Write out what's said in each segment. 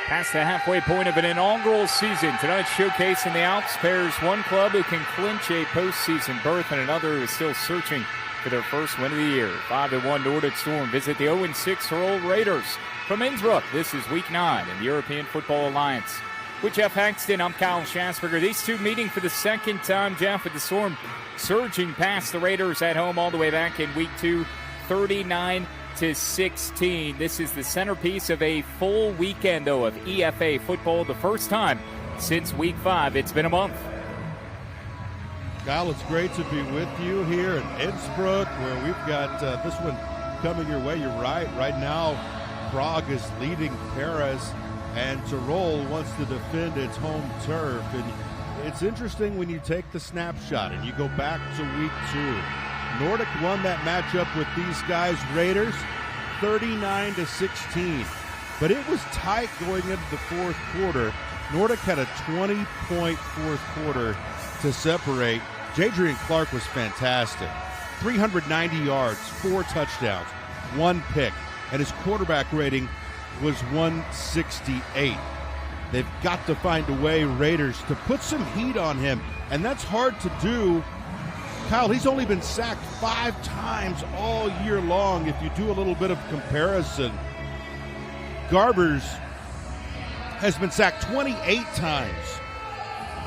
Past the halfway point of an inaugural season, tonight's showcase in the Alps pairs one club who can clinch a postseason berth and another who is still searching for their first win of the year. 5-1 Nordic Storm visit the 0-6 Tirol Raiders from Innsbruck. This is Week 9 in the European Football Alliance. With Jeff Haxton, I'm Kyle Schasberger. These two meeting for the second time, Jeff, with the Storm surging past the Raiders at home all the way back in Week 2, 39-16. This is the centerpiece of a full weekend, though, of EFA football. The first time since Week 5. It's been a month. Kyle, it's great to be with you here in Innsbruck, where we've got this one coming your way. You're right. Right now, Prague is leading Paris, and Tirol wants to defend its home turf. And it's interesting when you take the snapshot and you go back to Week 2. Nordic won that matchup with these guys, Raiders, 39-16. But it was tight going into the fourth quarter. Nordic had a 20-point fourth quarter to separate. Jadrian Clark was fantastic. 390 yards, 4 touchdowns, 1 pick, and his quarterback rating was 168. They've got to find a way, Raiders, to put some heat on him, and that's hard to do. Kyle, he's only been sacked 5 times all year long. If you do a little bit of comparison, Garbers has been sacked 28 times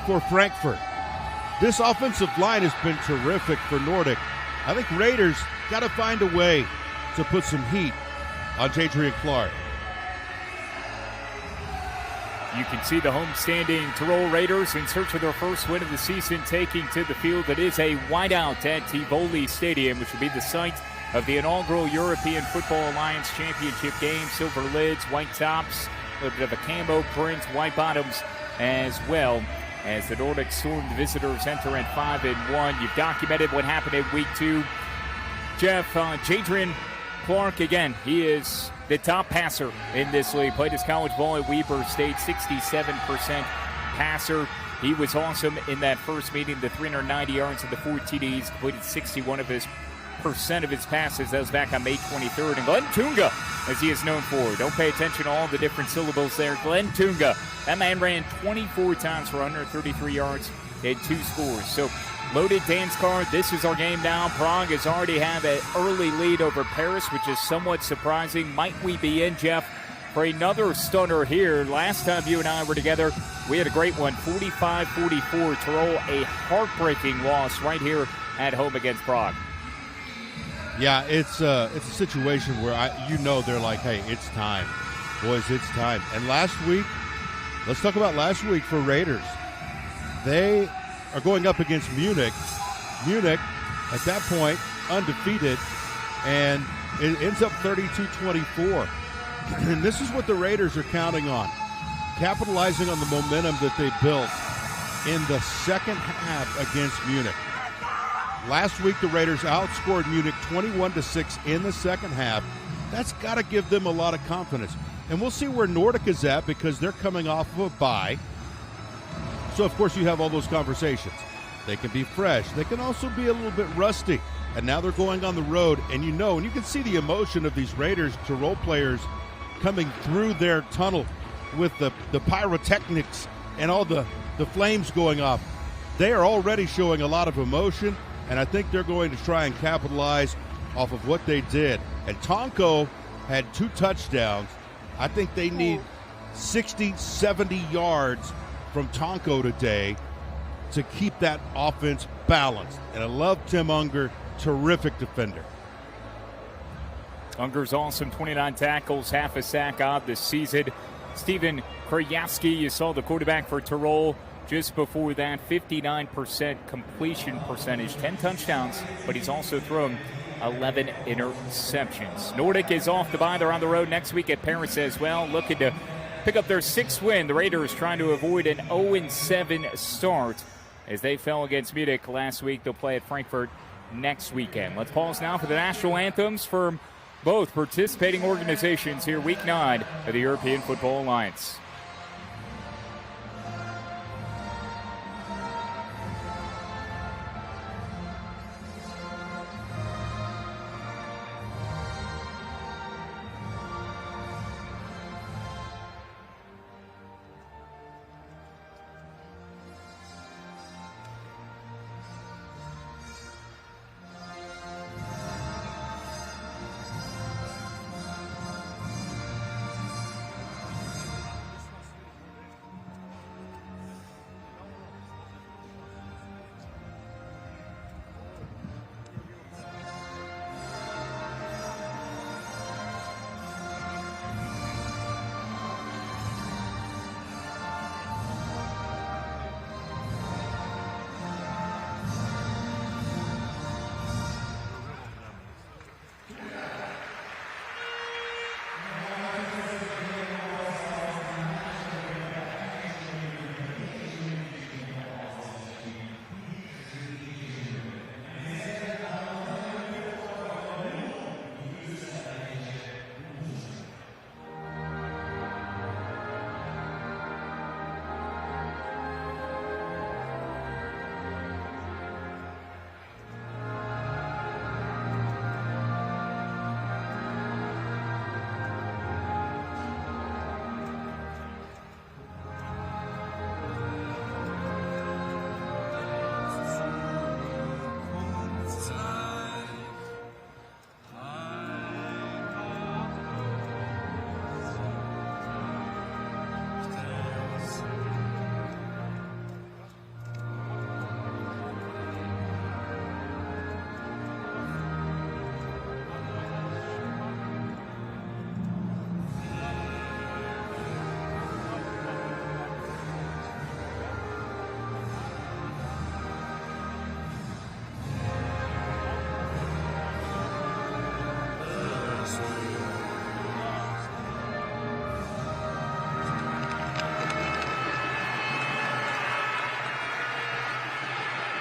for Frankfurt. This offensive line has been terrific for Nordic. I think Raiders got to find a way to put some heat on Jadrian Clark. You can see the homestanding Tirol Raiders in search of their first win of the season taking to the field. It is a whiteout at Tivoli Stadium, which will be the site of the inaugural European Football Alliance Championship Game. Silver lids, white tops, a little bit of a camo print, white bottoms as well. As the Nordic Storm visitors enter at 5-1. You've documented what happened in Week 2. Jeff, Jadrian Clark, again, he is the top passer in this league. Played his college ball at Weber State, 67% passer. He was awesome in that first meeting, the 390 yards and the 4 TDs, completed 61% of his passes. That was back on May 23rd. And Glenn Tunga, as he is known for. Don't pay attention to all the different syllables there. Glenn Tunga, that man ran 24 times for 133 yards and 2 scores. So loaded dance card. This is our game now. Prague has already had an early lead over Paris, which is somewhat surprising. Might we be in, Jeff, for another stunner here? Last time you and I were together, we had a great one, 45-44. Tirol, a heartbreaking loss right here at home against Prague. Yeah, it's a situation where they're like, hey, it's time. Boys, it's time. And last week, let's talk about last week for Raiders. They are going up against Munich. Munich, at that point, undefeated, and it ends up 32-24. And this is what the Raiders are counting on, capitalizing on the momentum that they built in the second half against Munich. Last week, the Raiders outscored Munich 21-6 in the second half. That's got to give them a lot of confidence. And we'll see where Nordic is at because they're coming off of a bye. So, of course, you have all those conversations. They can be fresh. They can also be a little bit rusty. And now they're going on the road. And and you can see the emotion of these Raiders Tirol players coming through their tunnel with the pyrotechnics and all the flames going off. They are already showing a lot of emotion, and I think they're going to try and capitalize off of what they did. And Tonko had 2 touchdowns. I think they need 60, 70 yards from Tonko today to keep that offense balanced. And I love Tim Unger, terrific defender. Unger's awesome, 29 tackles, half a sack odd this season. Steven Krajewski, you saw the quarterback for Tirol, just before that, 59% completion percentage, 10 touchdowns, but he's also thrown 11 interceptions. Nordic is off the bye. They're on the road next week at Paris as well, looking to pick up their 6th win. The Raiders trying to avoid an 0-7 start as they fell against Munich last week. They'll play at Frankfurt next weekend. Let's pause now for the national anthems from both participating organizations here, Week 9 of the European Football Alliance.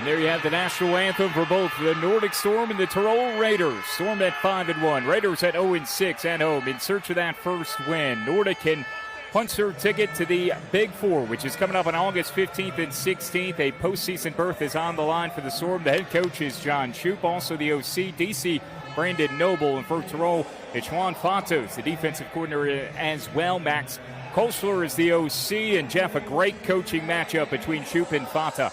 And there you have the national anthem for both the Nordic Storm and the Tirol Raiders. Storm at 5-1, Raiders at 0-6 at home in search of that first win. Nordic can punch their ticket to the Big Four, which is coming up on August 15th and 16th. A postseason berth is on the line for the Storm. The head coach is John Shoup, also the OC, DC Brandon Noble, and for Tirol, it's Juan Fatos, the defensive coordinator as well. Max Kolschler is the OC, and Jeff, a great coaching matchup between Shoup and Fata.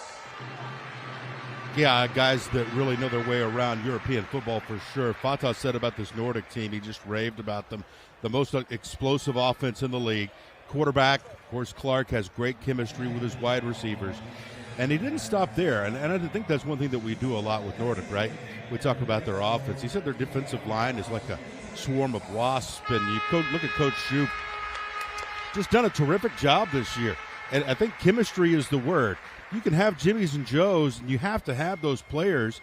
Yeah, guys that really know their way around European football for sure. Fatah said about this Nordic team, he just raved about them. The most explosive offense in the league. Quarterback, of course, Clark has great chemistry with his wide receivers. And he didn't stop there. And I think that's one thing that we do a lot with Nordic, right? We talk about their offense. He said their defensive line is like a swarm of wasps. And you look at Coach Shoup, just done a terrific job this year. And I think chemistry is the word. You can have Jimmys and Joes, and you have to have those players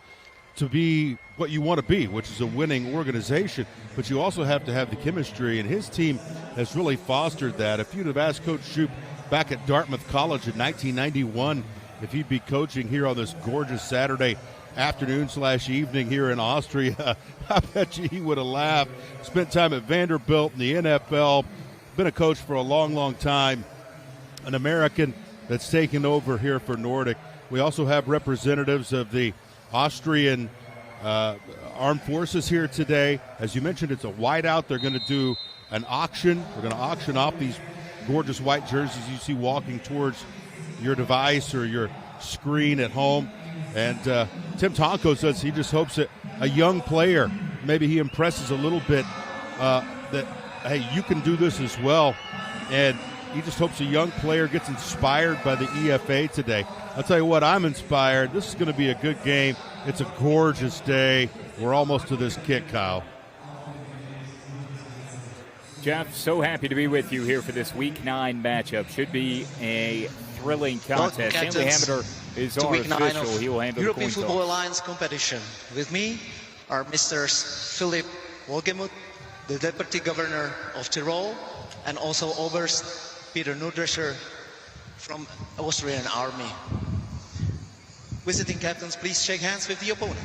to be what you want to be, which is a winning organization. But you also have to have the chemistry, and his team has really fostered that. If you'd have asked Coach Shoup back at Dartmouth College in 1991 if he'd be coaching here on this gorgeous Saturday afternoon/evening here in Austria, I bet you he would have laughed. Spent time at Vanderbilt in the NFL, been a coach for a long, long time, an American that's taken over here for Nordic. We also have representatives of the Austrian Armed Forces here today. As you mentioned, it's a whiteout. They're going to do an auction. We're going to auction off these gorgeous white jerseys you see walking towards your device or your screen at home. And Tim Tonko says he just hopes that a young player, maybe he impresses a little bit that, hey, you can do this as well. And he just hopes a young player gets inspired by the EFA today. I'll tell you what, I'm inspired. This is going to be a good game. It's a gorgeous day. We're almost to this kick, Kyle. Jeff, so happy to be with you here for this Week 9 matchup. Should be a thrilling contest. Stanley Hammer is our official. He will handle European the coin Football toss. Alliance competition. With me are Mr. Philip Wolgemuth, the Deputy Governor of Tirol, and also Oberst Peter Nudrescher from Austrian Army. Visiting captains, please shake hands with the opponent.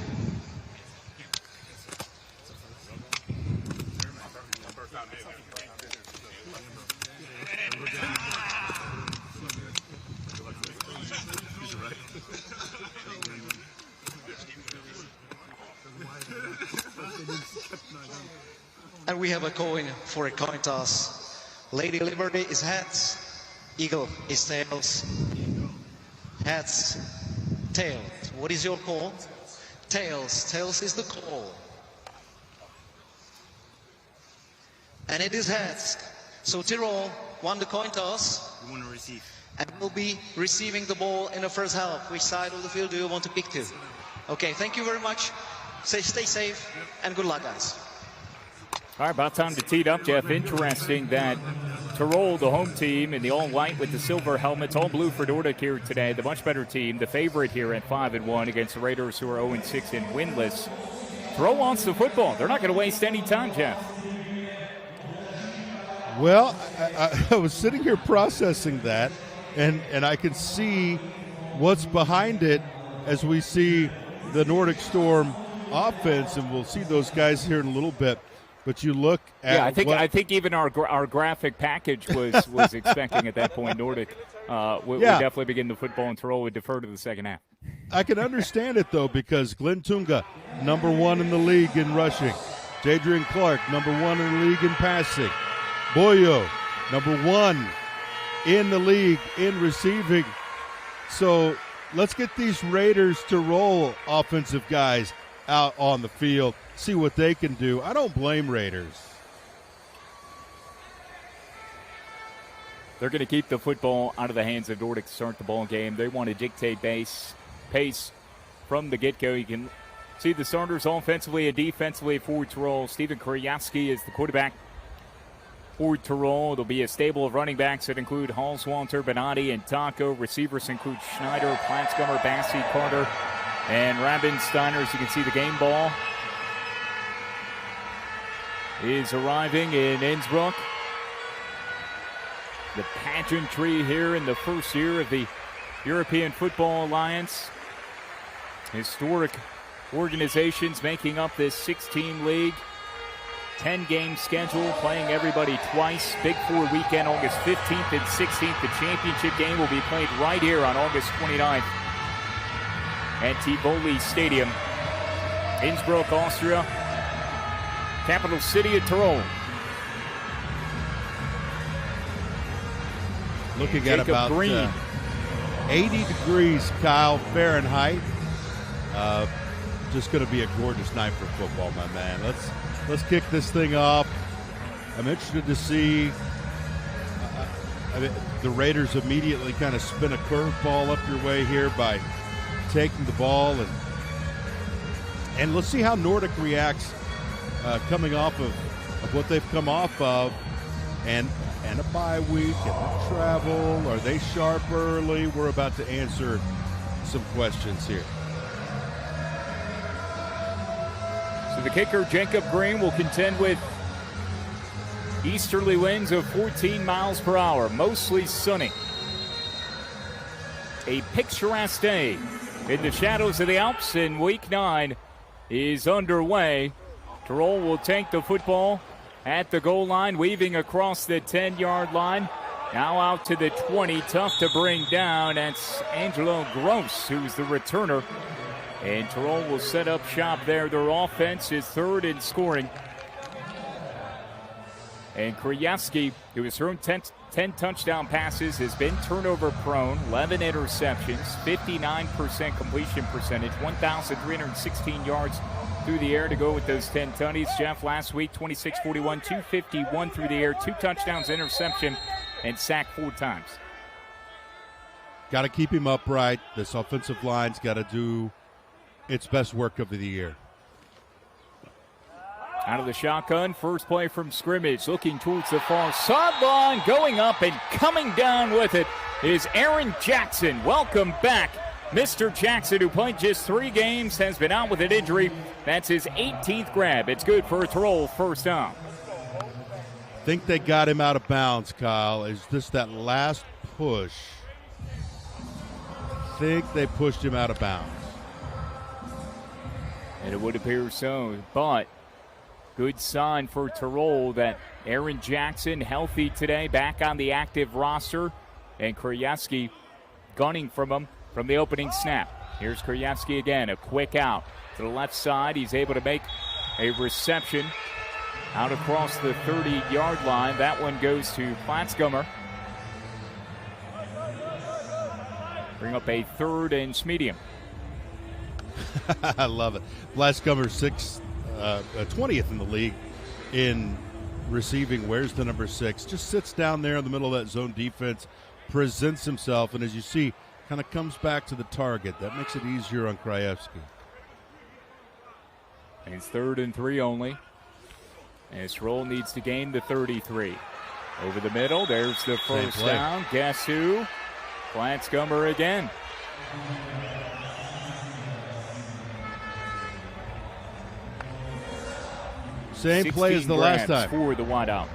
And we have a coin for a coin toss. Lady Liberty is heads, Eagle is tails. Heads, tails. What is your call? Tails. Tails is the call. And it is heads. So Tirol won the coin toss. We want to receive. And will be receiving the ball in the first half. Which side of the field do you want to kick to? Okay, thank you very much. Stay safe and good luck, guys. All right, about time to tee it up, Jeff. Interesting that Tirol, the home team, in the all-white with the silver helmets, all blue for Nordic here today. The much better team, the favorite here at 5-1 against the Raiders, who are 0-6 and winless. Tirol wants the football. They're not going to waste any time, Jeff. Well, I was sitting here processing that, and I can see what's behind it as we see the Nordic Storm offense, and we'll see those guys here in a little bit. But you look at I think even our graphic package was expecting at that point Nordic would definitely begin the football, and Tirol would defer to the second half. I can understand it, though, because Glenn Tunga, number 1 in the league in rushing. Jadrian Clark, number 1 in the league in passing. Boyo, number 1 in the league in receiving. So let's get these Raiders Tirol offensive guys out on the field, see what they can do. I don't blame Raiders. They're going to keep the football out of the hands of Nordic to start the ball game. They want to dictate pace from the get-go. You can see the starters offensively and defensively for Tirol. Stephen Krajewski is the quarterback for Tirol. There'll be a stable of running backs that include Halswalter, Benatti, and Taco. Receivers include Schneider, Platzgummer, Bassi, Carter, and Rabinsteiner. As you can see, the game ball is arriving in Innsbruck. The pageantry here in the first year of the European Football Alliance. Historic organizations making up this 6-team league. 10-game schedule, playing everybody twice. Big Four weekend, August 15th and 16th. The championship game will be played right here on August 29th. At Tivoli Stadium, Innsbruck, Austria, capital city of Tirol. Looking at about 80 degrees, Kyle, Fahrenheit. Just going to be a gorgeous night for football, my man. Let's kick this thing off. I'm interested to see the Raiders immediately kind of spin a curveball up your way here by taking the ball, and let's see how Nordic reacts coming off of what they've come off of, and a bye week and travel. Are they sharp early? We're about to answer some questions here. So the kicker, Jacob Green, will contend with easterly winds of 14 miles per hour, mostly sunny. A picturesque day in the shadows of the Alps, in Week 9 is underway. Tirol will take the football at the goal line, weaving across the 10-yard line. Now out to the 20, tough to bring down. That's Angelo Gross, who's the returner. And Tirol will set up shop there. Their offense is third in scoring. And Krajewski, who has thrown 10 touchdown passes, has been turnover prone, 11 interceptions, 59% completion percentage, 1,316 yards through the air to go with those 10 tunnies. Jeff, last week, 26-41, 251 through the air, 2 touchdowns, interception, and sacked 4 times. Got to keep him upright. This offensive line's got to do its best work of the year. Out of the shotgun, first play from scrimmage, looking towards the far sideline, going up and coming down with it is Aaron Jackson. Welcome back. Mr. Jackson, who played just 3 games, has been out with an injury. That's his 18th grab. It's good for a Tirol first down. Think they got him out of bounds, Kyle. Is this that last push? Think they pushed him out of bounds. And it would appear so, but good sign for Tirol that Aaron Jackson healthy today, back on the active roster, and Krajewski gunning from him from the opening snap. Here's Krajewski again, a quick out to the left side. He's able to make a reception out across the 30-yard line. That one goes to Platzgummer. Bring up a 3rd and medium. I love it. Platzgummer 20th in the league in receiving. Where's the number 6? Just sits down there in the middle of that zone defense, presents himself, and as you see, kind of comes back to the target. That makes it easier on Krajewski. And it's 3rd and 3 only. And Tirol needs to gain the 33. Over the middle, there's the first down. Guess who? Platzgummer again. Same play as the last time. For the wideout.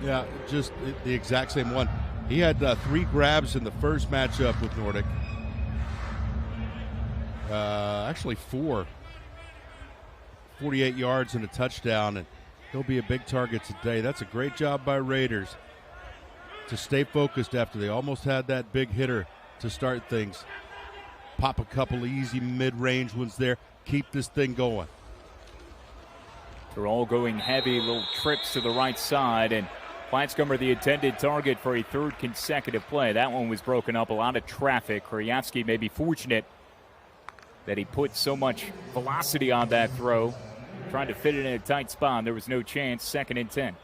Yeah, just the exact same one. He had 3 grabs in the first matchup with Nordic. Actually 4. 48 yards and a touchdown, and he'll be a big target today. That's a great job by Raiders to stay focused after they almost had that big hitter to start things. Pop a couple easy mid-range ones there. Keep this thing going. They're all going heavy, little trips to the right side, and Platzgummer the intended target for a 3rd consecutive play. That one was broken up, a lot of traffic. Krajewski may be fortunate that he put so much velocity on that throw, trying to fit it in a tight spot. There was no chance. 2nd and 10.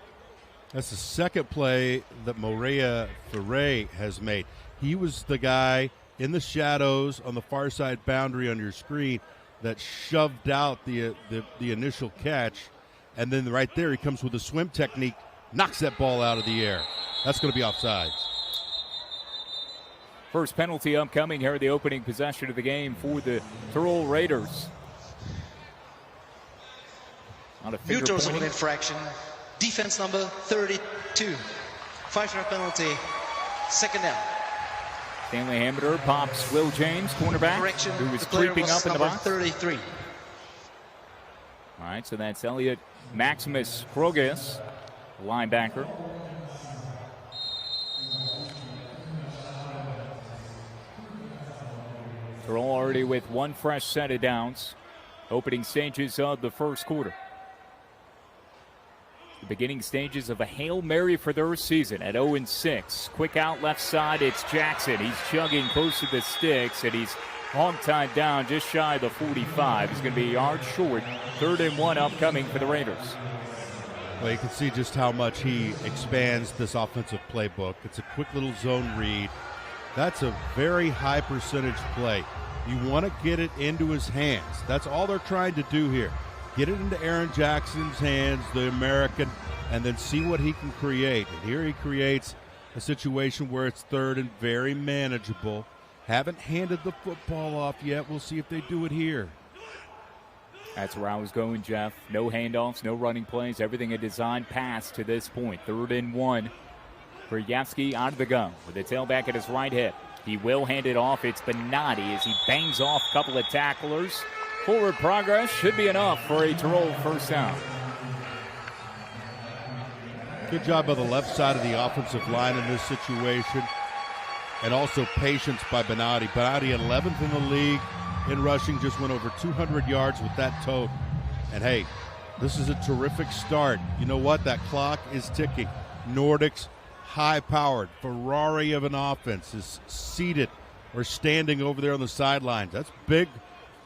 That's the second play that Morea Ferre has made. He was the guy in the shadows on the far side boundary on your screen that shoved out the initial catch, and then right there he comes with a swim technique, knocks that ball out of the air. That's going to be offsides. First penalty upcoming here, the opening possession of the game for the Tirol Raiders. Mutual zone infraction. Defense number 32. 5-yard penalty. 2nd down. Stanley Hammer pops Will James, cornerback, who was creeping up in the box. 33. All right, so that's Elliot Maximus Krogas, linebacker. Tirol already with 1 fresh set of downs. Opening stages of the first quarter. The beginning stages of a Hail Mary for their season at 0-6. Quick out left side, it's Jackson. He's chugging close to the sticks, and he's hog-tied down just shy of the 45. He's going to be a yard short. 3rd and 1 upcoming for the Raiders. Well, you can see just how much he expands this offensive playbook. It's a quick little zone read. That's a very high percentage play. You want to get it into his hands. That's all they're trying to do here. Get it into Aaron Jackson's hands, the American, and then see what he can create. And here he creates a situation where it's 3rd and very manageable. Haven't handed the football off yet. We'll see if they do it here. That's where I was going, Jeff. No handoffs, no running plays, everything a design pass to this point. 3rd and 1. Krajewski out of the gun with the tailback at his right hip. He will hand it off. It's Benatti as he bangs off a couple of tacklers. Forward progress should be enough for a Tirol first down. Good job by the left side of the offensive line in this situation. And also patience by Benatti. Benatti 11th in the league in rushing, just went over 200 yards with that tote. And hey, this is a terrific start. You know what? That clock is ticking. Nordic's high-powered Ferrari of an offense is seated or standing over there on the sidelines. That's big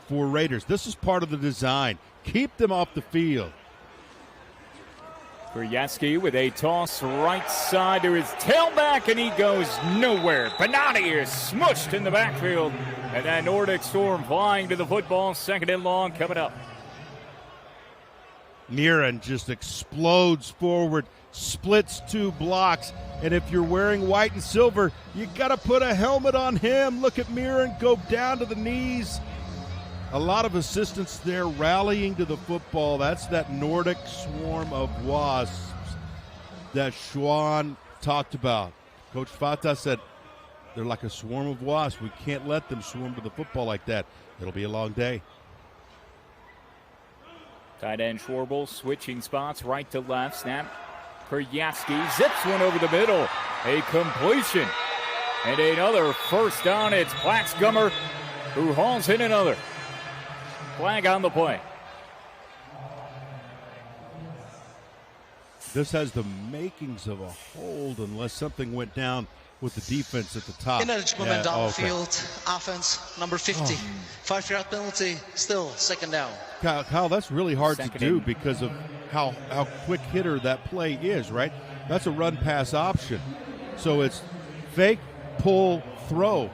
for Raiders. This is part of the design. Keep them off the field. Krajewski with a toss right side to his tailback, and he goes nowhere. Benatti is smushed in the backfield, and that Nordic Storm flying to the football. 2nd and long coming up. Niren just explodes forward, splits 2 blocks, and if you're wearing white and silver, you got to put a helmet on him. Look at Niren go down to the knees. A lot of assistants there rallying to the football. That's that Nordic swarm of wasps that Schwan talked about. Coach Fata said, they're like a swarm of wasps. We can't let them swarm to the football like that. It'll be a long day. Tight end Schwarbel switching spots right to left. Snap. Kryaski zips one over the middle. A completion. And another first down. It's Platzgummer who hauls in another. Flag on the play. This has the makings of a hold unless something went down with the defense at the top. Ineligible man downfield, offense, number 50. 5-yard penalty, still second down. Kyle, that's really hard to do because of how quick hitter that play is, right? That's a run-pass option. So it's fake, pull, throw.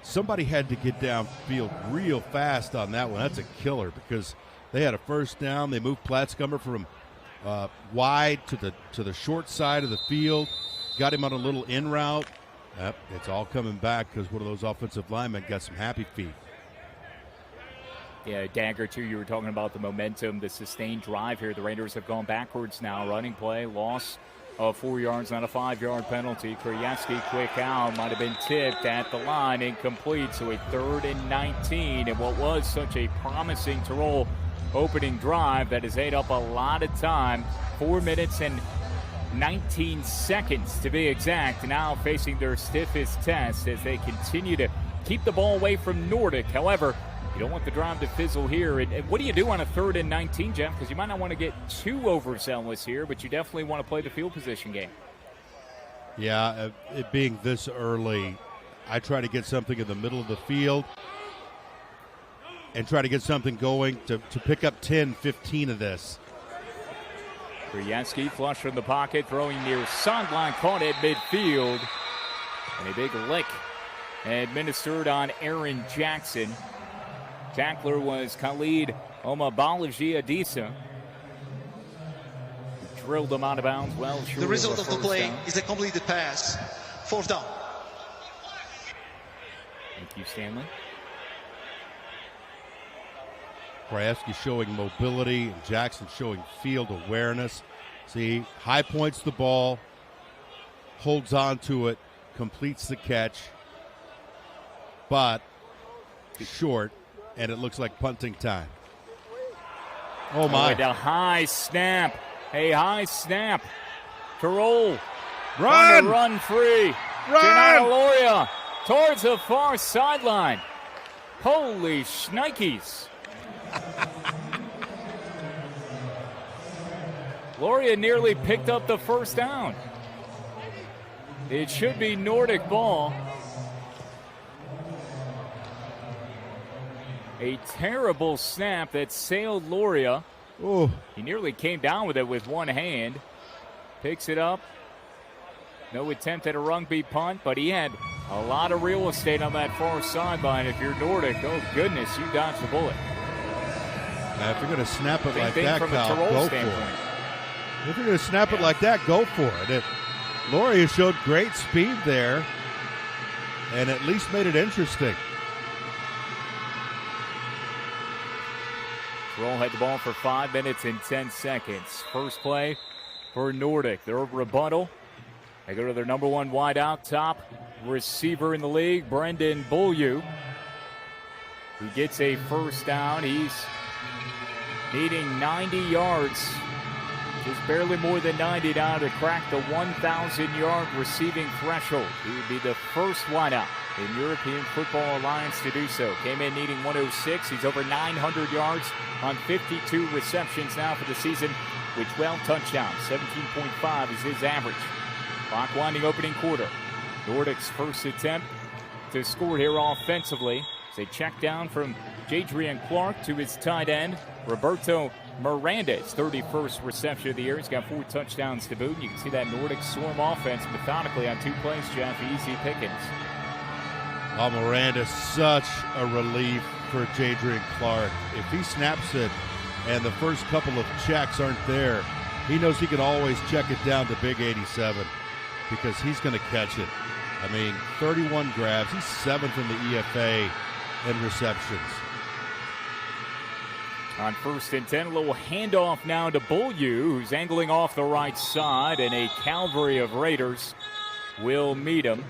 Somebody had to get downfield real fast on that one. That's a killer because they had a first down. They moved Platzgummer from wide to the short side of the field. Got him on a little in route. Yep, it's all coming back because one of those offensive linemen got some happy feet. Yeah, dagger too. You were talking about the momentum, the sustained drive here. The Raiders have gone backwards now. Running play, loss of 4 yards, not a 5-yard penalty. Kryaski quick out, might have been tipped at the line, incomplete. So a 3rd and 19, and what was such a promising Tirol opening drive that has ate up a lot of time. 4 minutes and 19 seconds to be exact, now facing their stiffest test as they continue to keep the ball away from Nordic. However, you don't want the drive to fizzle here. And what do you do on a 3rd and 19, Jeff? Because you might not want to get too overzealous here, but you definitely want to play the field position game. Yeah, it being this early, I try to get something in the middle of the field and try to get something going to pick up 10, 15 of this. Kryaski flush from the pocket, throwing near sideline, caught at midfield. And a big lick administered on Aaron Jackson. Tackler was Khalid Omabalaji Adisa. Drilled him out of bounds well. The result of the play is a completed pass. 4th down. Thank you, Stanley. Kryaski showing mobility and Jackson showing field awareness. See, high points the ball, holds on to it, completes the catch, but short, and it looks like punting time. Oh, my. A high snap. A high snap. Tirol. Run! Run free. Run! Loria towards the far sideline. Holy shnikes. Loria nearly picked up the first down. It should be Nordic ball. A terrible snap that sailed Loria. Oh. He nearly came down with it with one hand. Picks it up. No attempt at a rugby punt, but he had a lot of real estate on that far sideline. If you're Nordic, oh goodness, you dodged the bullet. Now, if you're going to snap it Same like thing that, from a Kyle, Tirol go standpoint. for it. If you're going to snap it like that, go for it. Loria showed great speed there and at least made it interesting. Tirol had the ball for 5 minutes and 10 seconds. First play for Nordic. Their rebuttal. They go to their number 1 wideout, top receiver in the league, Brendan Beaulieu, who gets a first down. He's needing 90 yards, just barely more than 90 now to crack the 1,000-yard receiving threshold. He would be the first wideout in European Football Alliance to do so. Came in needing 106. He's over 900 yards on 52 receptions now for the season with 12 touchdowns. 17.5 is his average. Clock winding opening quarter. Nordic's first attempt to score here offensively. It's a check down from Jadrian Clark to his tight end, Roberto Miranda. His 31st reception of the year. He's got 4 touchdowns to boot. You can see that Nordic swarm offense methodically on 2 plays, Jeff. Easy pickings. Oh, Miranda's such a relief for Jadrian Clark. If he snaps it and the first couple of checks aren't there, he knows he can always check it down to Big 87 because he's going to catch it. I mean, 31 grabs. He's 7th in the EFA in receptions. On 1st and 10, a little handoff now to Beaulieu, who's angling off the right side, and a cavalry of Raiders will meet him.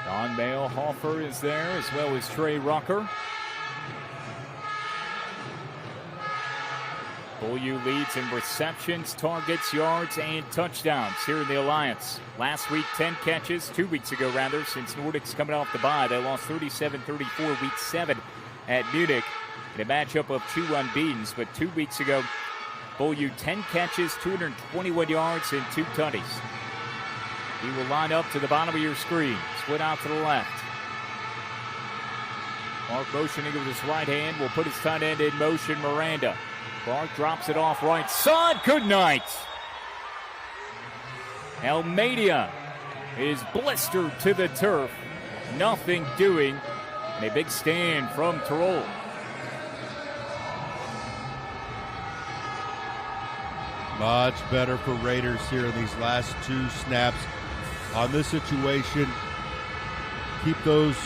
Don Mailhofer is there, as well as Trey Rucker. Beaulieu leads in receptions, targets, yards, and touchdowns here in the Alliance. Last week, 10 catches. 2 weeks ago, rather, since Nordic's coming off the bye. They lost 37-34 week 7 at Munich in a matchup of 2 unbeatens. But 2 weeks ago, Beaulieu 10 catches, 221 yards, and 2 tutties. He will line up to the bottom of your screen. Split out to the left. Clark motioning with his right hand. Will put his tight end in motion, Miranda. Clark drops it off right side. Good night. Almeida is blistered to the turf. Nothing doing. And a big stand from Tirol. Much better for Raiders here in these last 2 snaps. On this situation, keep those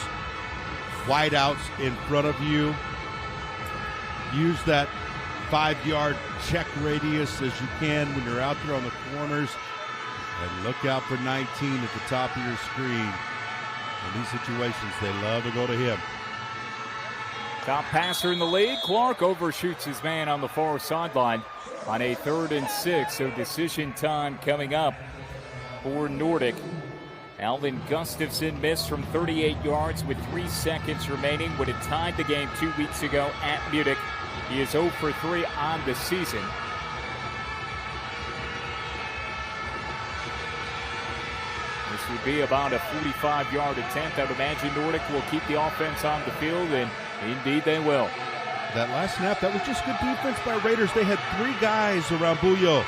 wideouts in front of you. Use that 5-yard check radius as you can when you're out there on the corners. And look out for 19 at the top of your screen. In these situations, they love to go to him. Top passer in the league. Clark overshoots his man on the far sideline on a 3rd and 6. So decision time coming up for Nordic. Alvin Gustafson missed from 38 yards with 3 seconds remaining. Would have tied the game 2 weeks ago at Munich. He is 0 for 3 on the season. This would be about a 45-yard attempt. I would imagine Nordic will keep the offense on the field, and indeed they will. That last snap, that was just good defense by Raiders. They had 3 guys around Beaulieu.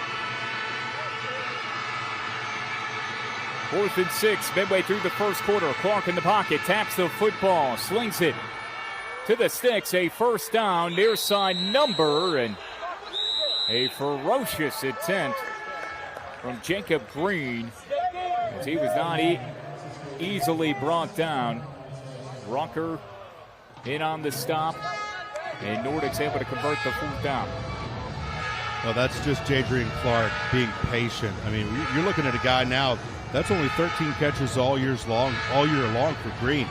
4th and 6, midway through the first quarter. Clark in the pocket, taps the football, slings it to the sticks. A first down, near side number, and a ferocious attempt from Jacob Green as he was not easily brought down. Rucker in on the stop, and Nordic's able to convert the 4th down. Well, that's just Jadrian Clark being patient. I mean, you're looking at a guy now that's only 13 catches all year long for Green.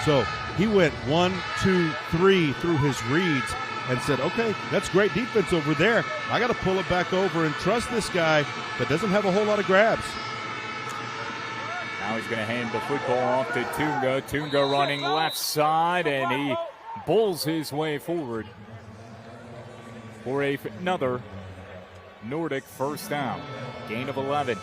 So he went 1, 2, 3 through his reads and said, okay, that's great defense over there. I got to pull it back over and trust this guy that doesn't have a whole lot of grabs. Now he's going to hand the football off to Tunga. Tunga running left side, and he bulls his way forward for another Nordic first down. Gain of 11.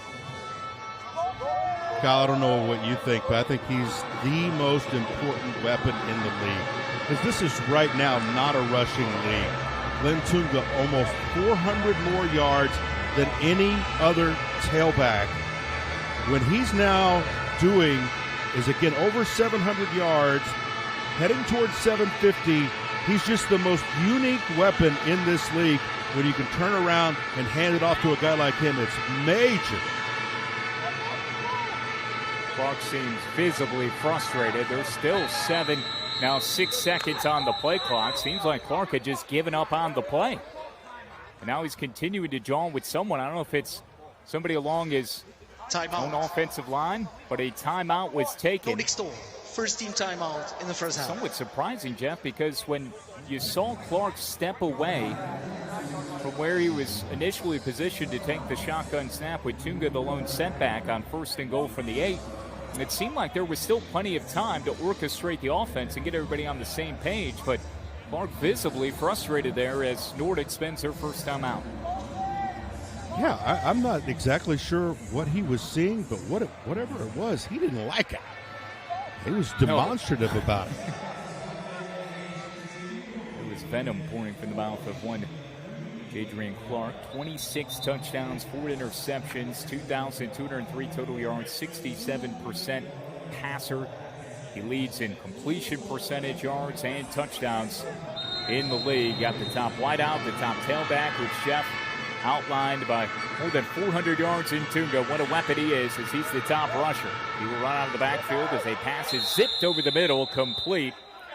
Kyle, I don't know what you think, but I think he's the most important weapon in the league. Because this is right now not a rushing league. Glenn Tunga almost 400 more yards than any other tailback. When he's now doing is, again, over 700 yards, heading towards 750, he's just the most unique weapon in this league. When you can turn around and hand it off to a guy like him, it's major. Clark seems visibly frustrated. There's still 6 seconds on the play clock. Seems like Clark had just given up on the play. And now he's continuing to jaw with someone. I don't know if it's somebody along his own offensive line, but a timeout was taken. Nordic Storm, first team timeout in the first half. Somewhat surprising, Jeff, because when you saw Clark step away from where he was initially positioned to take the shotgun snap with Tunga the lone setback on 1st and goal from the 8, it seemed like there was still plenty of time to orchestrate the offense and get everybody on the same page, but Clark visibly frustrated there as Nordic spends their first time out. Yeah, I'm not exactly sure what he was seeing, but whatever it was, he didn't like it. He was demonstrative about it. It was venom pouring from the mouth of one Jadrian Clark. 26 touchdowns, 4 interceptions, 2,203 total yards, 67% passer. He leads in completion percentage, yards, and touchdowns in the league. Got the top wideout, the top tailback, which Jeff outlined by more than 400 yards in Tunga. What a weapon he is, as he's the top rusher. He will run out of the backfield as a pass is zipped over the middle, complete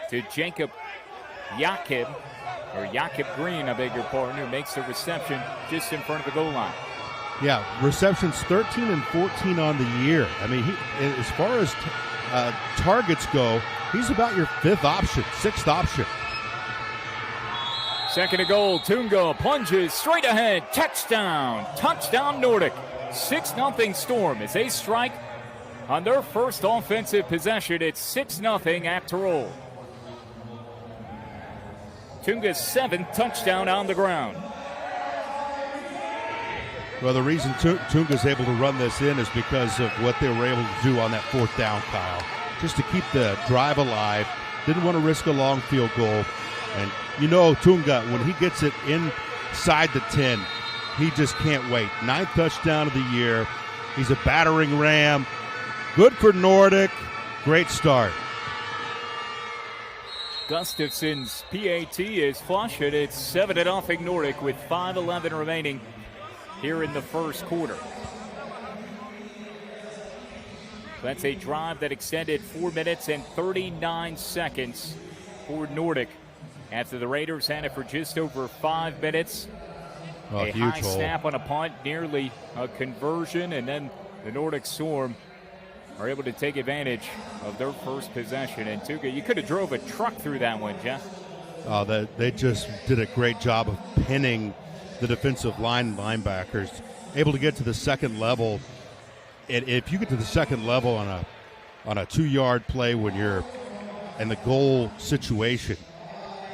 to Jacob Green, I beg your pardon, who makes the reception just in front of the goal line. Yeah, receptions 13 and 14 on the year. I mean, as far as targets go, he's about your sixth option. Second and goal, Tunga plunges straight ahead, touchdown Nordic. 6-0 Storm as they strike on their first offensive possession. It's 6-0 at Tirol. Tunga's 7th touchdown on the ground. Well, the reason Tunga's able to run this in is because of what they were able to do on that 4th down, Kyle. Just to keep the drive alive. Didn't want to risk a long field goal. And you know Tunga, when he gets it inside the 10, he just can't wait. 9th touchdown of the year. He's a battering ram. Good for Nordic. Great start. Gustafson's PAT is flush, and it's 7-0 Nordic with 5:11 remaining here in the first quarter. That's a drive that extended 4 minutes and 39 seconds for Nordic. After the Raiders had it for just over 5 minutes. A high snap on a punt, nearly a conversion, and then the Nordic Storm are able to take advantage of their first possession. And Tunga, you could have drove a truck through that one, Jeff. Oh, they just did a great job of pinning the defensive linebackers, able to get to the second level. And if you get to the second level on a 2-yard play when you're in the goal situation,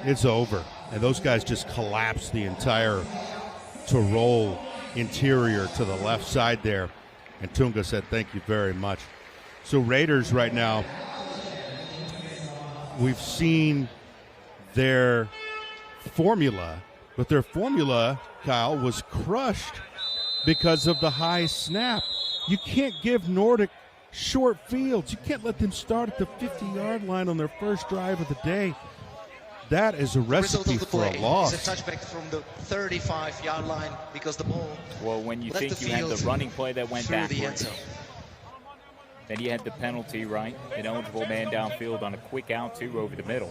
it's over. And those guys just collapsed the entire Tirol interior to the left side there. And Tunga said, thank you very much. So Raiders right now, we've seen their formula, but their formula, Kyle, was crushed because of the high snap. You can't give Nordic short fields. You can't let them start at the 50-yard line on their first drive of the day. That is a recipe for a loss. It's a touchback from the 35-yard line because the ball. Well, when you think you had the running play that went backwards, then you had the penalty, right? An eligible man downfield on a quick out, too, over the middle,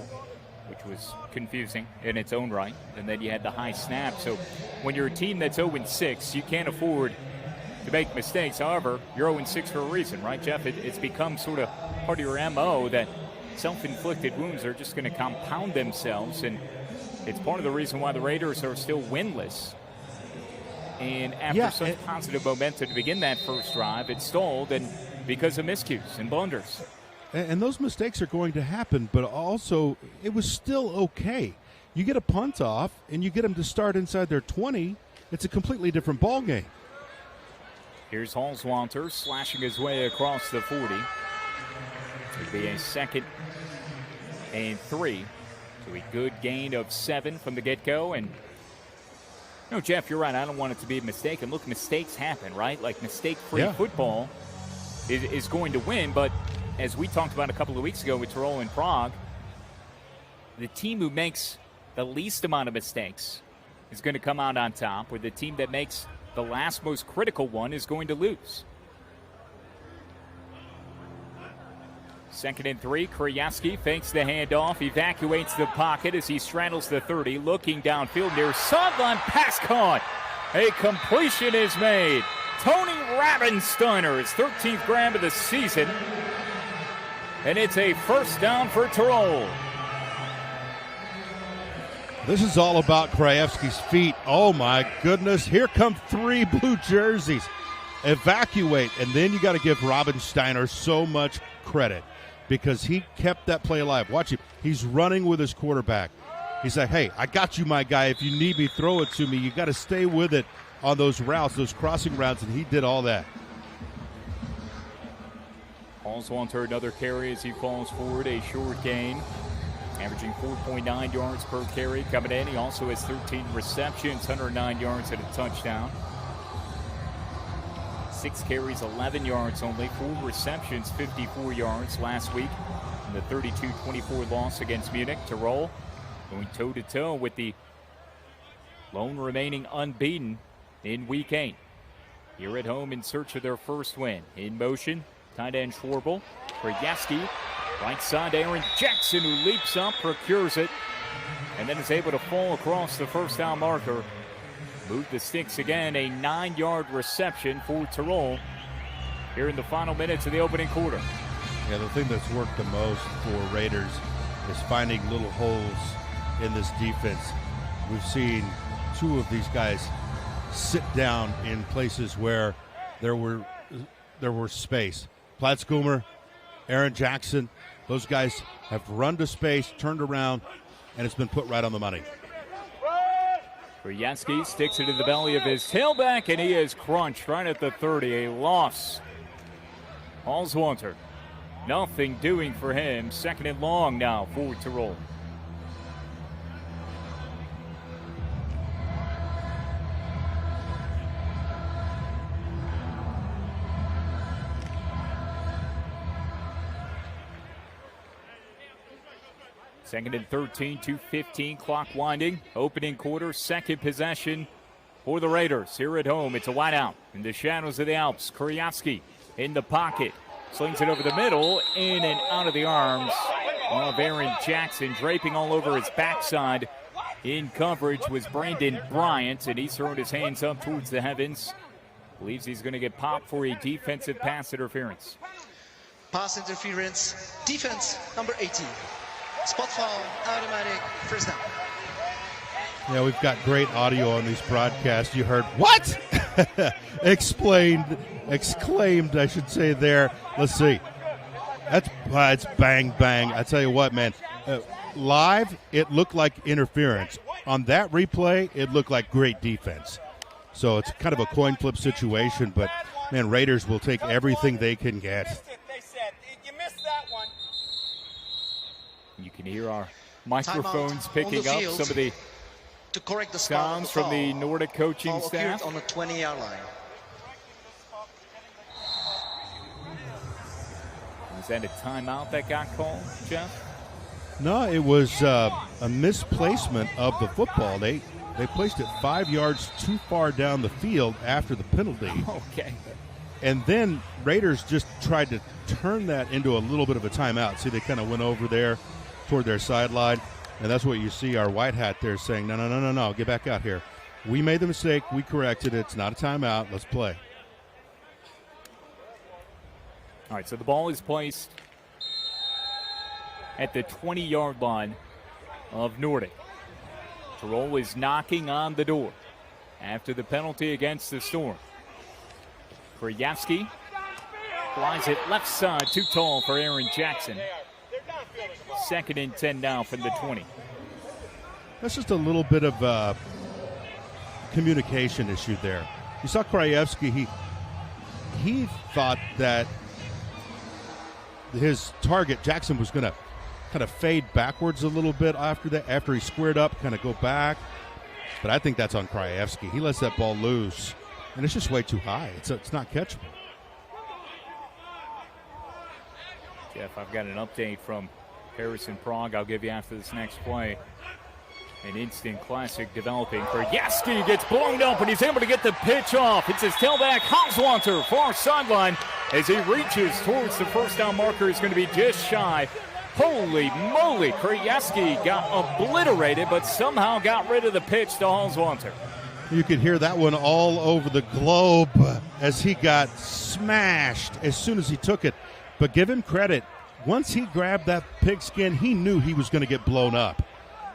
which was confusing in its own right. And then you had the high snap. So when you're a team that's 0-6, you can't afford to make mistakes. However, you're 0-6 for a reason, right, Jeff? It's become sort of part of your MO that self-inflicted wounds are just going to compound themselves, and it's part of the reason why the Raiders are still winless. And after such positive momentum to begin that first drive, it stalled, and because of miscues and blunders. And those mistakes are going to happen, but also it was still okay. You get a punt off, and you get them to start inside their 20, it's a completely different ball game. Here's Halswanter slashing his way across the 40. It'd be a 2nd and 3. So a good gain of 7 from the get-go. And, Jeff, you're right. I don't want it to be a mistake. And look, mistakes happen, right? Like, mistake-free football is going to win. But as we talked about a couple of weeks ago with Tirol and Prague, the team who makes the least amount of mistakes is going to come out on top, where the team that makes the last most critical one is going to lose. 2nd and 3, Krajewski fakes the handoff, evacuates the pocket as he straddles the 30, looking downfield near sideline, pass caught. A completion is made. Tony Rabensteiner, his 13th grab of the season. And it's a first down for Tirol. This is all about Krajewski's feet. Oh, my goodness. Here come 3 blue jerseys. Evacuate, and then you got to give Rabensteiner so much credit, because he kept that play alive. Watch him. He's running with his quarterback. He's like, hey, I got you, my guy. If you need me, throw it to me. You got to stay with it on those routes, those crossing routes, and he did all that. Halswanter another carry as he falls forward, a short gain, averaging 4.9 yards per carry coming in. He also has 13 receptions, 109 yards and a touchdown. 6 carries, 11 yards only. 4 receptions, 54 yards last week in the 32-24 loss against Munich. Tirol going toe-to-toe with the lone remaining unbeaten in Week 8. Here at home in search of their first win. In motion, tight end Schwarbel. Krajewski, right side Aaron Jackson, who leaps up, procures it, and then is able to fall across the first down marker. Move the sticks again, a 9-yard reception for Tirol here in the final minutes of the opening quarter. Yeah, the thing that's worked the most for Raiders is finding little holes in this defense. We've seen two of these guys sit down in places where there were space. Platzkummer, Aaron Jackson, those guys have run to space, turned around, and it's been put right on the money. Krajewski sticks it in the belly of his tailback, and he is crunched right at the 30. A loss. Halswanter, nothing doing for him. Second and long now for Tirol. Second and 13, 2:15, clock winding. Opening quarter, second possession for the Raiders. Here at home, it's a wide out in the shadows of the Alps. Krajewski in the pocket, slings it over the middle, in and out of the arms of Aaron Jackson. Draping all over his backside in coverage was Brandon Bryant, and he's throwing his hands up towards the heavens. Believes he's going to get popped for a defensive pass interference. Pass interference, defense number 18. Spot foul, automatic, first down. Yeah, we've got great audio on these broadcasts. You heard, what? Exclaimed, I should say there. Let's see. It's bang, bang. I tell you what, man. Live, it looked like interference. On that replay, it looked like great defense. So it's kind of a coin flip situation, but, man, Raiders will take everything they can get. You can hear our microphones picking up some of the to correct the sounds from the Nordic coaching staff. On the 20-yard line. Was that a timeout that got called, Jeff? No, it was a misplacement of the football. They placed it 5 yards too far down the field after the penalty. Okay. And then Raiders just tried to turn that into a little bit of a timeout. See, they kind of went over there toward their sideline, and that's what you see our white hat there saying, no, get back out here. We made the mistake. We corrected it. It's not a timeout. Let's play. All right, so the ball is placed at the 20-yard line of Nordic. Tirol is knocking on the door after the penalty against the Storm. Krajewski flies it left side, too tall for Aaron Jackson. Second and 10 now from the 20. That's just a little bit of a communication issue there. You saw Krajewski, he thought that his target, Jackson, was going to kind of fade backwards a little bit after he squared up, kind of go back. But I think that's on Krajewski. He lets that ball loose, and it's just way too high. It's not catchable. Jeff, I've got an update from Paris and Prague I'll give you after this next play. An instant classic developing. Krajewski gets blown up, and he's able to get the pitch off. It's his tailback, Halswanter, far sideline. As he reaches towards the first down marker, he's going to be just shy. Holy moly, Krajewski got obliterated, but somehow got rid of the pitch to Halswanter. You could hear that one all over the globe as he got smashed as soon as he took it. But give him credit. Once he grabbed that pigskin, he knew he was going to get blown up.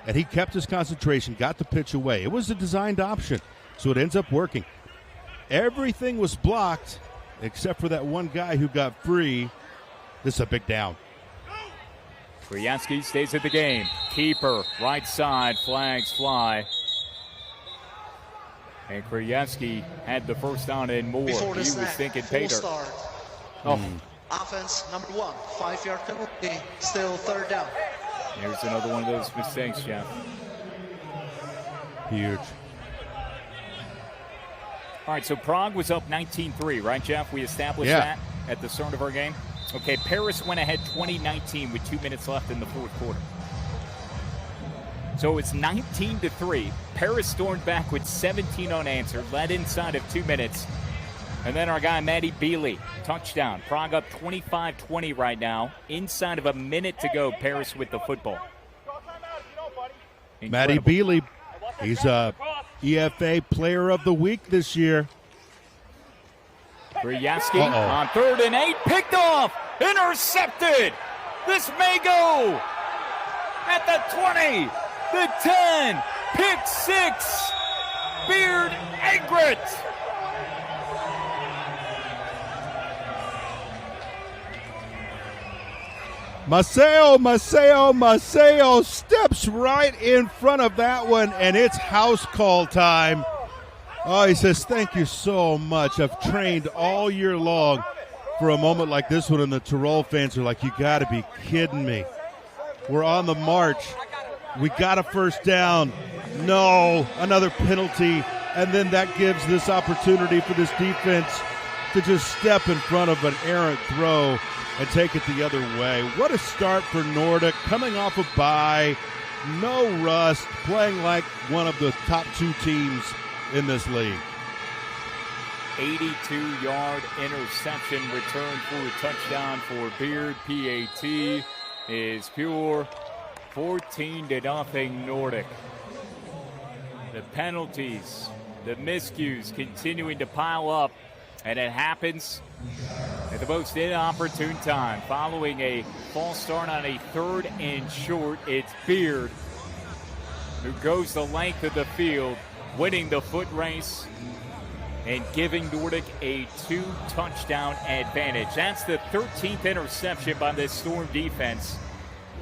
And he kept his concentration, got the pitch away. It was a designed option, so it ends up working. Everything was blocked except for that one guy who got free. This is a big down. Krajewski stays at the game. Keeper, right side, flags fly. And Krajewski had the first down and more. He was thinking Pater. Offense number 1, 5-yard penalty, still third down. Here's another one of those mistakes, Jeff. Huge. All right, so Prague was up 19-3, right, Jeff? We established that at the start of our game. Okay, Paris went ahead 20-19 with 2 minutes left in the fourth quarter. So it's 19-3. Paris stormed back with 17 unanswered, led inside of 2 minutes. And then our guy, Matty Bealey, touchdown. Prague up 25-20 right now. Inside of a minute to go, Paris with the football. Matty Bealey, he's a EFA Player of the Week this year. Krajewski on 3rd and 8, picked off, intercepted. This may go at the 20, the 10, pick 6, Beard Egret. Maceo steps right in front of that one, and it's house call time. Oh, he says, thank you so much. I've trained all year long for a moment like this one, and the Tirol fans are like, you got to be kidding me. We're on the march. We got a first down. No, another penalty, and then that gives this opportunity for this defense to just step in front of an errant throw and take it the other way. What a start for Nordic, coming off a bye, no rust, playing like one of the top 2 teams in this league. 82-yard interception return for a touchdown for Beard. PAT is pure. 14-0 Nordic. The penalties, the miscues continuing to pile up, and it happens at the most inopportune time. Following a false start on a 3rd and short, it's Beard who goes the length of the field, winning the foot race and giving Nordic a 2-touchdown advantage. That's the 13th interception by this Storm defense.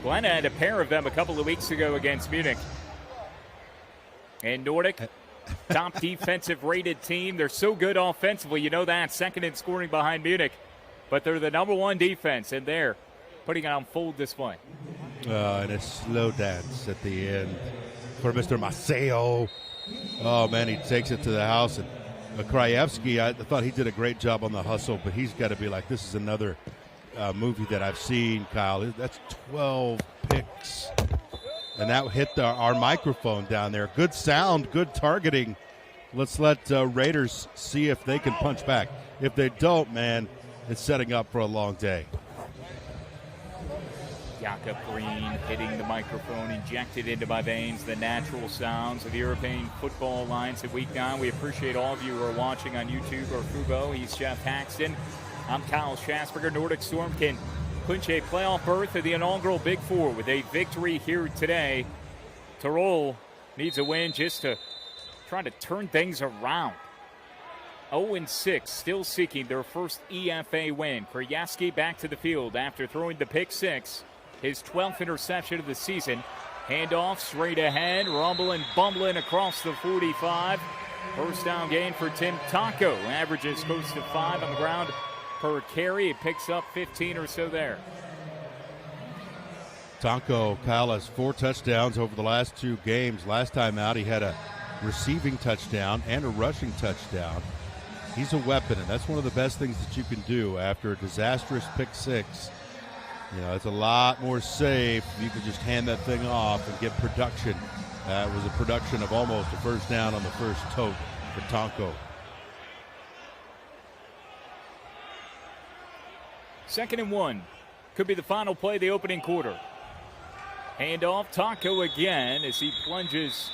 Glenn had a pair of them a couple of weeks ago against Munich. And Nordic, top defensive rated team. They're so good offensively, you know that. 2nd in scoring behind Munich. But they're the number 1 defense, and they're putting it on full display. And a slow dance at the end for Mr. Maceo. Oh, man, he takes it to the house. And Krajewski, I thought he did a great job on the hustle, but he's got to be like, this is another movie that I've seen, Kyle. That's 12 picks. And that hit our microphone down there. Good sound, good targeting. Let's let Raiders see if they can punch back. If they don't, man, it's setting up for a long day. Jakob Green hitting the microphone, injected into my veins the natural sounds of the European Football Alliance at Week 9. We appreciate all of you who are watching on YouTube or Fubo. He's Jeff Paxton. I'm Kyle Schasberger. Nordic Storm can clinch a playoff berth of the inaugural Big Four with a victory here today. Tirol needs a win just to try to turn things around. 0-6, still seeking their first EFA win. Krajewski back to the field after throwing the pick 6. His 12th interception of the season. Handoff straight ahead, rumbling, bumbling across the 45. First down gain for Tim Taco. Averages close to 5 on the ground per carry. He picks up 15 or so there. Taco, Kyle, has 4 touchdowns over the last 2 games. Last time out, he had a receiving touchdown and a rushing touchdown. He's a weapon, and that's one of the best things that you can do after a disastrous pick 6. You know, it's a lot more safe. You can just hand that thing off and get production. That was a production of almost a first down on the first tote for Taco. 2nd and 1. Could be the final play of the opening quarter. Handoff, Taco again as he plunges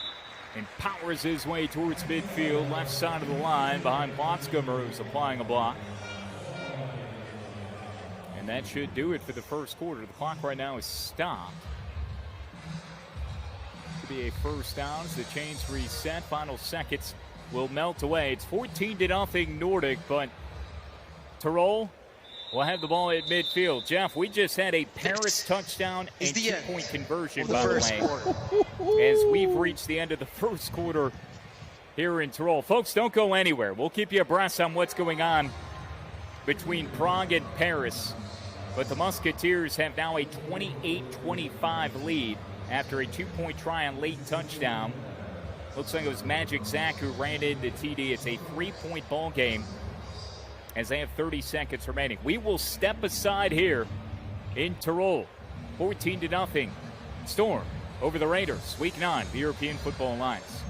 and powers his way towards midfield, left side of the line behind Botscomer, who's applying a block. And that should do it for the first quarter. The clock right now is stopped. Could be a first down as the chains reset. Final seconds will melt away. It's 14-0 Nordic, but Tirol will have the ball at midfield. Jeff, we just had a Paris touchdown and 2-point conversion, by the way, as we've reached the end of the first quarter here in Tirol. Folks, don't go anywhere. We'll keep you abreast on what's going on between Prague and Paris. But the Musketeers have now a 28-25 lead after a 2-point try on late touchdown. Looks like it was Magic Zach who ran into TD. It's a 3-point ball game as they have 30 seconds remaining. We will step aside here in Tirol. 14-0. Storm over the Raiders. Week 9, the European Football Alliance.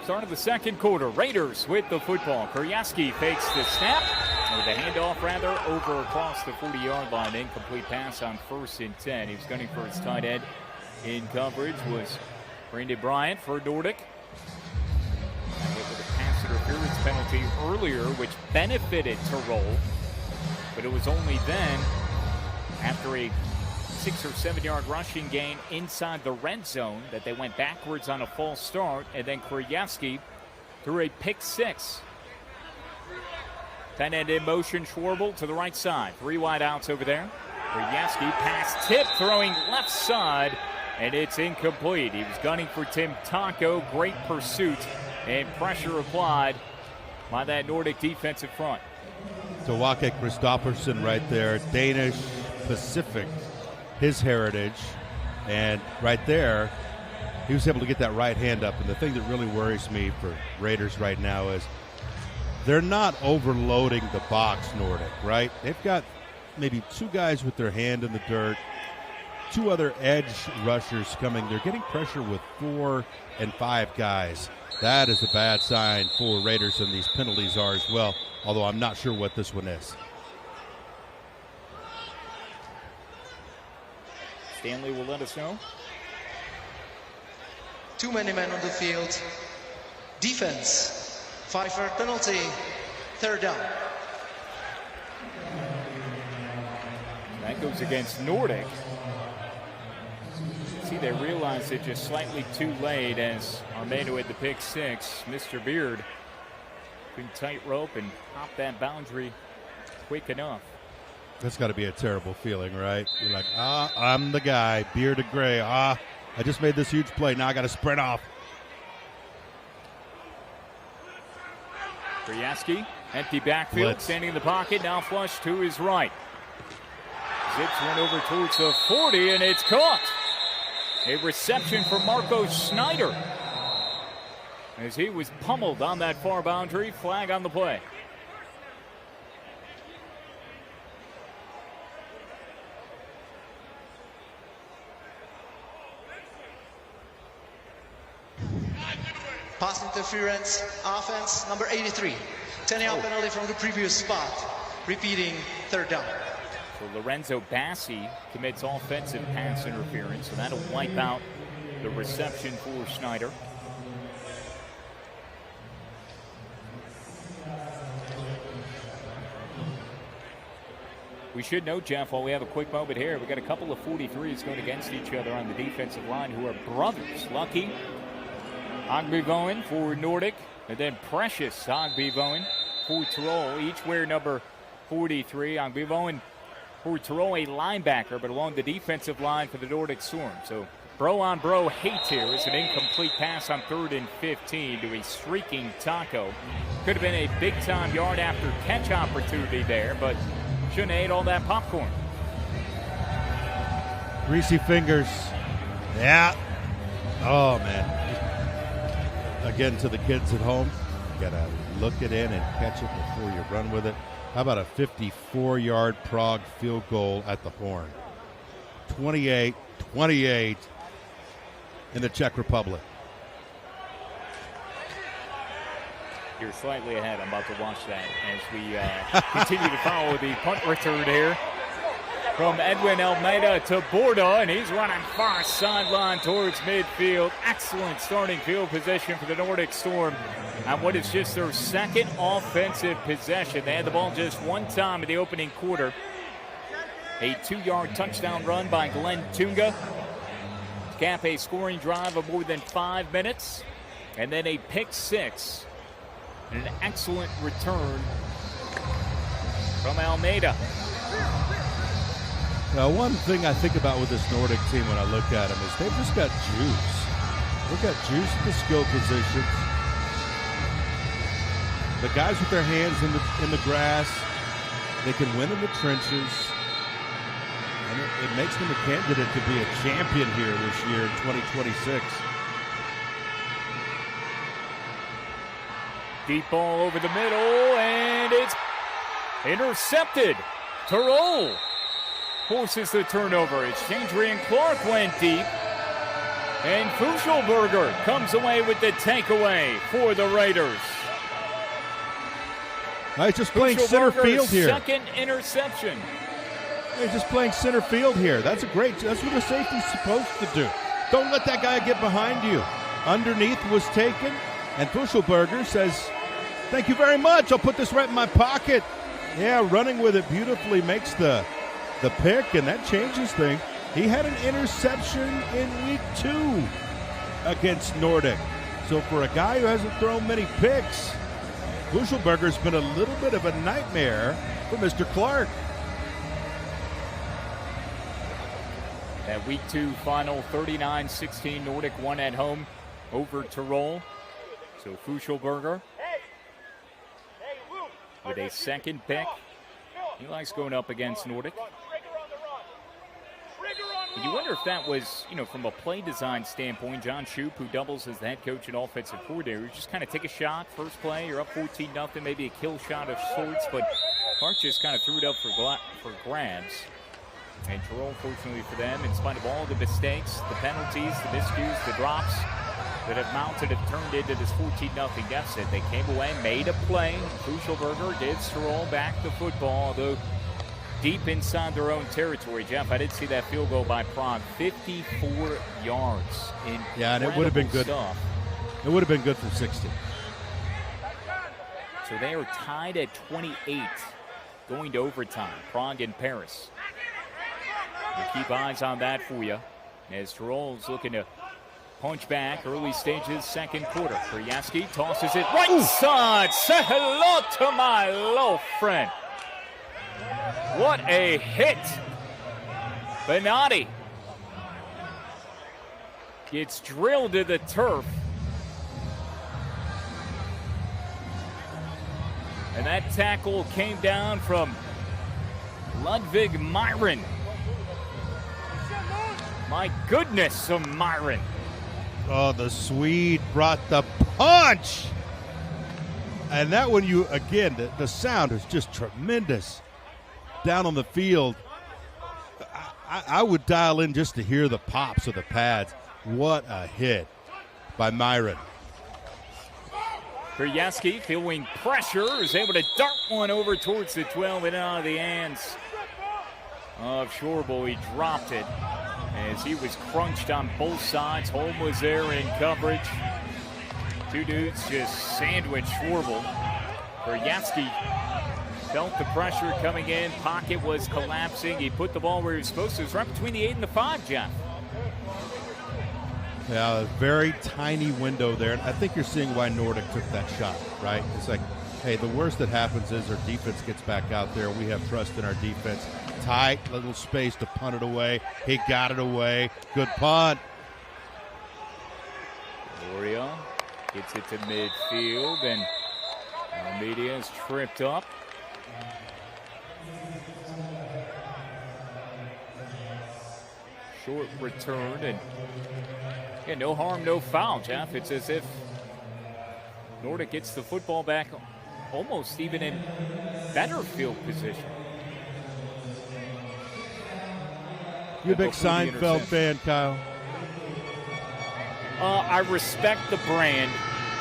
Start of the second quarter. Raiders with the football. Kuryaski fakes the snap, or the handoff rather, over across the 40-yard line. Incomplete pass on 1st and 10. He was gunning for his tight end. In coverage was Brandon Bryant for Nordic. And hit with a pass interference penalty earlier, which benefited Tirol. But it was only then, after a 6 or 7 yard rushing gain inside the red zone, that they went backwards on a false start, and then Kuryaski threw a pick 6. Tight end in motion, Schwarbel to the right side. 3 wide outs over there. Kuryaski pass tip, throwing left side, and it's incomplete. He was gunning for Tim Taco. Great pursuit and pressure applied by that Nordic defensive front. Tawake Christopherson right there, Danish Pacific, his heritage, and right there, he was able to get that right hand up. And the thing that really worries me for Raiders right now is they're not overloading the box, Nordic, right? They've got maybe 2 guys with their hand in the dirt, 2 other edge rushers coming. They're getting pressure with 4 and 5 guys. That is a bad sign for Raiders, and these penalties are as well, although I'm not sure what this one is. Stanley will let us know. Too many men on the field. Defense. 5-yard penalty. 3rd down. That goes against Nordic. See, they realized it just slightly too late as Armando had the pick 6. Mr. Beard couldn't tightrope and hop that boundary quick enough. That's got to be a terrible feeling, right? You're like, I'm the guy, bearded gray. I just made this huge play. Now I got to sprint off. Kuryaski, empty backfield, Blitz. standing in the pocket, now flush to his right. Zips one over towards the 40, and it's caught. A reception for Marco Schneider as he was pummeled on that far boundary. Flag on the play. Pass interference, offense, number 83. 10-yard penalty from the previous spot. Repeating, 3rd down. So Lorenzo Bassi commits offensive pass interference, so that'll wipe out the reception for Schneider. We should note, Jeff, while we have a quick moment here, we got a couple of 43s going against each other on the defensive line who are brothers. Lucky Agbevoen for Nordic, and then Precious Agbevoen for Tirol. Each wear number 43. Agbevoen for Tirol, a linebacker, but along the defensive line for the Nordic Storm. So bro-on-bro hate here is an incomplete pass on 3rd and 15 to a streaking Taco. Could have been a big-time yard after catch opportunity there, but shouldn't have ate all that popcorn. Greasy fingers. Yeah. Oh, man. Again, to the kids at home, you got to look it in and catch it before you run with it. How about a 54-yard Prague field goal at the horn? 28-28 in the Czech Republic. You're slightly ahead. I'm about to watch that as we continue to follow the punt return here from Edwin Almeida to Borda, and he's running far sideline towards midfield. Excellent starting field position for the Nordic Storm on what is just their second offensive possession. They had the ball just one time in the opening quarter. A 2-yard touchdown run by Glenn Tunga to cap a scoring drive of more than 5 minutes, and then a pick six. And an excellent return from Almeida. Now, one thing I think about with this Nordic team when I look at them is they've just got juice. They've got juice at the skill positions. The guys with their hands in the grass, they can win in the trenches. And it makes them a candidate to be a champion here this year in 2026. Deep ball over the middle, and it's intercepted. Tirol forces the turnover. Adrian Clark went deep, and Fuschelberger comes away with the takeaway for the Raiders. He's just playing center field here. Second interception. He's just playing center field here. That's what a safety's supposed to do. Don't let that guy get behind you. Underneath was taken, and Fuschelberger says, "Thank you very much. I'll put this right in my pocket." Yeah, running with it beautifully makes the pick, and that changes things. He had an interception in week 2 against Nordic. So for a guy who hasn't thrown many picks, Fuschelberger's been a little bit of a nightmare for Mr. Clark. That week 2 final, 39-16, Nordic won at home over Tirol. So Fuschelberger with a second pick. He likes going up against Nordic. And you wonder if that was, from a play design standpoint, John Shoup, who doubles as the head coach and offensive coordinator, just kind of take a shot, first play, you're up 14-0, maybe a kill shot of sorts, but Clark just kind of threw it up for grabs. And Tirol, fortunately for them, in spite of all the mistakes, the penalties, the miscues, the drops that have mounted, have turned into this 14-0 deficit. They came away, made a play. Fuschelberger gives Tirol back the football, although deep inside their own territory. Jeff, I did see that field goal by Prague, 54 yards. Yeah, and it would have been good. Stuff. It would have been good for 60. So they are tied at 28, going to overtime. Prague and Paris. We'll keep eyes on that for you as Tirol's looking to punch back early stages, second quarter. Krajewski tosses it right side. Say hello to my low friend. What a hit. Benatti gets drilled to the turf. And that tackle came down from Ludwig Myron. My goodness, Myron. Oh, the Swede brought the punch. And that one, the sound is just tremendous down on the field. I would dial in just to hear the pops of the pads. What a hit by Myron. Krajewski, feeling pressure, is able to dart one over towards the 12 and out of the hands of Schwarble. He dropped it as he was crunched on both sides. Holm was there in coverage. Two dudes just sandwiched Schwarble. Krajewski felt the pressure coming in. Pocket was collapsing. He put the ball where he was supposed to. It was right between the 8 and the 5, Jeff. Yeah, a very tiny window there. And I think you're seeing why Nordic took that shot, right? It's like, hey, the worst that happens is our defense gets back out there. We have trust in our defense. Tight little space to punt it away. He got it away. Good punt. Gloria gets it to midfield, and Almeida is tripped up. Short return, and no harm, no foul, Jeff. It's as if Nordic gets the football back almost even in better field position. You a big Seinfeld fan, Kyle? I respect the brand.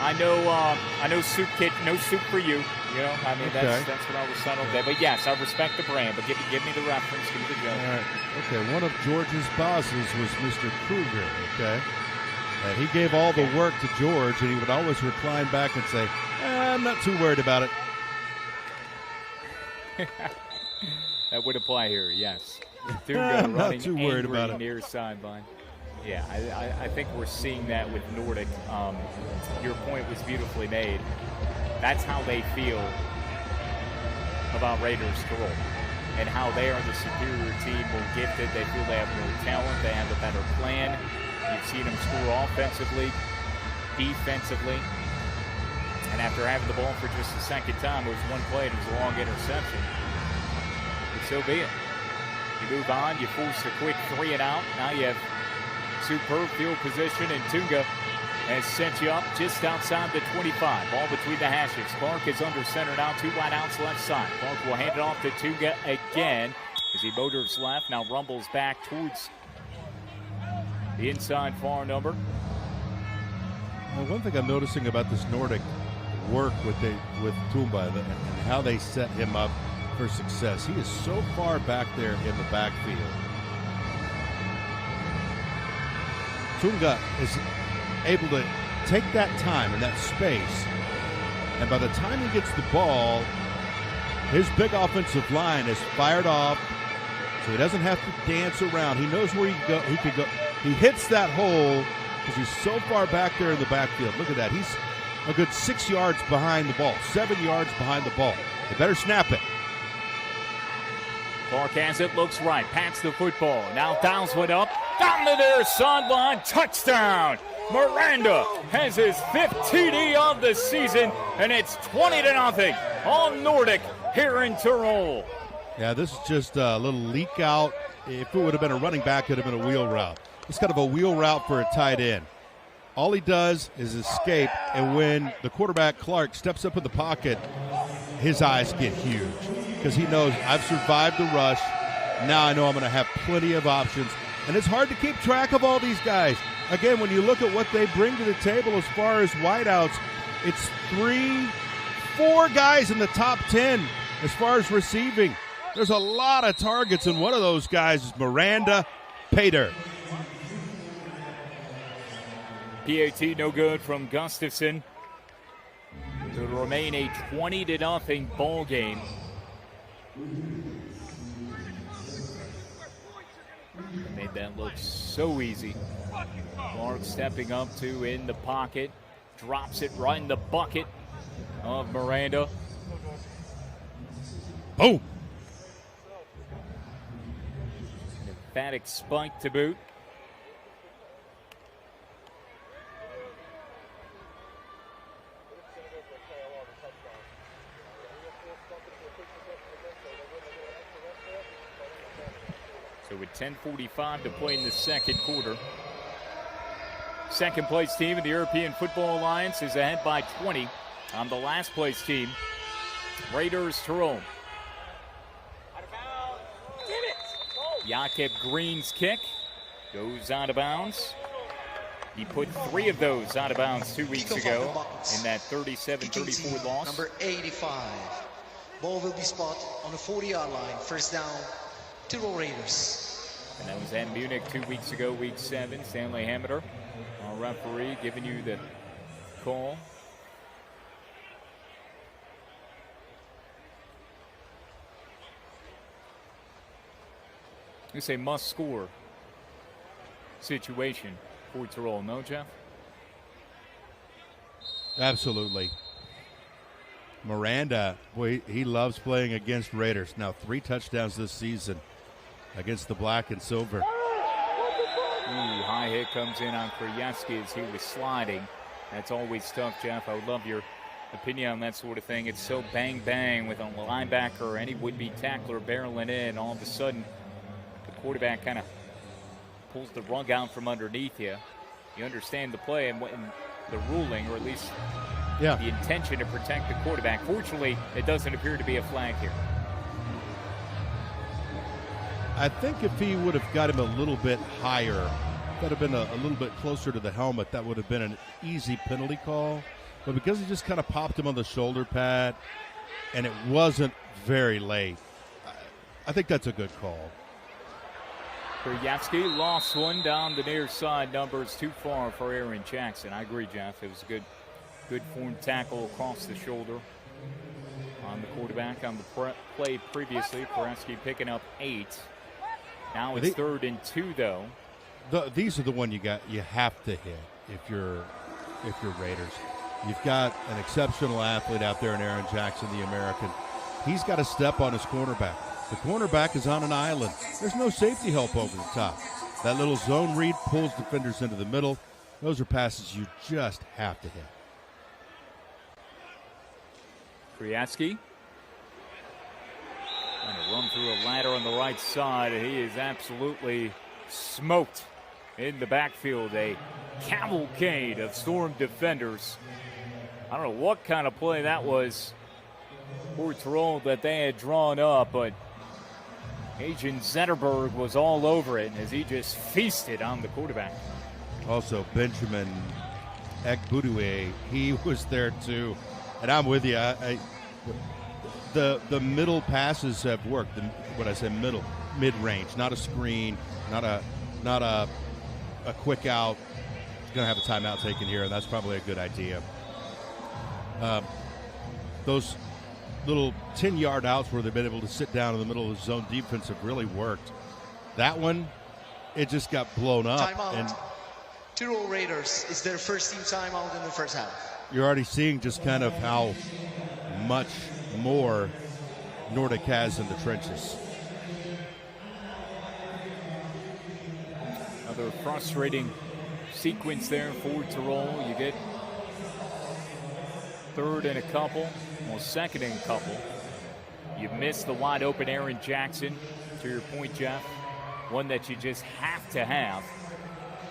I know Soup Kit, no soup for you. You know, I mean, that's what I was saying all day. But yes, I respect the brand. But give me the reference, give me the joke. All right. Okay, one of George's bosses was Mr. Kruger. Okay, and he gave all the work to George, and he would always recline back and say, "I'm not too worried about it." That would apply here. Yes. I'm not too worried about it. Near sideline. Yeah, I think we're seeing that with Nordic. Your point was beautifully made. That's how they feel about Raiders Tirol and how they are the superior team, more gifted. They feel they have more talent. They have a better plan. You've seen them score offensively, defensively. And after having the ball for just the second time, it was one play and it was a long interception. But so be it. You move on, you force a quick 3 and out. Now you have superb field position, and Tunga has sent you up just outside the 25. Ball between the hashes. Clark is under center now. 2 wide outs left side. Clark will hand it off to Tunga again as he motors left. Now rumbles back towards the inside far number. Well, one thing I'm noticing about this Nordic work with Tumba and how they set him up for success. He is so far back there in the backfield. Tunga is able to take that time and that space, and by the time he gets the ball, his big offensive line is fired off, so he doesn't have to dance around. He knows where he could go. He hits that hole because he's so far back there in the backfield. Look at that. He's a good 6 yards behind the ball, 7 yards behind the ball. They better snap it. Clark has it, looks right, pats the football. Now dials one up, down to their sideline, touchdown. Miranda has his 5th TD of the season, and it's 20-0 on Nordic here in Tirol. Yeah, this is just a little leak out. If it would have been a running back, it would have been a wheel route. It's kind of a wheel route for a tight end. All he does is escape, and when the quarterback, Clark, steps up in the pocket, his eyes get huge because he knows, I've survived the rush. Now I know I'm going to have plenty of options. And it's hard to keep track of all these guys. Again, when you look at what they bring to the table as far as wideouts, it's 3-4 guys in the top 10 as far as receiving. There's a lot of targets, and one of those guys is Miranda Pater. PAT no good from Gustafson. To remain a 20-0 ball game. Made that look so easy. Clark stepping up to in the pocket. Drops it right in the bucket of Miranda. Boom! An emphatic spike to boot. So with 10:45 to play in the second quarter. Second place team in the European Football Alliance is ahead by 20 on the last place team, Raiders Tirol. Jakob Green's kick goes out of bounds. He put 3 of those out of bounds 2 weeks ago in that 37-34 loss. Number 85. Ball will be spot on the 40-yard line. First down, Tirol Raiders. And that was at Munich 2 weeks ago, week 7. Stanley Hammeter, our referee, giving you the call. It's a must-score situation for Tirol, no, Jeff? Absolutely. Miranda, boy, he loves playing against Raiders. Now 3 touchdowns this season against the black and silver. High hit comes in on Krajewski as he was sliding. That's always tough, Jeff. I would love your opinion on that sort of thing. It's so bang-bang with a linebacker or any would-be tackler barreling in. All of a sudden, the quarterback kind of pulls the rug out from underneath you. You understand the play and the ruling, or at least the intention to protect the quarterback. Fortunately, it doesn't appear to be a flag here. I think if he would have got him a little bit higher, that would have been a little bit closer to the helmet, that would have been an easy penalty call. But because he just kind of popped him on the shoulder pad, and it wasn't very late, I think that's a good call. Krajewski lost one down the near side. Numbers too far for Aaron Jackson. I agree, Jeff. It was a good form tackle across the shoulder on the quarterback on the play previously. Krajewski picking up 8. Now it's 3rd and 2, though. These are the one you have to hit if you're Raiders. You've got an exceptional athlete out there in Aaron Jackson, the American. He's got to step on his cornerback. The cornerback is on an island. There's no safety help over the top. That little zone read pulls defenders into the middle. Those are passes you just have to hit. Krajewski trying to run through a ladder on the right side, and he is absolutely smoked in the backfield. A cavalcade of Storm defenders. I don't know what kind of play that was for Tirol that they had drawn up, but Agent Zetterberg was all over it as he just feasted on the quarterback. Also, Benjamin Ekbudue, he was there too. And I'm with you. The middle passes have worked. When I say middle, mid-range, not a screen, not a quick out. Going to have a timeout taken here, and that's probably a good idea. Those little 10-yard outs where they've been able to sit down in the middle of the zone defense have really worked. That one, it just got blown up. Timeout. And Tirol Raiders is their first team timeout in the first half. You're already seeing just kind of how much more Nordic has in the trenches. Another frustrating sequence there for Tirol. You get 3rd and a couple, well, 2nd and a couple. You miss the wide open Aaron Jackson, to your point, Jeff. One that you just have to have.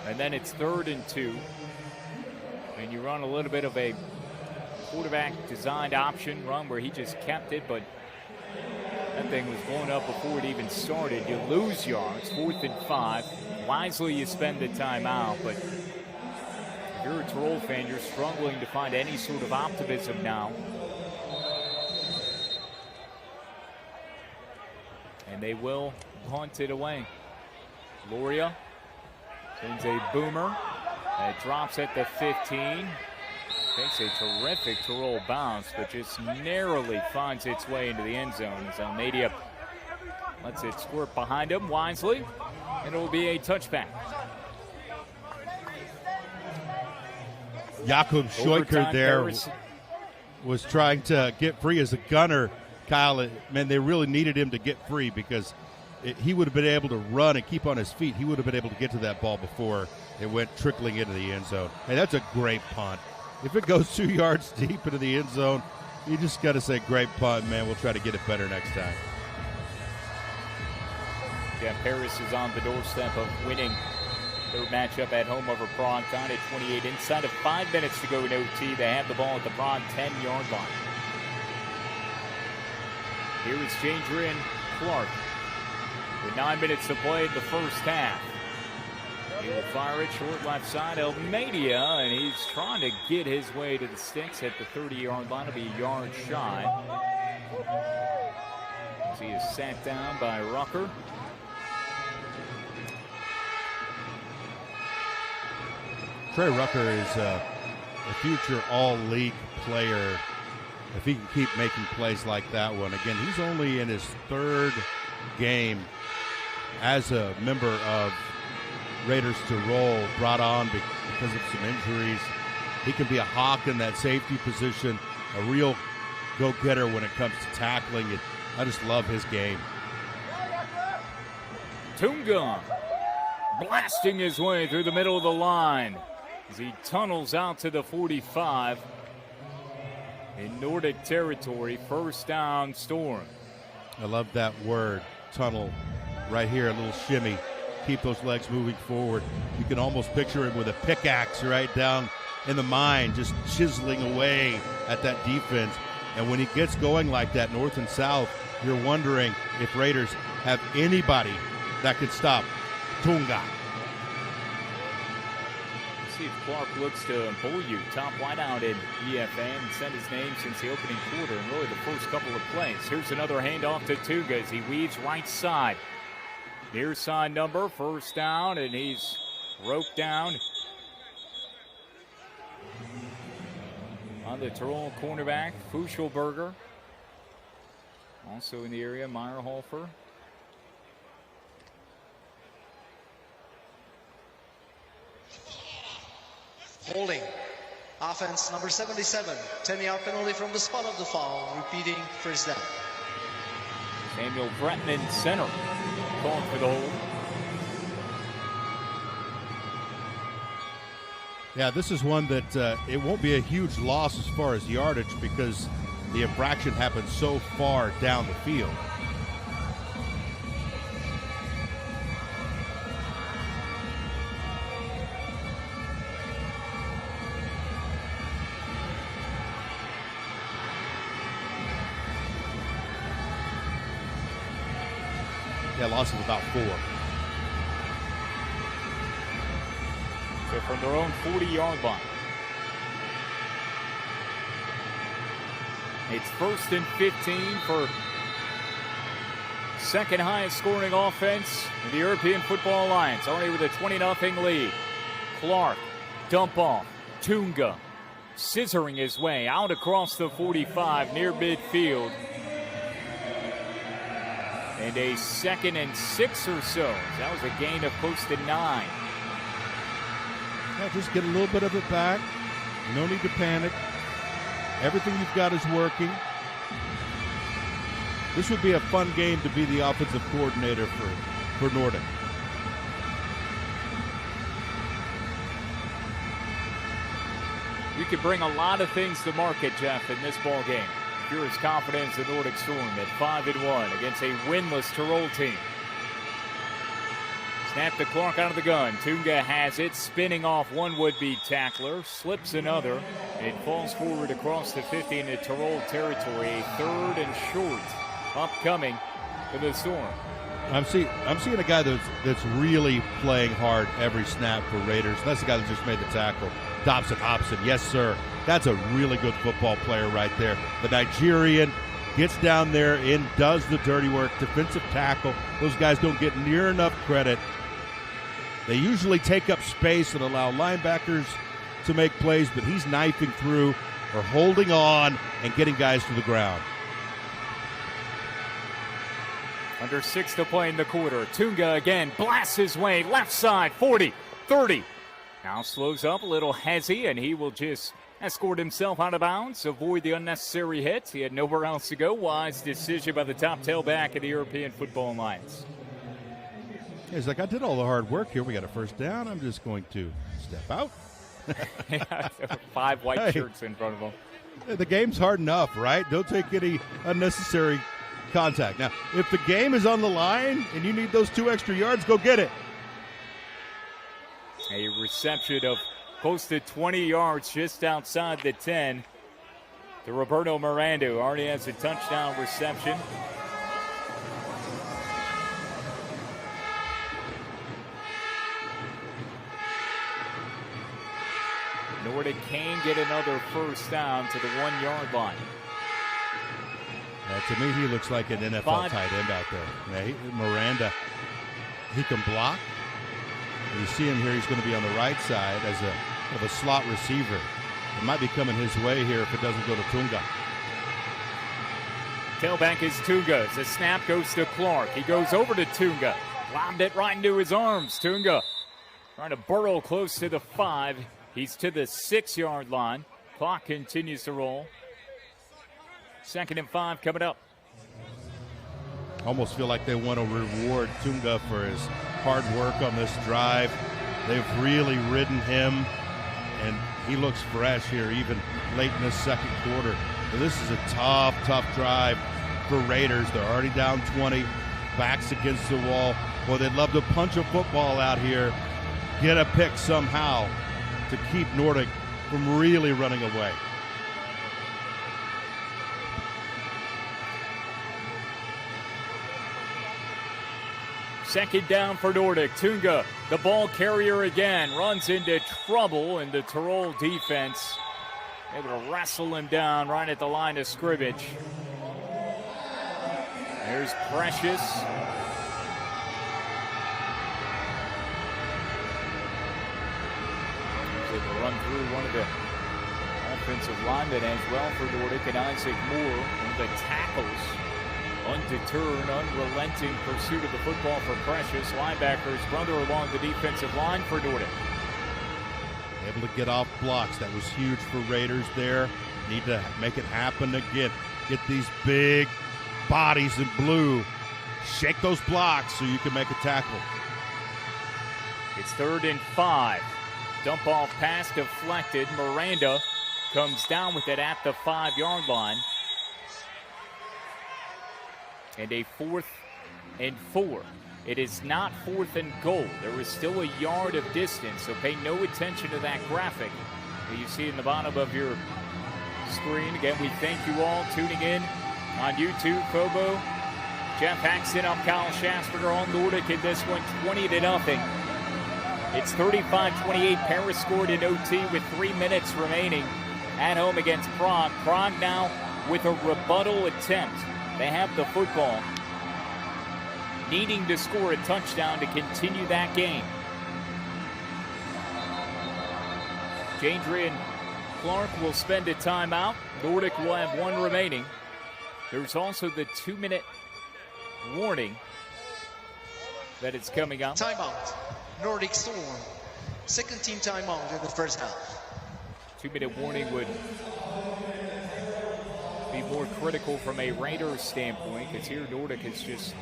And then it's 3rd and 2. And you run a little bit of a quarterback designed option run where he just kept it, but that thing was blown up before it even started. You lose yards, 4th and 5. Wisely you spend the timeout, but if you're a Tirol fan, you're struggling to find any sort of optimism now. And they will punt it away. Loria sends a boomer. It drops at the 15. Takes a terrific Tirol bounce, but just narrowly finds its way into the end zone as Almeida lets it squirt behind him wisely, and it will be a touchback. Jakob Scheuker there was trying to get free as a gunner, Kyle. Man, they really needed him to get free because he would have been able to run and keep on his feet. He would have been able to get to that ball before it went trickling into the end zone. Hey, that's a great punt. If it goes 2 yards deep into the end zone, you just got to say, great punt, man. We'll try to get it better next time. Jeff Harris is on the doorstep of winning their matchup at home over Prague, tied at 28. Inside of 5 minutes to go in OT. They have the ball at the Prague 10-yard line. Here is Jadrian Clark with 9 minutes to play in the first half. He will fire it short left side. Almeida, and he's trying to get his way to the sticks at the 30-yard line. It'll be a yard shy. As he is sat down by Rucker. Trey Rucker is a future all-league player if he can keep making plays like that one. Again, he's only in his 3rd game as a member of Raiders Tirol, brought on because of some injuries. He can be a hawk in that safety position, a real go-getter when it comes to tackling it. I just love his game. Tunga blasting his way through the middle of the line as he tunnels out to the 45 in Nordic territory. First down, Storm. I love that word, tunnel, right here, a little shimmy. Keep those legs moving forward. You can almost picture him with a pickaxe right down in the mine, just chiseling away at that defense. And when he gets going like that, north and south, you're wondering if Raiders have anybody that could stop Tunga. See if Clark looks to pull you. Top wideout in EFA and sent his name since the opening quarter and really the first couple of plays. Here's another handoff to Tunga as he weaves right side. Near side number, first down, and he's roped down on the Tirol cornerback, Fuschelberger. Also in the area, Meyerhofer. Holding. Offense number 77. 10-yard penalty from the spot of the foul. Repeating first down. Samuel Bretman, center, calling for the hold. Yeah, this is one that it won't be a huge loss as far as yardage because the infraction happened so far down the field. Yeah, loss of about 4. So from their own 40-yard line. It's 1st and 15 for second highest scoring offense in the European Football Alliance. Already with a 20-0 lead. Clark, dump off. Tunga scissoring his way out across the 45 near midfield. And a 2nd and 6 or so. That was a gain of close to 9. Yeah, just get a little bit of it back. No need to panic. Everything you've got is working. This would be a fun game to be the offensive coordinator for Nordic. You can bring a lot of things to market, Jeff, in this ball game. You're as confident as the Nordic Storm at 5-1 against a winless Tirol team. Snap to Clark out of the gun. Tunga has it, spinning off one would-be tackler, slips another, and it falls forward across the 50 into Tirol territory. A 3rd and short upcoming for the Storm. I'm seeing a guy that's really playing hard every snap for Raiders. That's the guy that just made the tackle. Dobson Hobson, yes, sir. That's a really good football player right there. The Nigerian gets down there and does the dirty work. Defensive tackle. Those guys don't get near enough credit. They usually take up space and allow linebackers to make plays, but he's knifing through or holding on and getting guys to the ground. Under 6 to play in the quarter. Tunga again blasts his way left side, 40, 30. Now slows up a little hezzy, and he will just escort himself out of bounds, avoid the unnecessary hits. He had nowhere else to go. Wise decision by the top tailback of the European Football Alliance. He's like, I did all the hard work here. We got a first down. I'm just going to step out. 5 white shirts in front of him. The game's hard enough, right? Don't take any unnecessary contact. Now, if the game is on the line and you need those 2 extra yards, go get it. A reception of close to 20 yards just outside the 10 to Roberto Miranda, who already has a touchdown reception. Nordic can get another first down to the 1-yard line. To me, he looks like an NFL tight end out there. Yeah, Miranda, he can block. You see him here, he's going to be on the right side as a slot receiver. It might be coming his way here if it doesn't go to Tunga. Tailback is Tunga. The snap goes to Clark. He goes over to Tunga. Lobbed it right into his arms. Tunga trying to burrow close to the 5. He's to the 6-yard line. Clock continues to roll. 2nd and 5 coming up. Almost feel like they want to reward Tunga for his hard work on this drive. They've really ridden him, and he looks fresh here even late in this second quarter. But this is a tough drive for Raiders. They're already down 20, backs against the wall. Boy, they'd love to punch a football out here, get a pick somehow to keep Nordic from really running away. Second down for Nordic. Tunga, the ball carrier again, runs into trouble, and the Tirol defense able to wrestle him down right at the line of scrimmage. There's Precious. Able to run through one of the offensive linemen as well for Nordic, and Isaac Moore, one of the tackles. Undeterred, unrelenting pursuit of the football for Precious. Linebacker's brother along the defensive line for Nordic. Able to get off blocks. That was huge for Raiders there. Need to make it happen again. Get these big bodies in blue. Shake those blocks so you can make a tackle. It's 3rd and 5. Dump off pass deflected. Miranda comes down with it at the 5-yard line. And a 4th and 4. It is not 4th and goal. There is still a yard of distance, so pay no attention to that graphic that you see in the bottom of your screen. Again, we thank you all tuning in on YouTube. Fobo, Jeff Haxton, I'm Kyle Shasberger on Nordic in this one, 20-0. It's 35-28. Paris scored in OT with 3 minutes remaining at home against Prague. Prague now with a rebuttal attempt. They have the football, needing to score a touchdown to continue that game. Jadrian Clark will spend a timeout. Nordic will have 1 remaining. There's also the 2-minute warning that it's coming up. Timeout. Nordic Storm. Second team timeout in the first half. 2-minute warning would be more critical from a Raiders standpoint, because here Nordic is just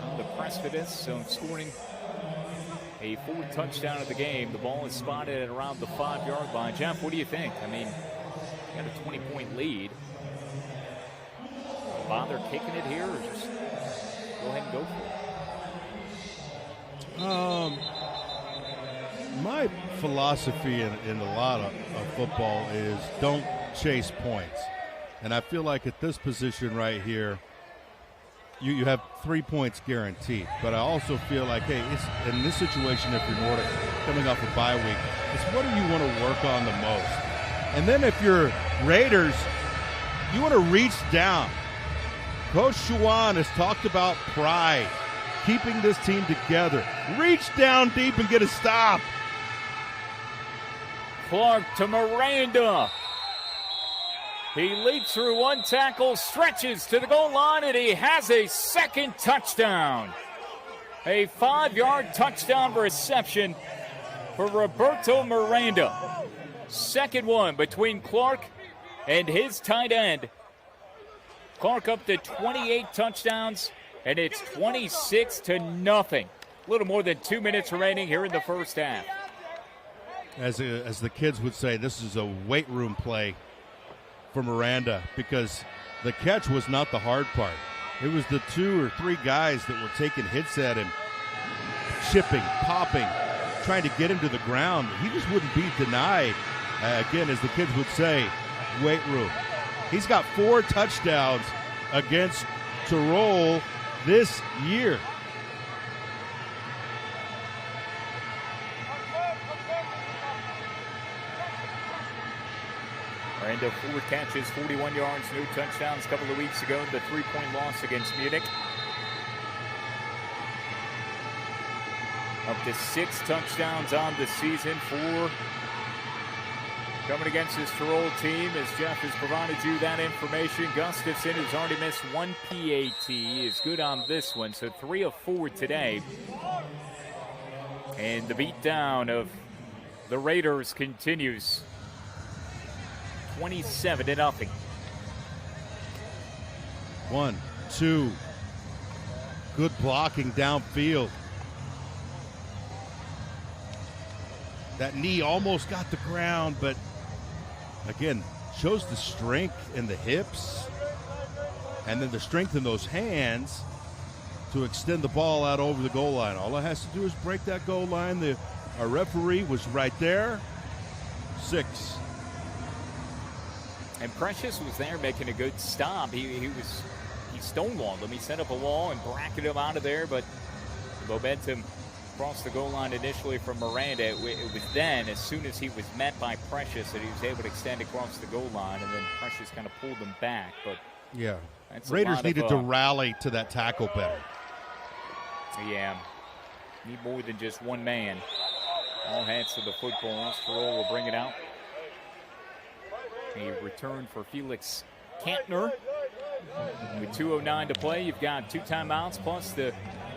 on the precipice of scoring a 4th touchdown of the game. The ball is spotted at around the 5-yard line. Jeff, what do you think? I mean, you got a 20-point lead. Bother kicking it here, or just go ahead and go for it? My philosophy in a lot of football is don't chase points. And I feel like at this position right here, you have 3 points guaranteed. But I also feel like, hey, it's in this situation, if you're Nordic coming off a bye week, it's what do you want to work on the most? And then if you're Raiders, you want to reach down. Coach Chouan has talked about pride, keeping this team together. Reach down deep and get a stop. Clark to Miranda. He leaps through 1 tackle, stretches to the goal line, and he has a 2nd touchdown. A 5-yard touchdown reception for Roberto Miranda. 2nd one between Clark and his tight end. Clark up to 28 touchdowns, and it's 26-0. A little more than 2 minutes remaining here in the first half. As the kids would say, this is a weight room play for Miranda, because the catch was not the hard part. It was the 2 or 3 guys that were taking hits at him, chipping, popping, trying to get him to the ground. He just wouldn't be denied. Again, as the kids would say, weight room. He's got 4 touchdowns against Tirol this year. Miranda, 4 catches, 41 yards, no touchdowns a couple of weeks ago. The 3-point loss against Munich. Up to 6 touchdowns on the season. 4 coming against this Tirol team, as Jeff has provided you that information. Gustafson, who's already missed 1 PAT, is good on this one, so 3 of 4 today. And the beatdown of the Raiders continues. 27-0. 1, 2. Good blocking downfield. That knee almost got the ground, but again, shows the strength in the hips and then the strength in those hands to extend the ball out over the goal line. All it has to do is break that goal line. Our referee was right there. 6. And Precious was there making a good stop. He stonewalled him. He set up a wall and bracketed him out of there, but momentum across the goal line initially from Miranda. It was then, as soon as he was met by Precious, that he was able to extend across the goal line, and then Precious kind of pulled him back. But yeah, that's Raiders needed to rally to that tackle better. Yeah, need more than just one man. All hands to the football. Tirol will bring it out. A return for Felix Kantner. With 2:09 to play, you've got 2 timeouts plus the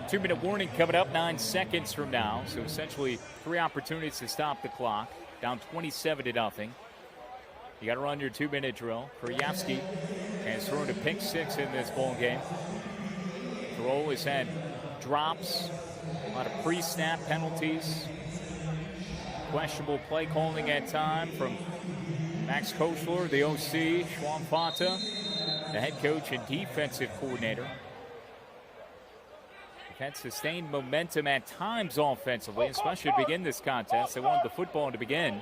2-minute warning coming up 9 seconds from now. So essentially 3 opportunities to stop the clock. Down 27-0. You got to run your 2-minute drill. Krajewski has thrown a pick 6 in this ball game. Tirol has had drops, a lot of pre-snap penalties, questionable play calling at time from Max Kochler, the OC, Schwan Fata, the head coach and defensive coordinator. They've had sustained momentum at times offensively, especially to begin this contest. They wanted the football to begin.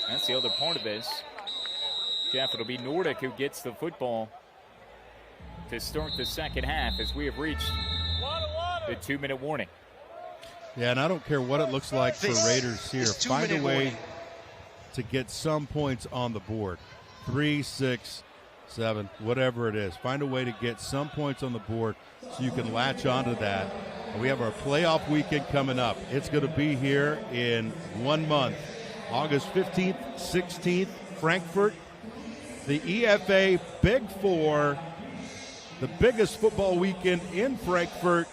That's the other part of this. Jeff, it'll be Nordic who gets the football to start the second half as we have reached the 2-minute warning. Yeah, and I don't care what it looks like for Raiders here. Find a way to get some points on the board. 3, 6, 7, whatever it is. Find a way to get some points on the board so you can latch onto that. And we have our playoff weekend coming up. It's going to be here in 1 month. August 15th, 16th, Frankfurt. The EFA Big Four, the biggest football weekend in Frankfurt.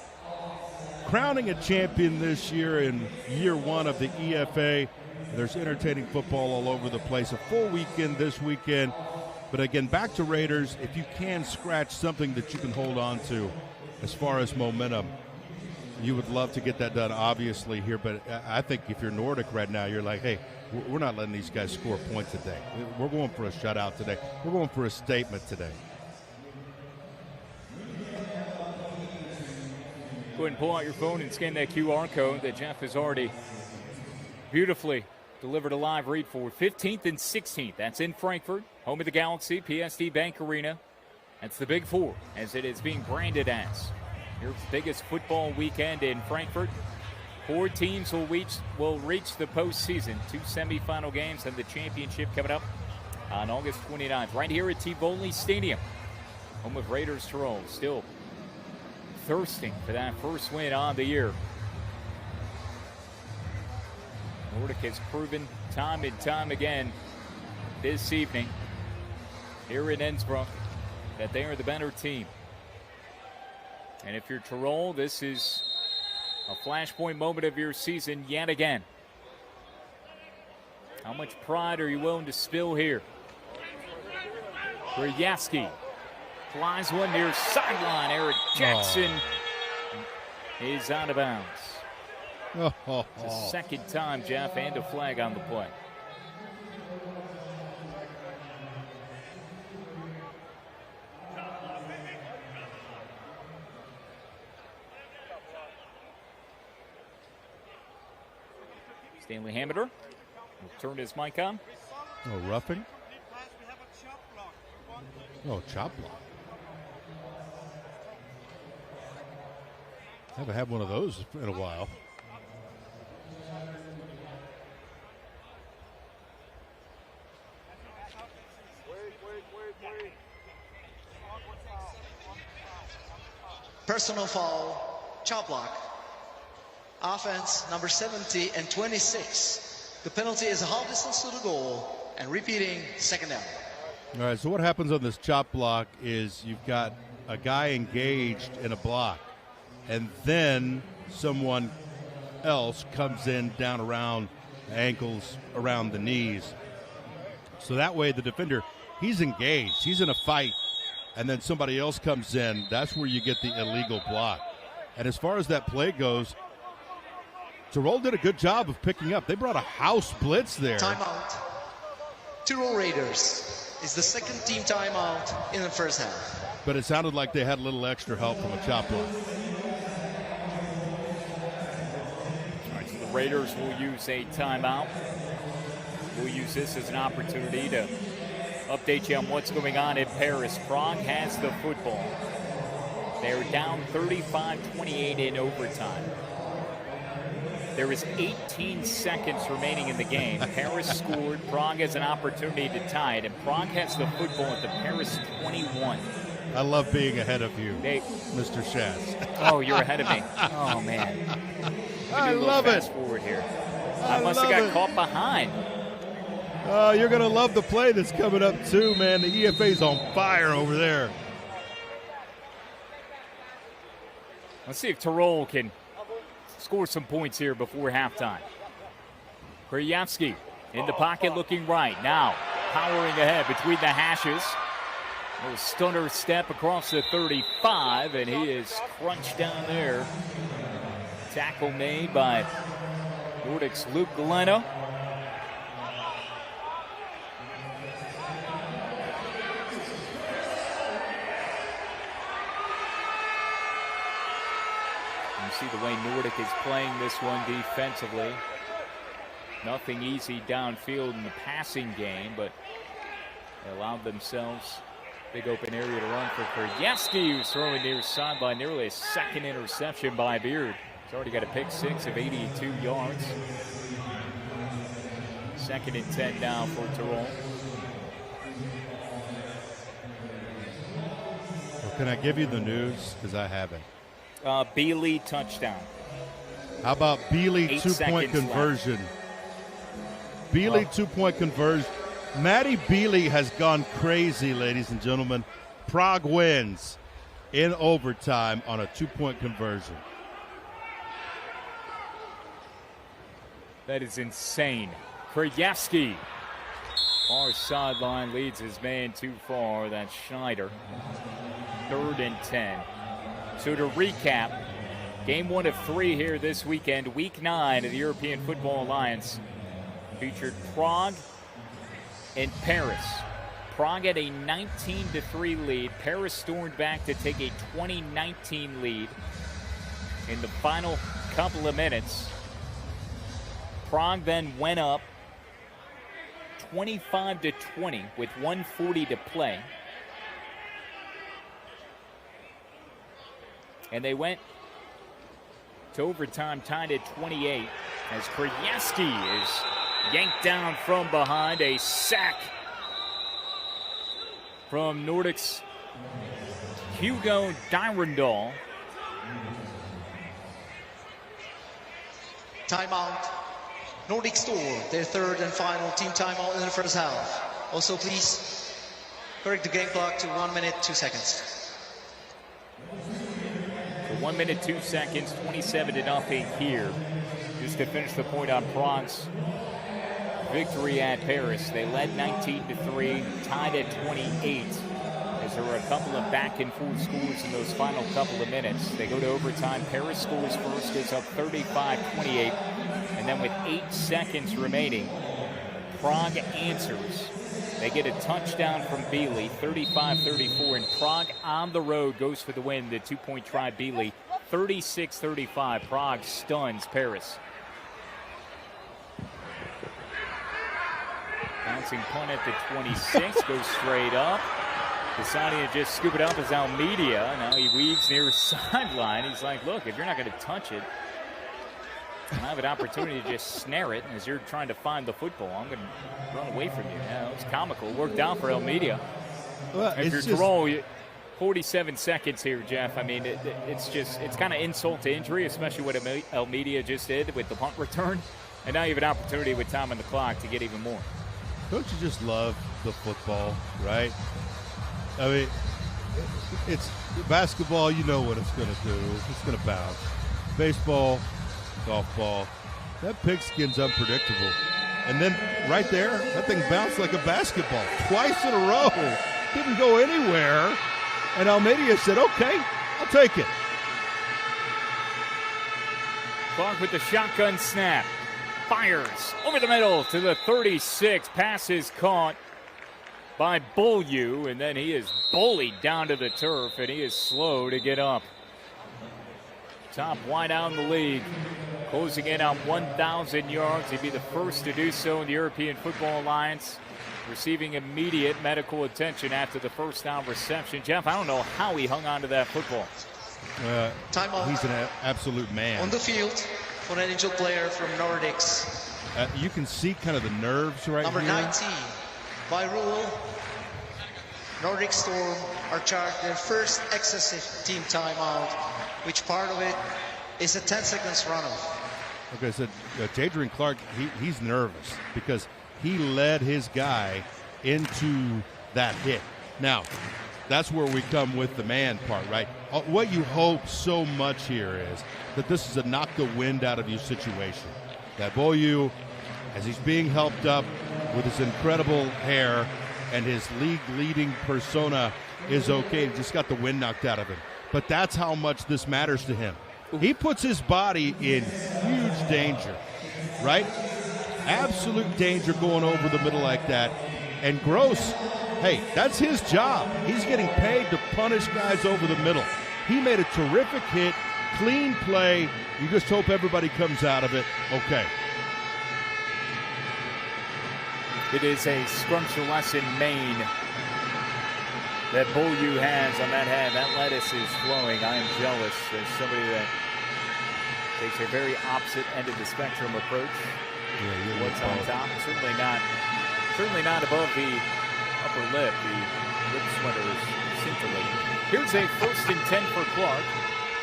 Crowning a champion this year in year 1 of the EFA. There's entertaining football all over the place. A full weekend this weekend. But again, back to Raiders. If you can scratch something that you can hold on to as far as momentum, you would love to get that done, obviously, here. But I think if you're Nordic right now, you're like, hey, we're not letting these guys score points today. We're going for a shutout today. We're going for a statement today. Go ahead and pull out your phone and scan that QR code that Jeff has already beautifully delivered a live read for. 15th and 16th. That's in Frankfurt, home of the Galaxy, PSD Bank Arena. That's the Big Four, as it is being branded as. Here's the biggest football weekend in Frankfurt. 4 teams will reach the postseason. 2 semifinal games and the championship coming up on August 29th. Right here at Tivoli Stadium, home of Raiders Tirol. Still thirsting for that first win on the year. Nordic has proven time and time again this evening here in Innsbruck that they are the better team. And if you're Tirol, this is a flashpoint moment of your season yet again. How much pride are you willing to spill here? Krajewski flies one near sideline. Eric Jackson is out of bounds. It's the second time, Jeff, and a flag on the play. Stanley Hammeter will turn his mic on. Oh, roughing? Oh, chop block. Haven't had one of those in a while. Personal foul, chop block. Offense number 70 and 26. The penalty is a half distance to the goal and repeating, second down. All right, so what happens on this chop block is you've got a guy engaged in a block, and then someone else comes in down around the ankles, around the knees. So that way the defender, he's engaged, he's in a fight, and then somebody else comes in. That's where you get the illegal block. And as far as that play goes, Tirol did a good job of picking up. They brought a house blitz there. Timeout. Tirol Raiders is the second team timeout in the first half. But it sounded like they had a little extra help from a chop block. All right, so the Raiders will use a timeout. We'll use this as an opportunity to update you on what's going on in Paris. Prague has the football. They're down 35-28 in overtime. There is 18 seconds remaining in the game. Paris scored. Prague has an opportunity to tie it, and Prague has the football at the Paris 21. I love being ahead of you, Mr. Shaz. Oh, you're ahead of me. Oh, man. I love it. Fast forward here. I must have got caught behind. Oh, you're going to love the play that's coming up, too, man. The EFA's on fire over there. Let's see if Tirol can score some points here before halftime. Krajewski in the pocket looking right. Now powering ahead between the hashes. A little stunner step across the 35, and he is crunched down there. Tackle made by Nordic's Luke Galeno. See the way Nordic is playing this one defensively. Nothing easy downfield in the passing game, but they allowed themselves big open area to run for Krajewski, who's throwing near sideline. Nearly a second interception by Beard. He's already got a pick six of 82 yards. 2nd and 10 now for Tirol. Well, can I give you the news? Because I haven't. Bealey touchdown. How about Bealey 2-point conversion? Bealey 2-point conversion. Matty Bealey has gone crazy, ladies and gentlemen. Prague wins in overtime on a 2-point conversion. That is insane. Krajewski. Far sideline leads his man too far. That's Schneider. 3rd and 10. So to recap, game 1 of 3 here this weekend, week 9 of the European Football Alliance, featured Prague and Paris. Prague had a 19-3 lead. Paris stormed back to take a 20-19 lead in the final couple of minutes. Prague then went up 25-20 with 1:40 to play. And they went to overtime, tied at 28, as Krajewski is yanked down from behind. A sack from Nordic's Hugo Dyrendal. Timeout. Nordic Storm, their 3rd and final team timeout in the first half. Also, please correct the game clock to 1 minute, 2 seconds. 1 minute, 2 seconds, 27-0 here. Just to finish the point on Prague's victory at Paris. They led 19-3, tied at 28. As there were a couple of back and forth scores in those final couple of minutes. They go to overtime. Paris scores first, goes up 35-28. And then with 8 seconds remaining, Prague answers. They get a touchdown from Bealey, 35-34, and Prague on the road goes for the win. The 2-point try, Bealey, 36-35. Prague stuns Paris. Bouncing punt at the 26, goes straight up. Deciding to just scoop it up is Almeida. Now he weaves near his sideline. He's like, look, if you're not going to touch it, I have an opportunity to just snare it as you're trying to find the football. I'm going to run away from you. Yeah, it was comical. It worked out for Almeida. Well, if you're Tirol, 47 seconds here, Jeff. I mean, it's kind of insult to injury, especially what Almeida just did with the punt return. And now you have an opportunity with time on the clock to get even more. Don't you just love the football, right? I mean, it's basketball, you know what it's going to do. It's going to bounce. Baseball, golf ball, that pigskin's unpredictable. And then right there, that thing bounced like a basketball twice in a row. Didn't go anywhere. And Almeida said, okay, I'll take it. Clark with the shotgun snap. Fires over the middle to the 36. Pass is caught by Beaulieu, and then he is bullied down to the turf, and he is slow to get up. Top wideout in the league, closing in on 1,000 yards. He'd be the first to do so in the European Football Alliance, receiving immediate medical attention after the first down reception. Jeff, I don't know how he hung on to that football. Timeout. He's an absolute man. On the field for an injured player from Nordics. You can see kind of the nerves right Number here. 19. By rule, Nordic Storm are charged their first excessive team timeout, which part of it is a 10 seconds runoff. Okay, so Jadrian Clark, he's nervous because he led his guy into that hit. Now, that's where we come with the man part, right? What you hope so much here is that this is a knock the wind out of you situation. That Beaulieu, as he's being helped up with his incredible hair and his league-leading persona, is okay. He just got the wind knocked out of him. But that's how much this matters to him. He puts his body in huge danger, right? Absolute danger going over the middle like that. And Gross, hey, that's his job. He's getting paid to punish guys over the middle. He made a terrific hit, clean play. You just hope everybody comes out of it okay. It is a scrumptious main that Beaulieu has on that head. That lettuce is flowing. I am jealous. There's somebody that takes a very opposite end of the spectrum approach. Yeah, what's on top? Certainly not above the upper lip. The lip sweater is scintillating. Here's a 1st and 10 for Clark.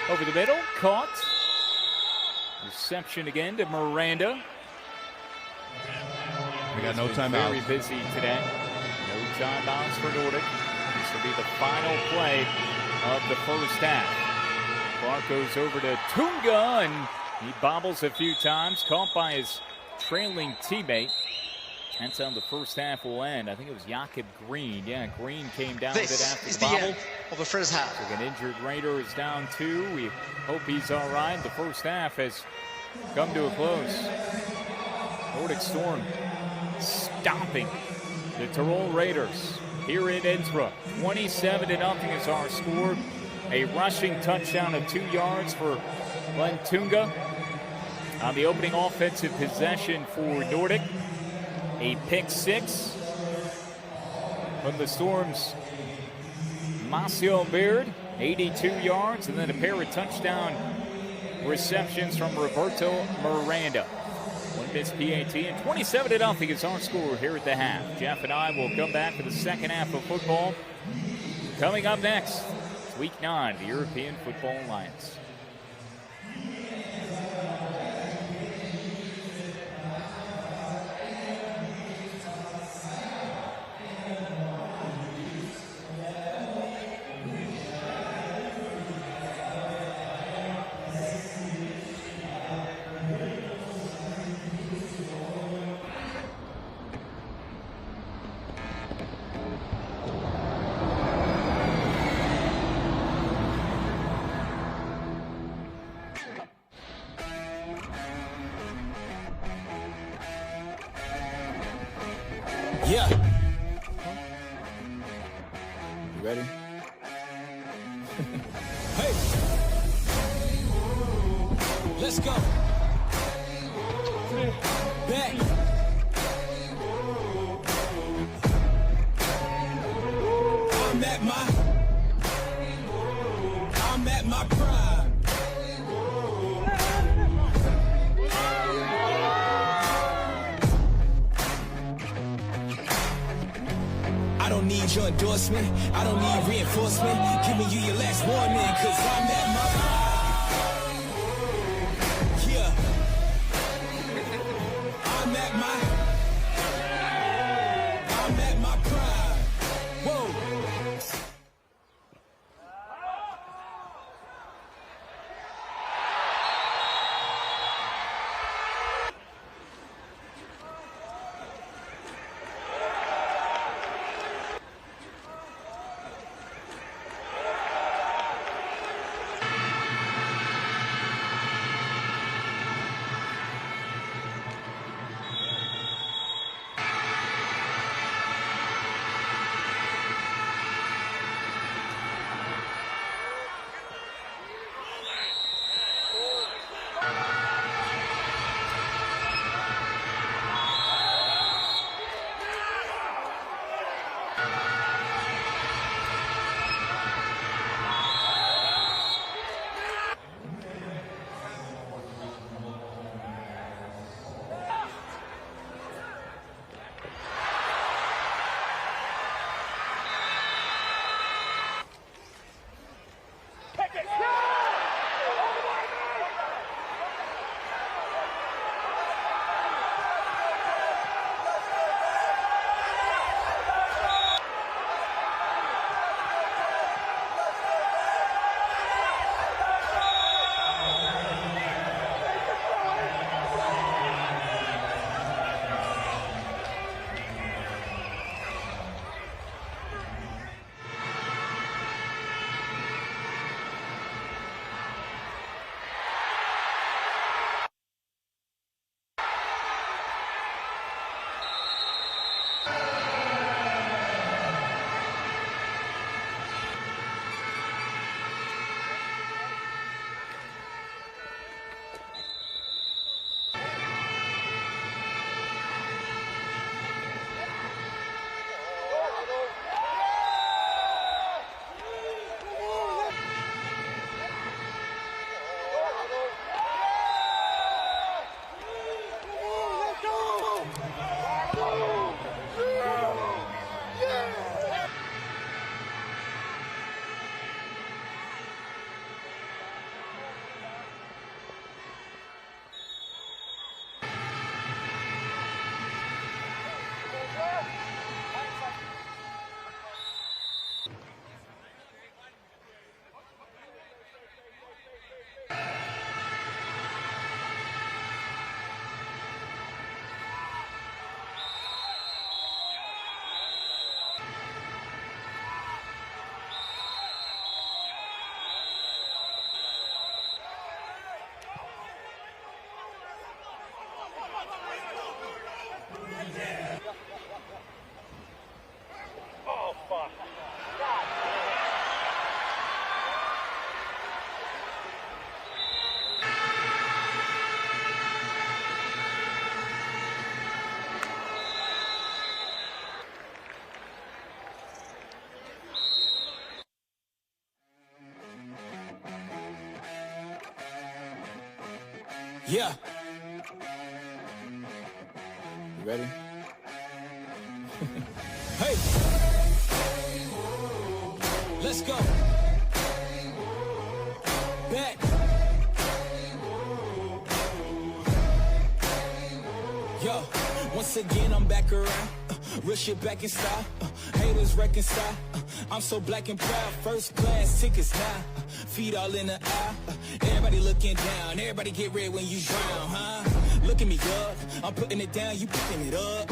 Over the middle, caught. Reception again to Miranda. We got no timeout. Very busy today. No timeouts for Nordic. This will be the final play of the first half. Clark goes over to Tunga, and he bobbles a few times, caught by his trailing teammate. That's how the first half will end. I think it was Jakob Green. Yeah, Green came down with it after the the bobble. end of the first half. So an injured Raider is down 2. We hope he's all right. The first half has come to a close. Nordic Storm stomping the Tirol Raiders here in Innsbruck. 27-0 is our score. A rushing touchdown of 2 yards for Glenn Tunga on the opening offensive possession for Nordic. A pick 6 from the Storm's Maciel Beard, 82 yards, and then a pair of touchdown receptions from Roberto Miranda. One missed PAT, and 27-0 is our score here at the half. Jeff and I will come back for the second half of football. Coming up next, it's Week 9 of the European Football Alliance. Yeah. You ready? Hey. Let's go. Back. I'm at my prime. I don't need your endorsement. I don't need reinforcement. Giving you your last warning, 'cause I'm at my prime. Yeah. I'm at my prime. Whoa. Yeah. You ready? Hey. Let's go. Back. Yo, once again I'm back around. Real shit back in style. Haters reconcile. I'm so black and proud. First class tickets now. Feet all in the aisle. Everybody looking down. Everybody get red when you drown, huh? Look at me, dog. I'm putting it down. You picking it up.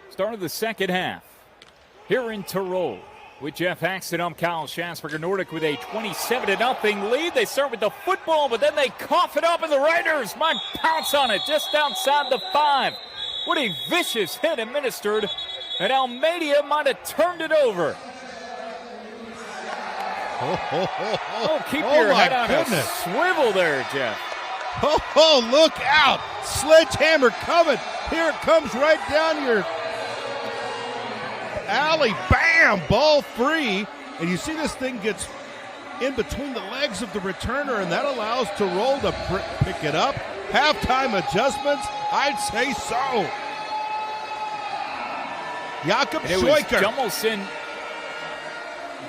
Start of the second half here in Tirol with Jeff Haxton. I'm Kyle Schasberger. Nordic with a 27-0 lead. They start with the football, but then they cough it up, and the Raiders might pounce on it just outside the 5. What a vicious hit administered, and Almeida might have turned it over. Keep your head on a swivel there, Jeff. Look out. Sledgehammer coming. Here it comes right down your alley. Bam! Ball free. And you see this thing gets in between the legs of the returner, and that allows Tirol to pick it up. Halftime adjustments? I'd say so. Jakob Scheucher.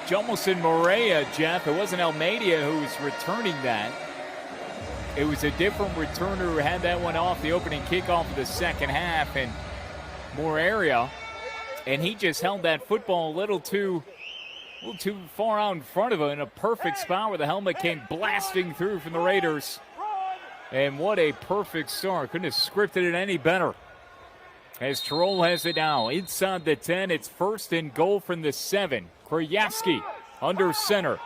Jummelson Morea, Jeff. It wasn't Almeida who was returning that. It was a different returner who had that one off the opening kickoff of the second half, and more area. And he just held that football a little too far out in front of him in a perfect spot where the helmet came blasting through from the Raiders. And what a perfect start. Couldn't have scripted it any better. As Tirol has it now inside the 10, it's 1st and goal from the 7. Krajewski under center.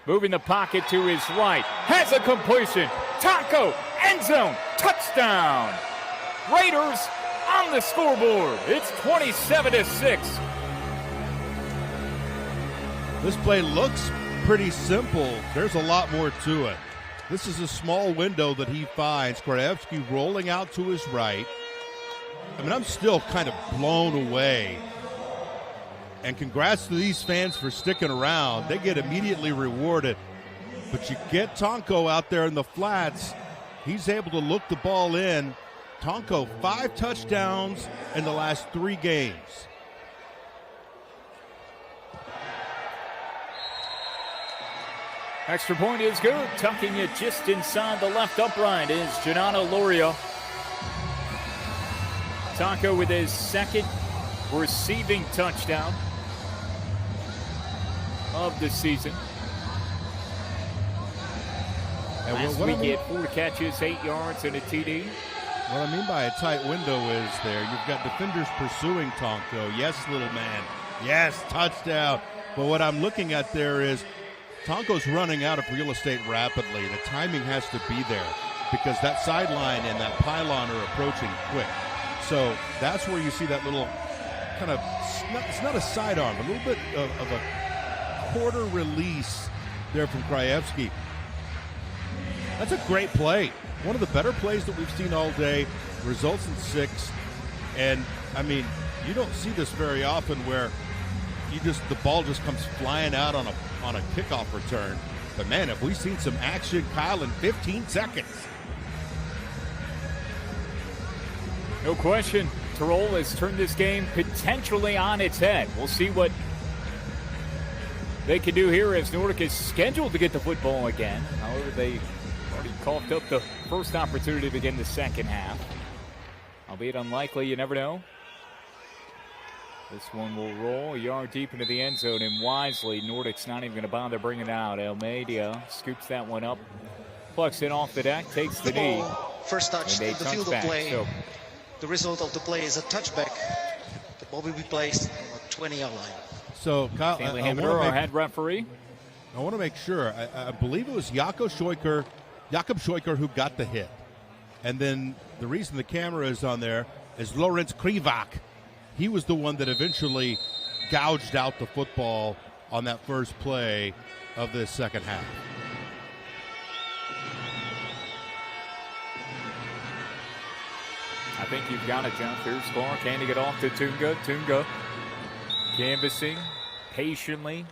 Moving the pocket to his right. Has a completion. Taco, end zone, touchdown. Raiders on the scoreboard. It's 27-6. This play looks pretty simple. There's a lot more to it. This is a small window that he finds. Krajewski rolling out to his right. I mean, I'm still kind of blown away. And congrats to these fans for sticking around. They get immediately rewarded. But you get Tonko out there in the flats. He's able to look the ball in. Tonko, 5 touchdowns in the last 3 games. Extra point is good. Tucking it just inside the left upright is Janano Loria. Tonko with his 2nd receiving touchdown of the season. And last week he had 4 catches, 8 yards, and a TD. What I mean by a tight window is there, you've got defenders pursuing Tonko. Yes, little man. Yes, touchdown. But what I'm looking at there is Tonko's running out of real estate rapidly. The timing has to be there because that sideline and that pylon are approaching quick. So that's where you see that little kind of, it's not a sidearm, a little bit of a quarter release there from Krajewski. That's a great play. One of the better plays that we've seen all day. Results in 6. And, I mean, you don't see this very often where the ball just comes flying out on a kickoff return. But, man, have we seen some action, Kyle, in 15 seconds. No question. Tirol has turned this game potentially on its head. We'll see what they can do here as Nordic is scheduled to get the football again. However, they already coughed up the first opportunity to begin the second half. Albeit unlikely, you never know. This one will roll a yard deep into the end zone, and wisely, Nordic's not even going to bother bringing it out. Almeida scoops that one up, plucks it off the deck, takes the knee. First touch in the field of play. So, the result of the play is a touchback. The ball will be placed on the 20-yard line. So, Kyle, Stanley Hammer, our head referee. I want to make sure. I believe it was Jakob Scheucher who got the hit. And then the reason the camera is on there is Lorenz Krivak. He was the one that eventually gouged out the football on that first play of this second half. I think you've got it, Jeff. Here's Clark handing it off to Tunga. Tunga canvassing patiently,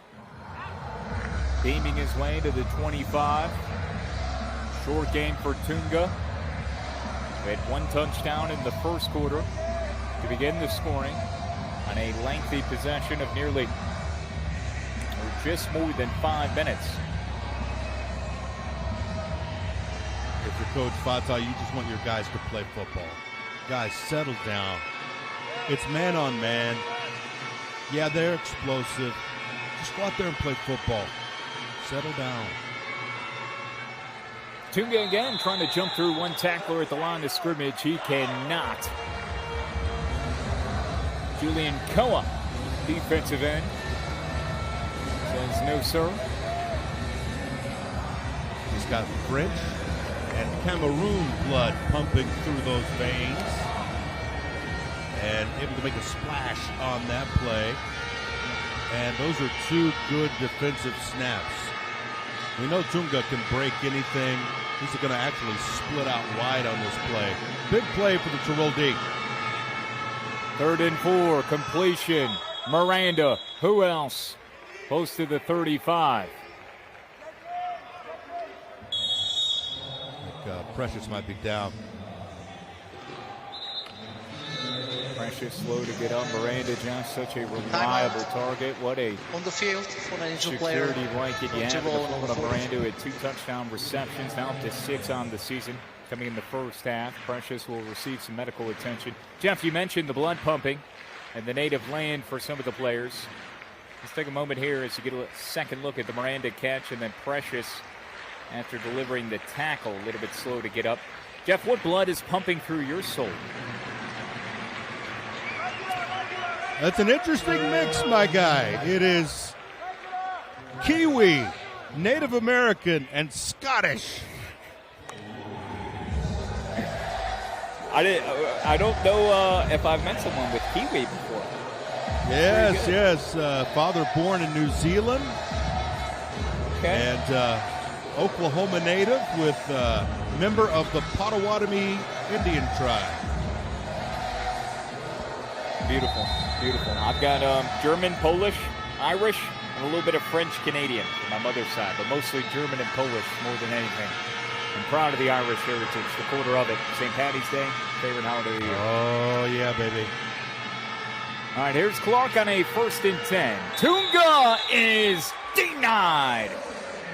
beaming his way to the 25. Short gain for Tunga. We had one touchdown in the first quarter to begin the scoring on a lengthy possession of nearly just more than 5 minutes. If you're Coach Fatah, you just want your guys to play football. Guys, settle down. It's man on man. Yeah, they're explosive. Just go out there and play football. Settle down. Tunga again trying to jump through one tackler at the line of scrimmage. He cannot. Julian Koa, defensive end, says no, sir. He's got French and Cameroon blood pumping through those veins. And able to make a splash on that play. And those are 2 good defensive snaps. We know Tunga can break anything. He's going to actually split out wide on this play. Big play for the Tirol D. 3rd and 4, completion. Miranda, who else? Close to the 35. Precious might be down. Precious slow to get up. Miranda, just such a reliable target. What a On the field for an injured player. security blanket you have in the Tirol, form number of 40. Miranda with 2 touchdown receptions, now up to 6 on the season. Coming in the first half, Precious will receive some medical attention. Jeff, you mentioned the blood pumping and the native land for some of the players. Let's take a moment here as you get a second look at the Miranda catch, and then Precious, after delivering the tackle, a little bit slow to get up. Jeff, what blood is pumping through your soul? That's an interesting mix, my guy. It is Kiwi, Native American, and Scottish. I don't know if I've met someone with Kiwi before. Yes. Father born in New Zealand. Okay. And Oklahoma native with member of the Potawatomi Indian tribe. Beautiful. I've got German, Polish, Irish, and a little bit of French Canadian from my mother's side, but mostly German and Polish more than anything. I'm proud of the Irish heritage, the quarter of it. St. Patty's Day, favorite holiday of the year. Oh, yeah, baby. All right, here's Clark on a 1st and 10. Tunga is denied.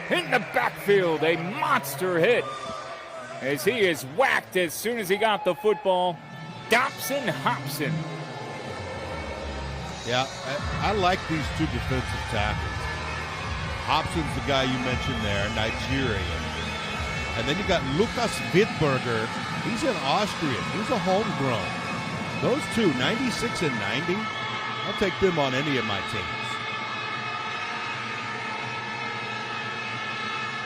In the backfield, a monster hit as he is whacked as soon as he got the football. Dobson Hobson. Yeah, I like these 2 defensive tackles. Hobson's the guy you mentioned there, Nigerian. And then you got Lukas Wittberger. He's an Austrian. He's a homegrown. Those 2, 96 and 90, I'll take them on any of my teams.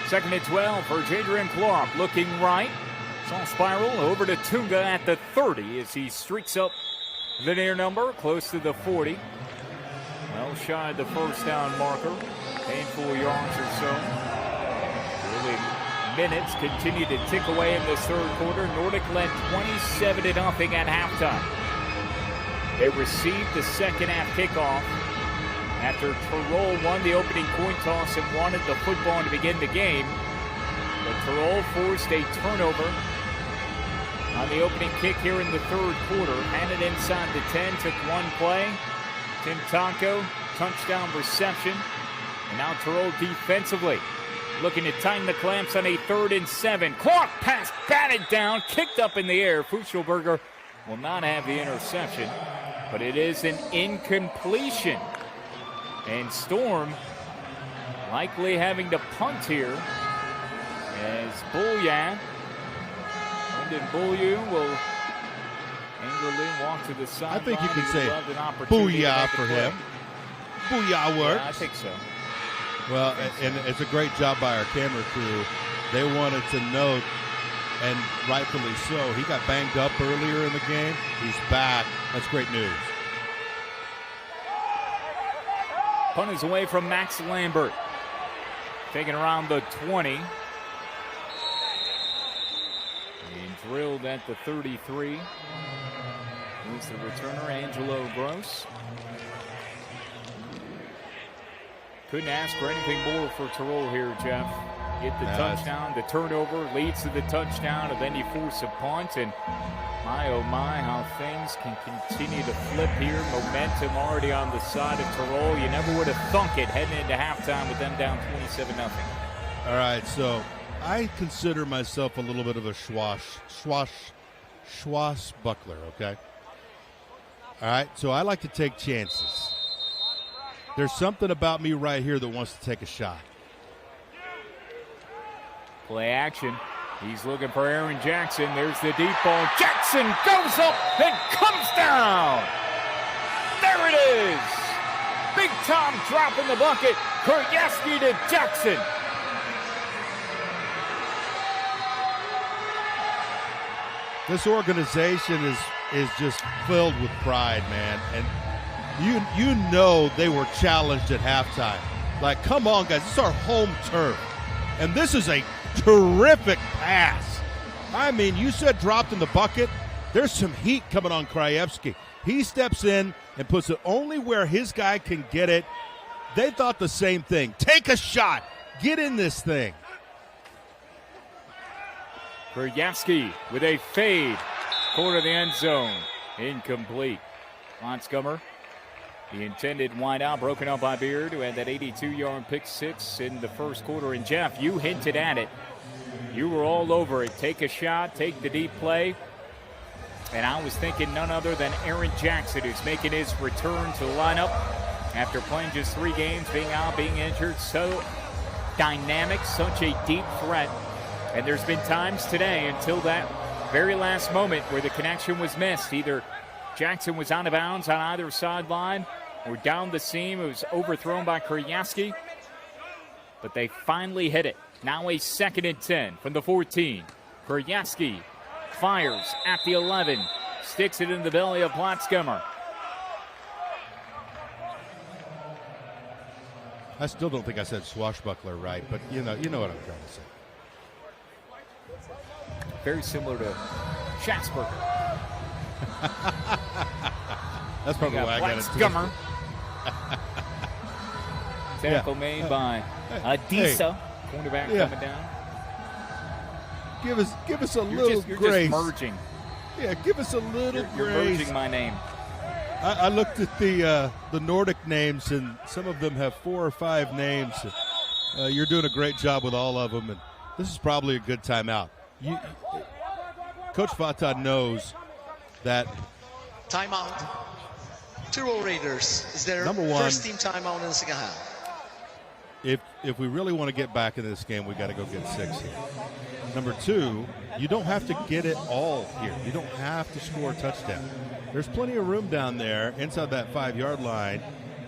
2nd and 12 for Jadrian Clark. Looking right. Saw spiral over to Tunga at the 30 as he streaks up the near number, close to the 40. Well shy of the first down marker. Painful yards or so. Early minutes continue to tick away in this 3rd quarter. Nordic led 27-0 at halftime. They received the second half kickoff after Tirol won the opening coin toss and wanted the football to begin the game. But Tirol forced a turnover on the opening kick here in the 3rd quarter. Handed inside the 10, took one play. Tim Tonko, touchdown reception. And now Tirol defensively looking to tighten the clamps on a 3rd and 7. Clark pass batted down, kicked up in the air. Fuchelberger will not have the interception, but it is an incompletion. And Storm likely having to punt here as Bulya, Brendan Bulyu will angrily walk to the side. I think you could say booyah for him. Booyah works. Yeah, I think so. Well, and it's a great job by our camera crew. They wanted to note and rightfully so. He got banged up earlier in the game. He's back. That's great news. Punt is away from Max Lambert. Taken around the 20. And drilled at the 33. Here's the returner, Angelo Gross. Couldn't ask for anything more for Tirol here, Jeff. Get the touchdown, the turnover leads to the touchdown, and then you force a punt. And my, oh my, how things can continue to flip here. Momentum already on the side of Tirol. You never would have thunk it heading into halftime with them down 27-0. All right, so I consider myself a little bit of a swashbuckler, okay? All right, so I like to take chances. There's something about me right here that wants to take a shot. Play action. He's looking for Aaron Jackson. There's the deep ball. Jackson goes up and comes down. There it is. Big Tom drop in the bucket. Kuryaski to Jackson. This organization is just filled with pride, man. And you know they were challenged at halftime. Like, come on, guys. This is our home turf. And this is a terrific pass. I mean, you said dropped in the bucket. There's some heat coming on Krajewski. He steps in and puts it only where his guy can get it. They thought the same thing. Take a shot. Get in this thing. Kuryaski with a fade. Corner of the end zone. Incomplete. Montgomery, the intended wideout, broken up by Beard, who had that 82-yard pick six in the first quarter. And, Jeff, you hinted at it. You were all over it. Take a shot, take the deep play. And I was thinking none other than Aaron Jackson, who's making his return to the lineup after playing just 3 games, being out, being injured. So dynamic, such a deep threat. And there's been times today until that very last moment where the connection was missed. Either Jackson was out of bounds on either sideline or down the seam. It was overthrown by Kuryaski. But they finally hit it. Now a 2nd and 10 from the 14. Kuryaski fires at the 11. Sticks it in the belly of Platzgummer. I still don't think I said swashbuckler right, but you know what I'm trying to say. Very similar to Schatzberger. That's probably why I got it. Platzgummer. Tackle made by Adisa. Cornerback coming down. Give us a little you're grace. Just merging. Yeah, give us a little grace. You're merging my name. I looked at the Nordic names, and some of them have 4 or 5 names. You're doing a great job with all of them, and this is probably a good timeout. Coach Vata knows that. Timeout. Tirol Raiders is their Number one, first team timeout in the second half. If we really want to get back into this game, we got to go get 6 here. Number 2, you don't have to get it all here. You don't have to score a touchdown. There's plenty of room down there inside that 5-yard line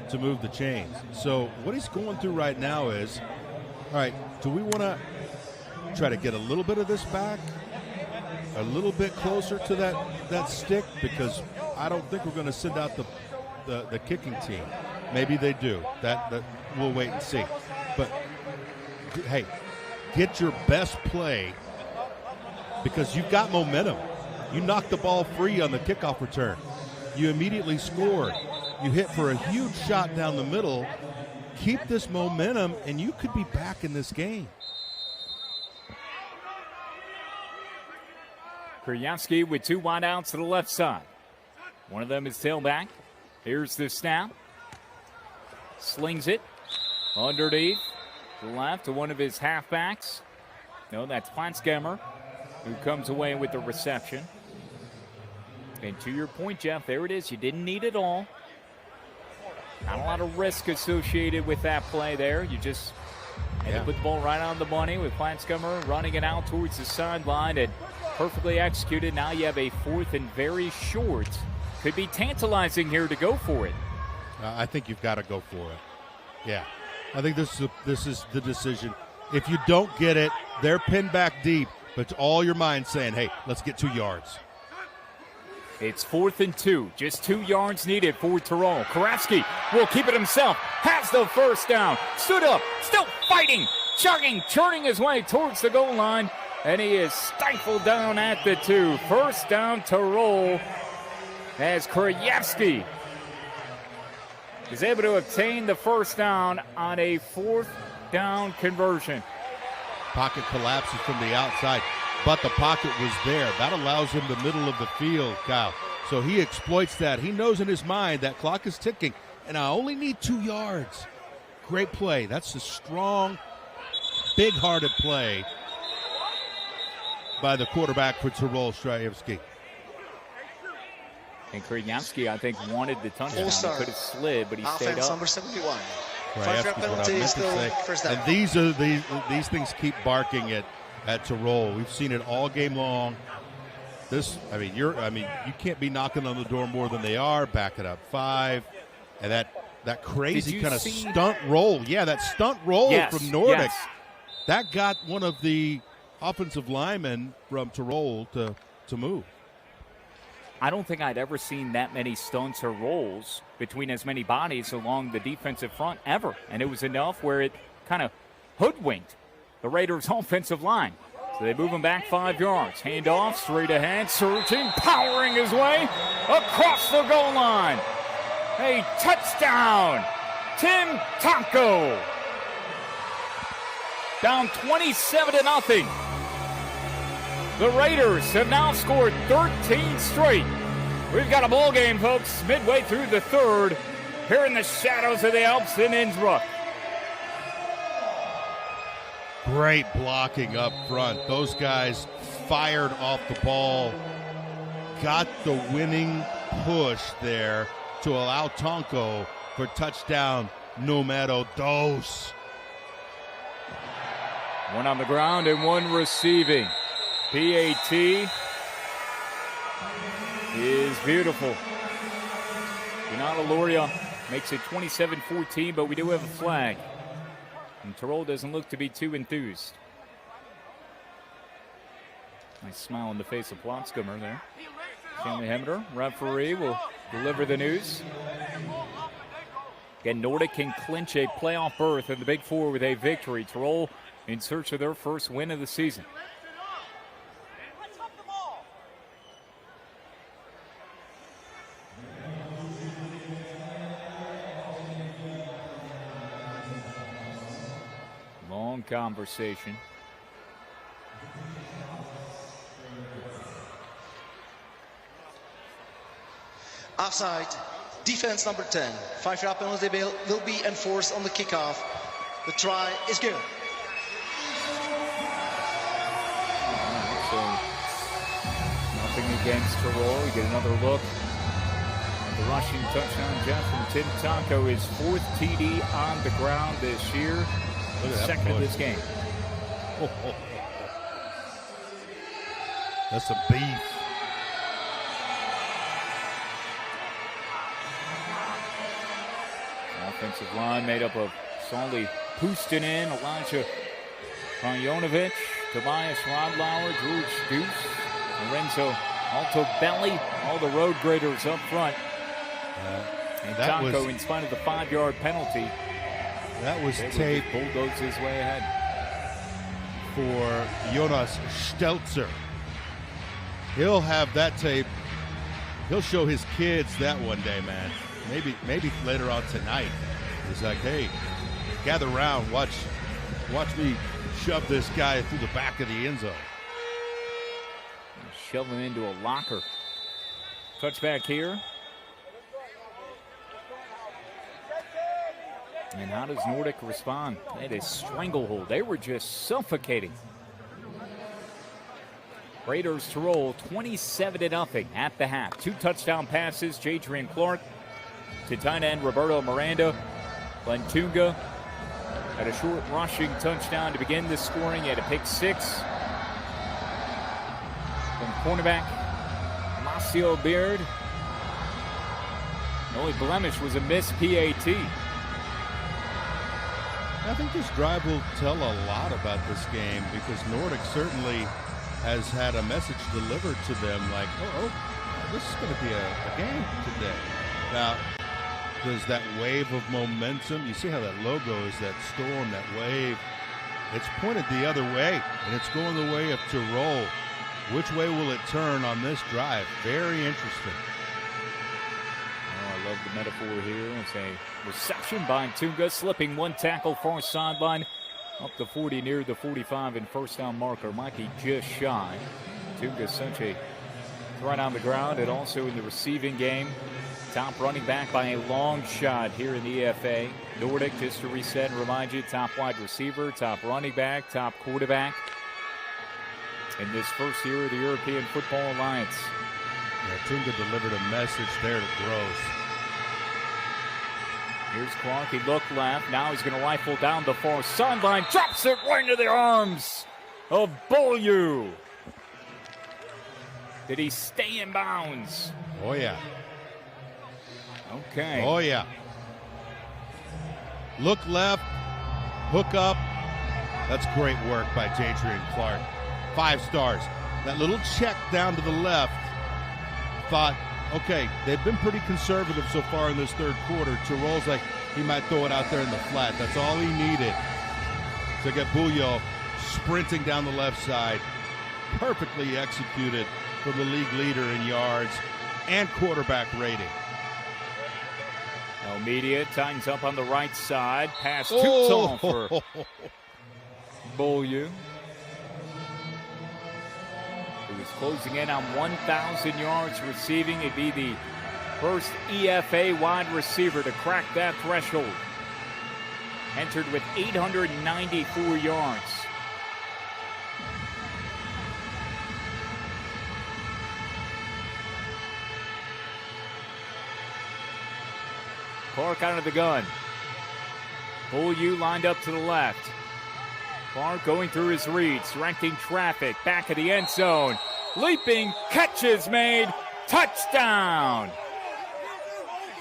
to move the chains. So what he's going through right now is, all right, do we want to try to get a little bit of this back, a little bit closer to that stick? Because I don't think we're going to send out the kicking team. Maybe they do. That we'll wait and see. But, hey, get your best play because you've got momentum. You knocked the ball free on the kickoff return. You immediately scored. You hit for a huge shot down the middle. Keep this momentum, and you could be back in this game. Kuryaski with 2 wideouts to the left side. One of them is tailback. Here's the snap. Slings it underneath to the left to one of his halfbacks. No, that's Platzgummer, who comes away with the reception. And to your point, Jeff, there it is. You didn't need it all. Not a lot of risk associated with that play there. You just had to put the ball right on the money with Platzgummer running it out towards the sideline and perfectly executed. Now you have a 4th and very short. Could be tantalizing here to go for it. I think you've got to go for it. Yeah. I think this is the decision. If you don't get it, they're pinned back deep. But all your mind saying, hey, let's get 2 yards. It's 4th and 2. Just 2 yards needed for Tirol. Karafsky will keep it himself. Has the first down. Stood up. Still fighting. Chugging. Churning his way towards the goal line. And he is stifled down at the 2. First down Tirol as Krajewski is able to obtain the first down on a 4th down conversion. Pocket collapses from the outside, but the pocket was there. That allows him the middle of the field, Kyle. So he exploits that. He knows in his mind that clock is ticking, and I only need 2 yards. Great play. That's a strong, big-hearted play by the quarterback for Tirol, Krajewski. And Krajewski, I think, wanted the touchdown. He could have slid, but he stayed up. Number 71. Krajewski's what I meant to say. First down. And these things keep barking at Tirol. We've seen it all game long. You can't be knocking on the door more than they are. Back it up 5, and that crazy kind of stunt roll. Yeah, that stunt roll from Nordic. Yes. That got one of the offensive linemen from Tirol to move. I don't think I'd ever seen that many stunts or rolls between as many bodies along the defensive front ever. And it was enough where it kind of hoodwinked the Raiders' offensive line. So they move him back 5 yards. Hand off, straight ahead, surging, powering his way across the goal line. A touchdown, Tim Tonko. Down 27-0. The Raiders have now scored 13 straight. We've got a ball game, folks, midway through the 3rd, here in the shadows of the Alps in Innsbruck. Great blocking up front. Those guys fired off the ball, got the winning push there to allow Tonko for touchdown numero 2. 1 on the ground and 1 receiving. PAT is beautiful. Ginala Loria makes it 27-14, but we do have a flag. And Tirol doesn't look to be too enthused. Nice smile on the face of Plotskummer there. Stanley Hemmeter, referee, will deliver the news. Again, Nordic can clinch a playoff berth in the Big Four with a victory. Tirol in search of their first win of the season. Long conversation. Offside. Defense number 10. 5-yard penalty will be enforced on the kickoff. The try is good. So nothing against Tirol. You get another look at the rushing touchdown, Jeff, from Tim Tonko. His 4th TD on the ground this year. Second of this game. That's some beef. Offensive line made up of Solly Pustinen, Elijah Konjonovic, Tobias Rodlauer, Drew Deuce, Lorenzo Altobelli, all the road graders up front. And Tonko, in spite of the 5-yard penalty, that was tape. Bulldogs his way ahead for Jonas Stelzer. He'll have that tape. He'll show his kids that one day, man. Maybe later on tonight. He's like, hey, gather around, watch me shove this guy through the back of the end zone. Shove him into a locker. Touchback here. And how does Nordic respond? They had a stranglehold. They were just suffocating. Raiders Tirol 27-0 at the half. 2 touchdown passes. Jadrian Clark to tight end Roberto Miranda. Lentunga had a short rushing touchdown to begin the scoring. He had a pick 6. From cornerback Macio Beard. The only blemish was a missed PAT. I think this drive will tell a lot about this game because Nordic certainly has had a message delivered to them like, this is going to be a game today. Now, there's that wave of momentum. You see how that logo is, that storm, that wave. It's pointed the other way, and it's going the way of Tirol. Which way will it turn on this drive? Very interesting. Oh, I love the metaphor here. It's a reception by Tunga, slipping one tackle far sideline up the 40 near the 45, and first down marker might be just shy. Tunga's such a threat on the ground and also in the receiving game. Top running back by a long shot here in the EFA. Nordic, just to reset and remind you, top wide receiver, top running back, top quarterback in this first year of the European Football Alliance. Yeah, Tunga delivered a message there to Gross. Here's Clark. He looked left. Now he's going to rifle down the far sideline. Drops it right into the arms of Beaulieu. Did he stay in bounds? Oh, yeah. Okay. Oh, yeah. Look left. Hook up. That's great work by Jadrian Clark. 5 stars. That little check down to the left. Thought, okay, they've been pretty conservative so far in this third quarter. Tirol's like, he might throw it out there in the flat. That's all he needed to get Beaulieu sprinting down the left side. Perfectly executed for the league leader in yards and quarterback rating. Almeida tightens up on the right side. Pass too tall for Beaulieu. He was closing in on 1,000 yards receiving. He'd be the first EFA wide receiver to crack that threshold. Entered with 894 yards. Clark out of the gun. Beaulieu lined up to the left. Clark going through his reads, directing traffic, back of the end zone. Leaping, catches made, touchdown!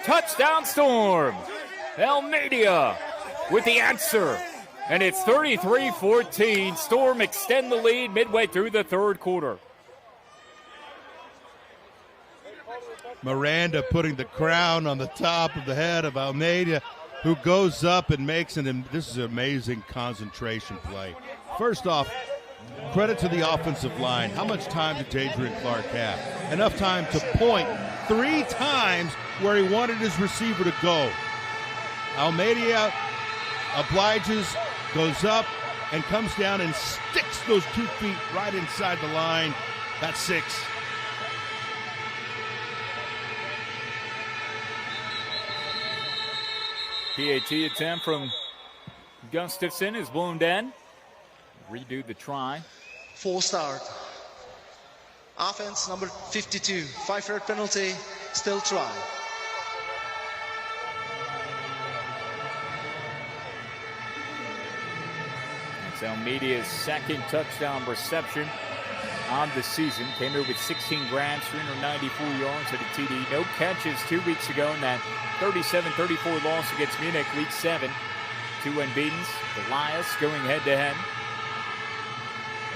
Touchdown Storm! Almeida with the answer. And it's 33-14. Storm extend the lead midway through the third quarter. Miranda putting the crown on the top of the head of Almeida, who goes up and makes it. And this is an amazing concentration play. First off, credit to the offensive line. How much time did Jadrian Clark have? Enough time to point 3 times where he wanted his receiver to go. Almeida obliges, goes up, and comes down and sticks those 2 feet right inside the line. That's 6. PAT attempt from Gustafson is blown dead. Redo the try. 4 start. Offense number 52. 5-yard penalty. Still try. It's Almeida's second touchdown reception on the season. Came here with 16 grabs, 394 yards at a TD. No catches 2 weeks ago in that 37-34 loss against Munich, Week 7. 2 unbeatens. Elias going head-to-head.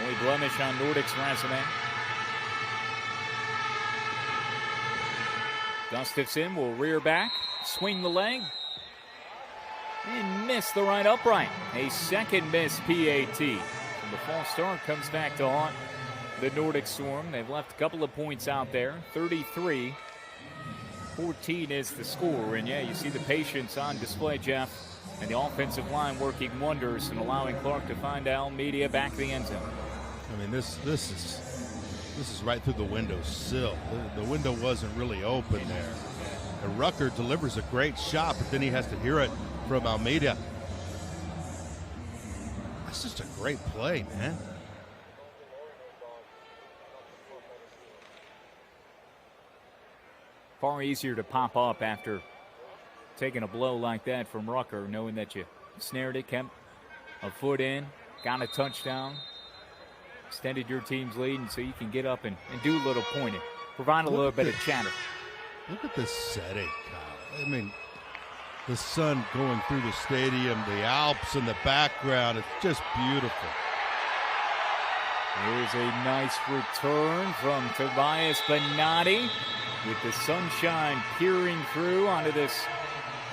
Only blemish on Nordic's resume. Gustafson will rear back, swing the leg, and miss the right upright. A second miss PAT. And the false start comes back to haunt the Nordic Storm. They've left a couple of points out there. 33-14 is the score. And yeah, you see the patience on display, Jeff. And the offensive line working wonders and allowing Clark to find Almeida back in the end zone. I mean, this is right through the window sill. The window wasn't really open there. And Rucker delivers a great shot, but then he has to hear it from Almeida. That's just a great play, man. Far easier to pop up after taking a blow like that from Rucker, knowing that you snared it, kept a foot in, got a touchdown, extended your team's lead, and so you can get up and do a little pointing, provide a little bit of chatter. Look at this setting, Kyle. I mean, the sun going through the stadium, the Alps in the background. It's just beautiful. Here's a nice return from Tobias Benatti with the sunshine peering through onto this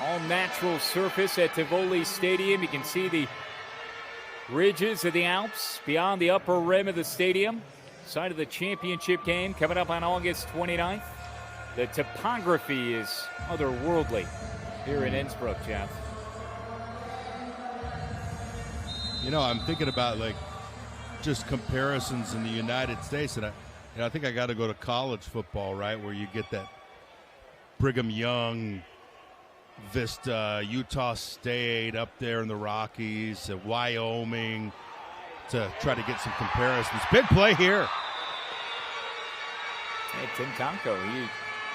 all-natural surface at Tivoli Stadium. You can see the ridges of the Alps beyond the upper rim of the stadium. Side of the championship game coming up on August 29th. The topography is otherworldly here in Innsbruck, Jeff. You know, I'm thinking about like just comparisons in the United States, and I think I got to go to college football, right, where you get that Brigham Young, Vista, Utah State up there in the Rockies, Wyoming, to try to get some comparisons. Big play here. Hey, Tim Conco, he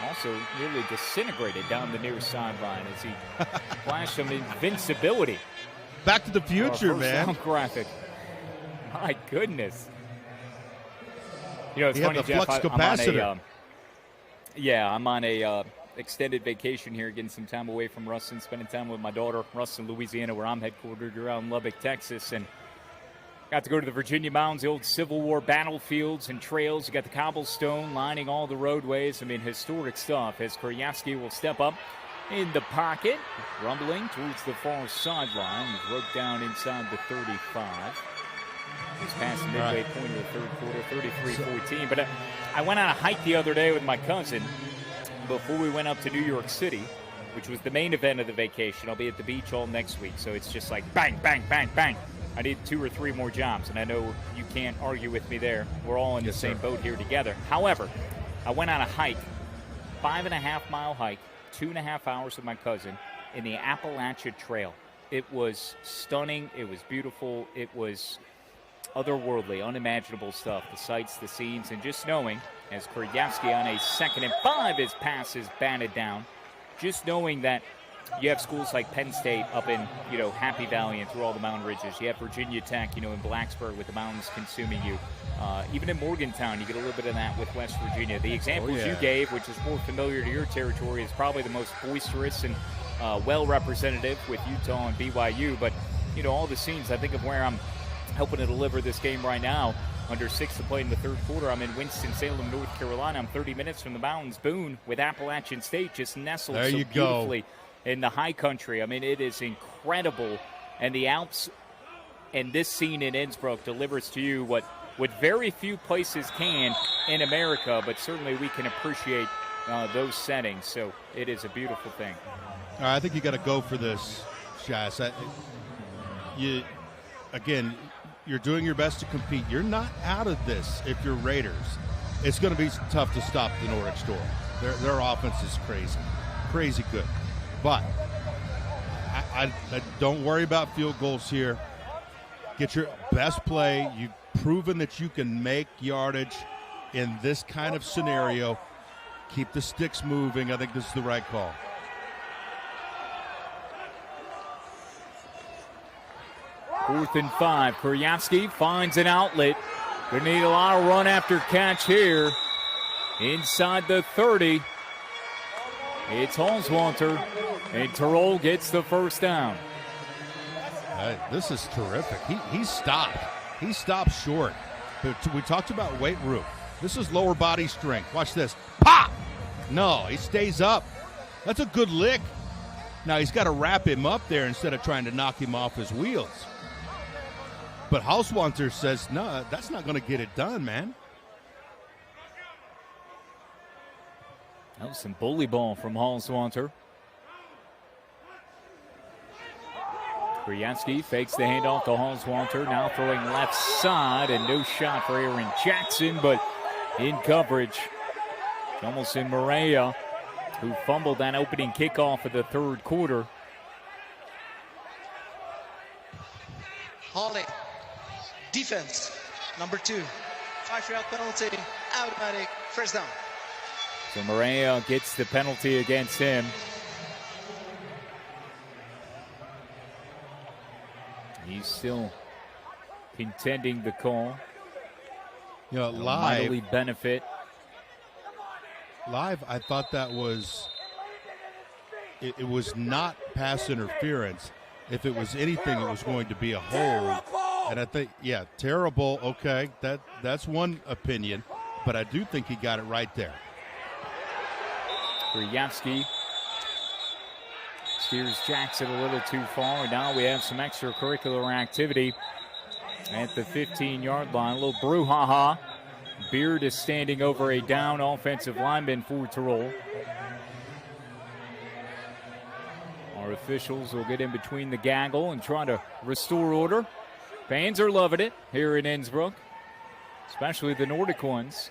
also nearly disintegrated down the near sideline as he flashed some invincibility. Back to the future, man. Sound graphic. My goodness. You know, it's he funny, had the Jeff. flux capacitor. I'm on a extended vacation here, getting some time away from Ruston, spending time with my daughter, Ruston, Louisiana, where I'm headquartered, around Lubbock, Texas, and got to go to the Virginia Mountains, the old Civil War battlefields and trails. You got the cobblestone lining all the roadways. I mean, historic stuff as Kuryavsky will step up in the pocket, rumbling towards the far sideline. He's roped down inside the 35. He's past the midway point of the third quarter, 33-14. But I went on a hike the other day with my cousin before we went up to New York City, which was the main event of the vacation. I'll be at the beach all next week, so it's just like bang, bang, bang, bang. I need 2 or 3 more jobs, and I know you can't argue with me there. We're all in the same boat here together. However, I went on a hike, 5.5-mile hike, 2.5 hours with my cousin in the Appalachia Trail. It was stunning. It was beautiful. It was otherworldly, unimaginable stuff. The sights, the scenes, and just knowing, as Kuryavsky on a 2nd and 5, his pass is batted down, just knowing that you have schools like Penn State up in, Happy Valley and through all the mountain ridges. You have Virginia Tech, in Blacksburg with the mountains consuming you. Even in Morgantown, you get a little bit of that with West Virginia. The examples you gave, which is more familiar to your territory, is probably the most boisterous and well-representative with Utah and BYU. But, all the scenes, I think of where I'm helping to deliver this game right now. Under 6 to play in the third quarter. I'm in Winston-Salem, North Carolina. I'm 30 minutes from the mountains. Boone with Appalachian State just nestled so beautifully in the high country. I mean, it is incredible. And the Alps and this scene in Innsbruck delivers to you what very few places can in America, but certainly we can appreciate those settings. So it is a beautiful thing. All right, I think you got to go for this, Shaz. You're doing your best to compete. You're not out of this if you're Raiders. It's going to be tough to stop the Nordic Storm. Their offense is crazy good. But I don't worry about field goals here. Get your best play. You've proven that you can make yardage in this kind of scenario. Keep the sticks moving. I think this is the right call. Fourth and 5. Kuryavsky finds an outlet. Gonna need a lot of run after catch here. Inside the 30. It's Halswanter, and Tirol gets the first down. This is terrific. He stopped. He stopped short. But we talked about weight room. This is lower body strength. Watch this. Pop! No, he stays up. That's a good lick. Now he's got to wrap him up there instead of trying to knock him off his wheels. But Halswanter says, no, that's not going to get it done, man. That was some bully ball from Halswanter. Kuryavsky fakes the handoff to Halswanter. Now throwing left side, and no shot for Aaron Jackson, but in coverage. Jamison Maria, who fumbled that opening kickoff of the third quarter. Hawley, defense, number 2. 5-yard penalty, automatic, first down. So Maria gets the penalty against him. He's still contending the call. Live benefit. Live, I thought that was it was not pass interference. If it was anything, it was going to be a hold And I think, yeah, terrible. Okay, that's one opinion, but I do think he got it right there. Krajewski steers Jackson a little too far, and now we have some extracurricular activity at the 15-yard line. A little brouhaha. Beard is standing over a down offensive lineman for Tirol. Our officials will get in between the gaggle and try to restore order. Fans are loving it here in Innsbruck, especially the Nordic ones.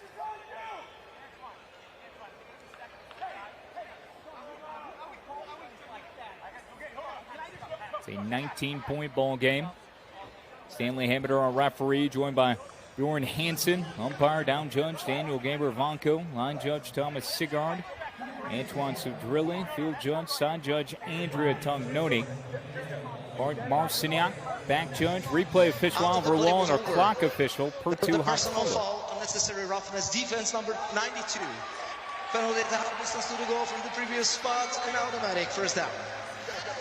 It's a 19-point ball game. Stanley Hammeter, our referee, joined by Bjorn Hansen, umpire, down judge Daniel Gaber-Vanko, line judge Thomas Sigard, Antoine Sudrilli, field judge, side judge Andrea Tognoni, Bart Marciniak, back judge, replay official Oliver Wall, and our clock official Pertu Personal foul, unnecessary roughness, defense number 92. Penalty at the half distance to the goal from the previous spot, and automatic first down.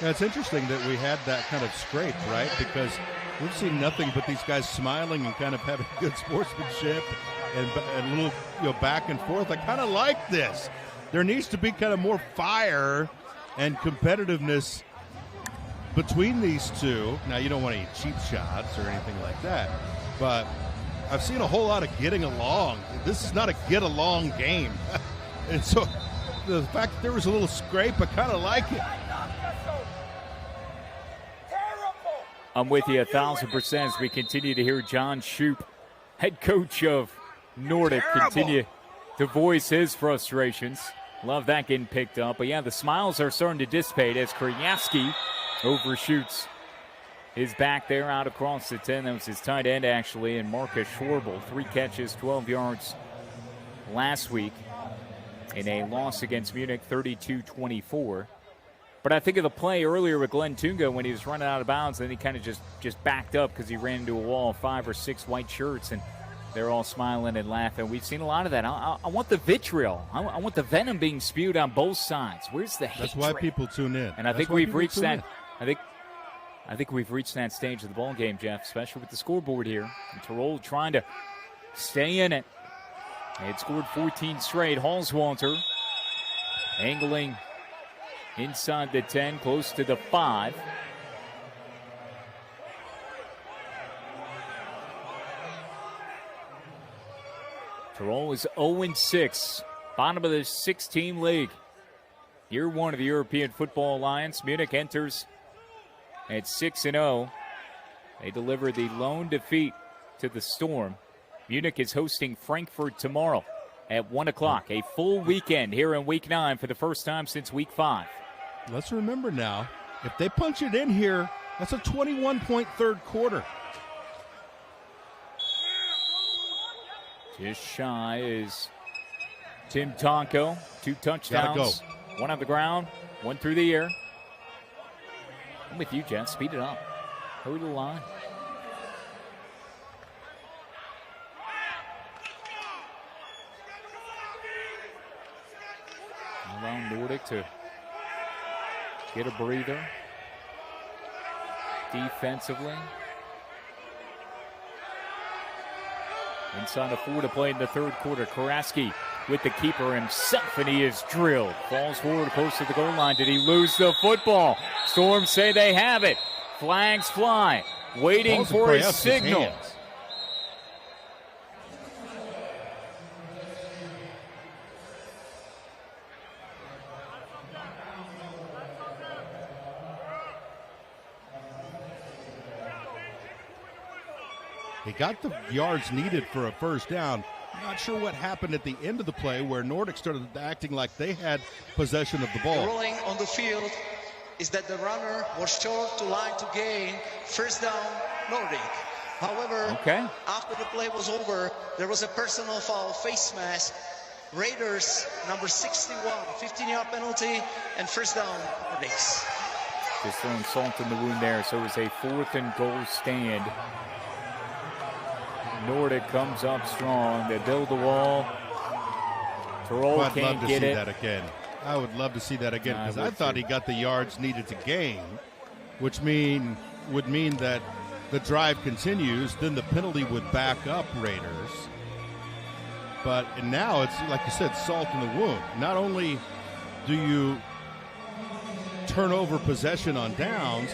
Yeah, it's interesting that we had that kind of scrape, right? Because we've seen nothing but these guys smiling and kind of having good sportsmanship and a little back and forth. I kind of like this. There needs to be kind of more fire and competitiveness between these two. Now, you don't want any cheap shots or anything like that, but I've seen a whole lot of getting along. This is not a get-along game. And so the fact that there was a little scrape, I kind of like it. I'm with you 1,000% as we continue to hear John Shoup, head coach of Nordic, continue to voice his frustrations. Love that getting picked up. But, yeah, the smiles are starting to dissipate as Krajewski overshoots his back there out across the 10. That was his tight end, actually, and Marcus Schwarbel. 3 catches, 12 yards last week in a loss against Munich, 32-24. But I think of the play earlier with Glenn Tunga when he was running out of bounds, and then he kind of just backed up because he ran into a wall of 5 or 6 white shirts, and they're all smiling and laughing. We've seen a lot of that. I want the vitriol. I want the venom being spewed on both sides. Where's the hatred? That's why people tune in. And I think we've reached that. I think we've reached that stage of the ball game, Jeff, especially with the scoreboard here. And Tirol trying to stay in it. They had scored 14 straight. Halswalter angling inside the 10, close to the 5. Tirol is 0-6, bottom of the 6-team league. Year 1 of the European Football Alliance. Munich enters at 6-0. They deliver the lone defeat to the Storm. Munich is hosting Frankfurt tomorrow at 1 o'clock. A full weekend here in Week 9 for the first time since Week 5. Let's remember now, if they punch it in here, that's a 21-point third quarter. Just shy is Tim Tonko. 2 touchdowns. Gotta go. 1 on the ground, 1 through the air. I'm with you, Jen. Speed it up. Hurry the line. Allow Nordic to get a breather. Defensively. Inside of 4 to play in the third quarter. Karaski with the keeper himself, and he is drilled. Falls forward close to the goal line. Did he lose the football? Storm say they have it. Flags fly. Waiting for a signal. He got the yards needed for a first down. I'm not sure what happened at the end of the play where Nordic started acting like they had possession of the ball. The ruling on the field is that the runner was short to line to gain first down Nordic. However, after the play was over, there was a personal foul, face mask. Raiders, number 61, 15-yard penalty, and first down Nordics. Just throwing salt in the wound there, so it's a 4th and goal stand. Nordic comes up strong. They build the wall. Tirol can't get it. I'd love to see that again. I would love to see that again because I thought he got the yards needed to gain, which would mean that the drive continues, then the penalty would back up Raiders. But now it's, like you said, salt in the wound. Not only do you turn over possession on downs,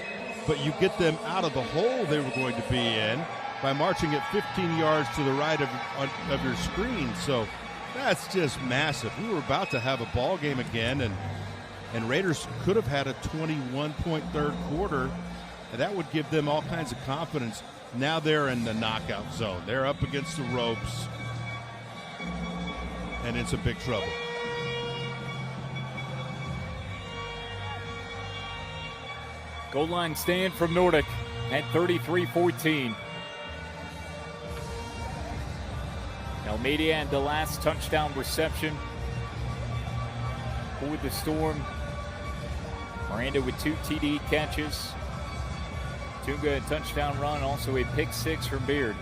but you get them out of the hole they were going to be in by marching it 15 yards to the right of your screen. So that's just massive. We were about to have a ball game again, and Raiders could have had a 21-point third quarter, and that would give them all kinds of confidence. Now they're in the knockout zone. They're up against the ropes and in some big trouble. Goal line stand from Nordic at 33-14. Almeida had the last touchdown reception for the Storm. Miranda with 2 TD catches. Tunga a touchdown run, also a pick 6 from Beard.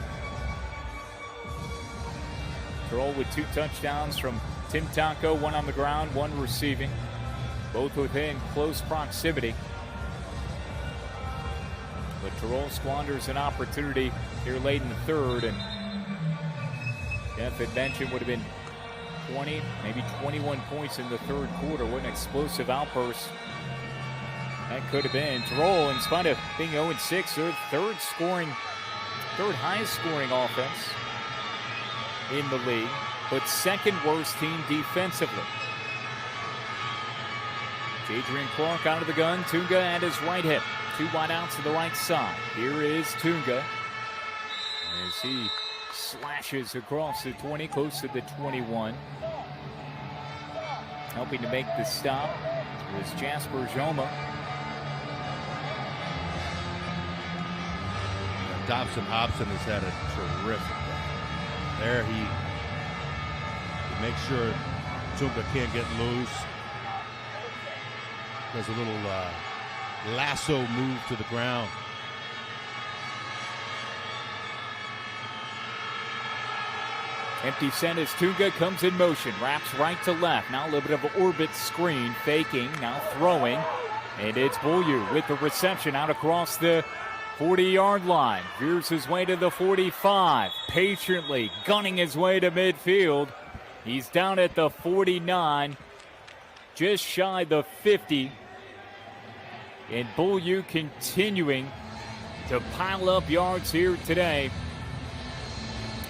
Tirol with 2 touchdowns from Tim Taco, 1 on the ground, 1 receiving. Both within close proximity. But Tirol squanders an opportunity here late in the third, and Jeff had mentioned would have been 20, maybe 21 points in the third quarter. What an explosive outburst that could have been. Tirol, in spite of being 0-6, their third highest scoring offense in the league, but second worst team defensively. Adrian Clark out of the gun. Tunga at his right hip. 2 wideouts to the right side. Here is Tunga as he slashes across the 20, close to the 21. Helping to make the stop was Jasper Joma. Dobson Hobson has had a terrific day. There he makes sure Tunga can't get loose. Does a little lasso move to the ground. Empty set as Tunga comes in motion, wraps right to left. Now a little bit of an orbit screen, faking, now throwing. And it's Beaulieu with the reception out across the 40-yard line. Veers his way to the 45, patiently gunning his way to midfield. He's down at the 49, just shy the 50. And Beaulieu continuing to pile up yards here today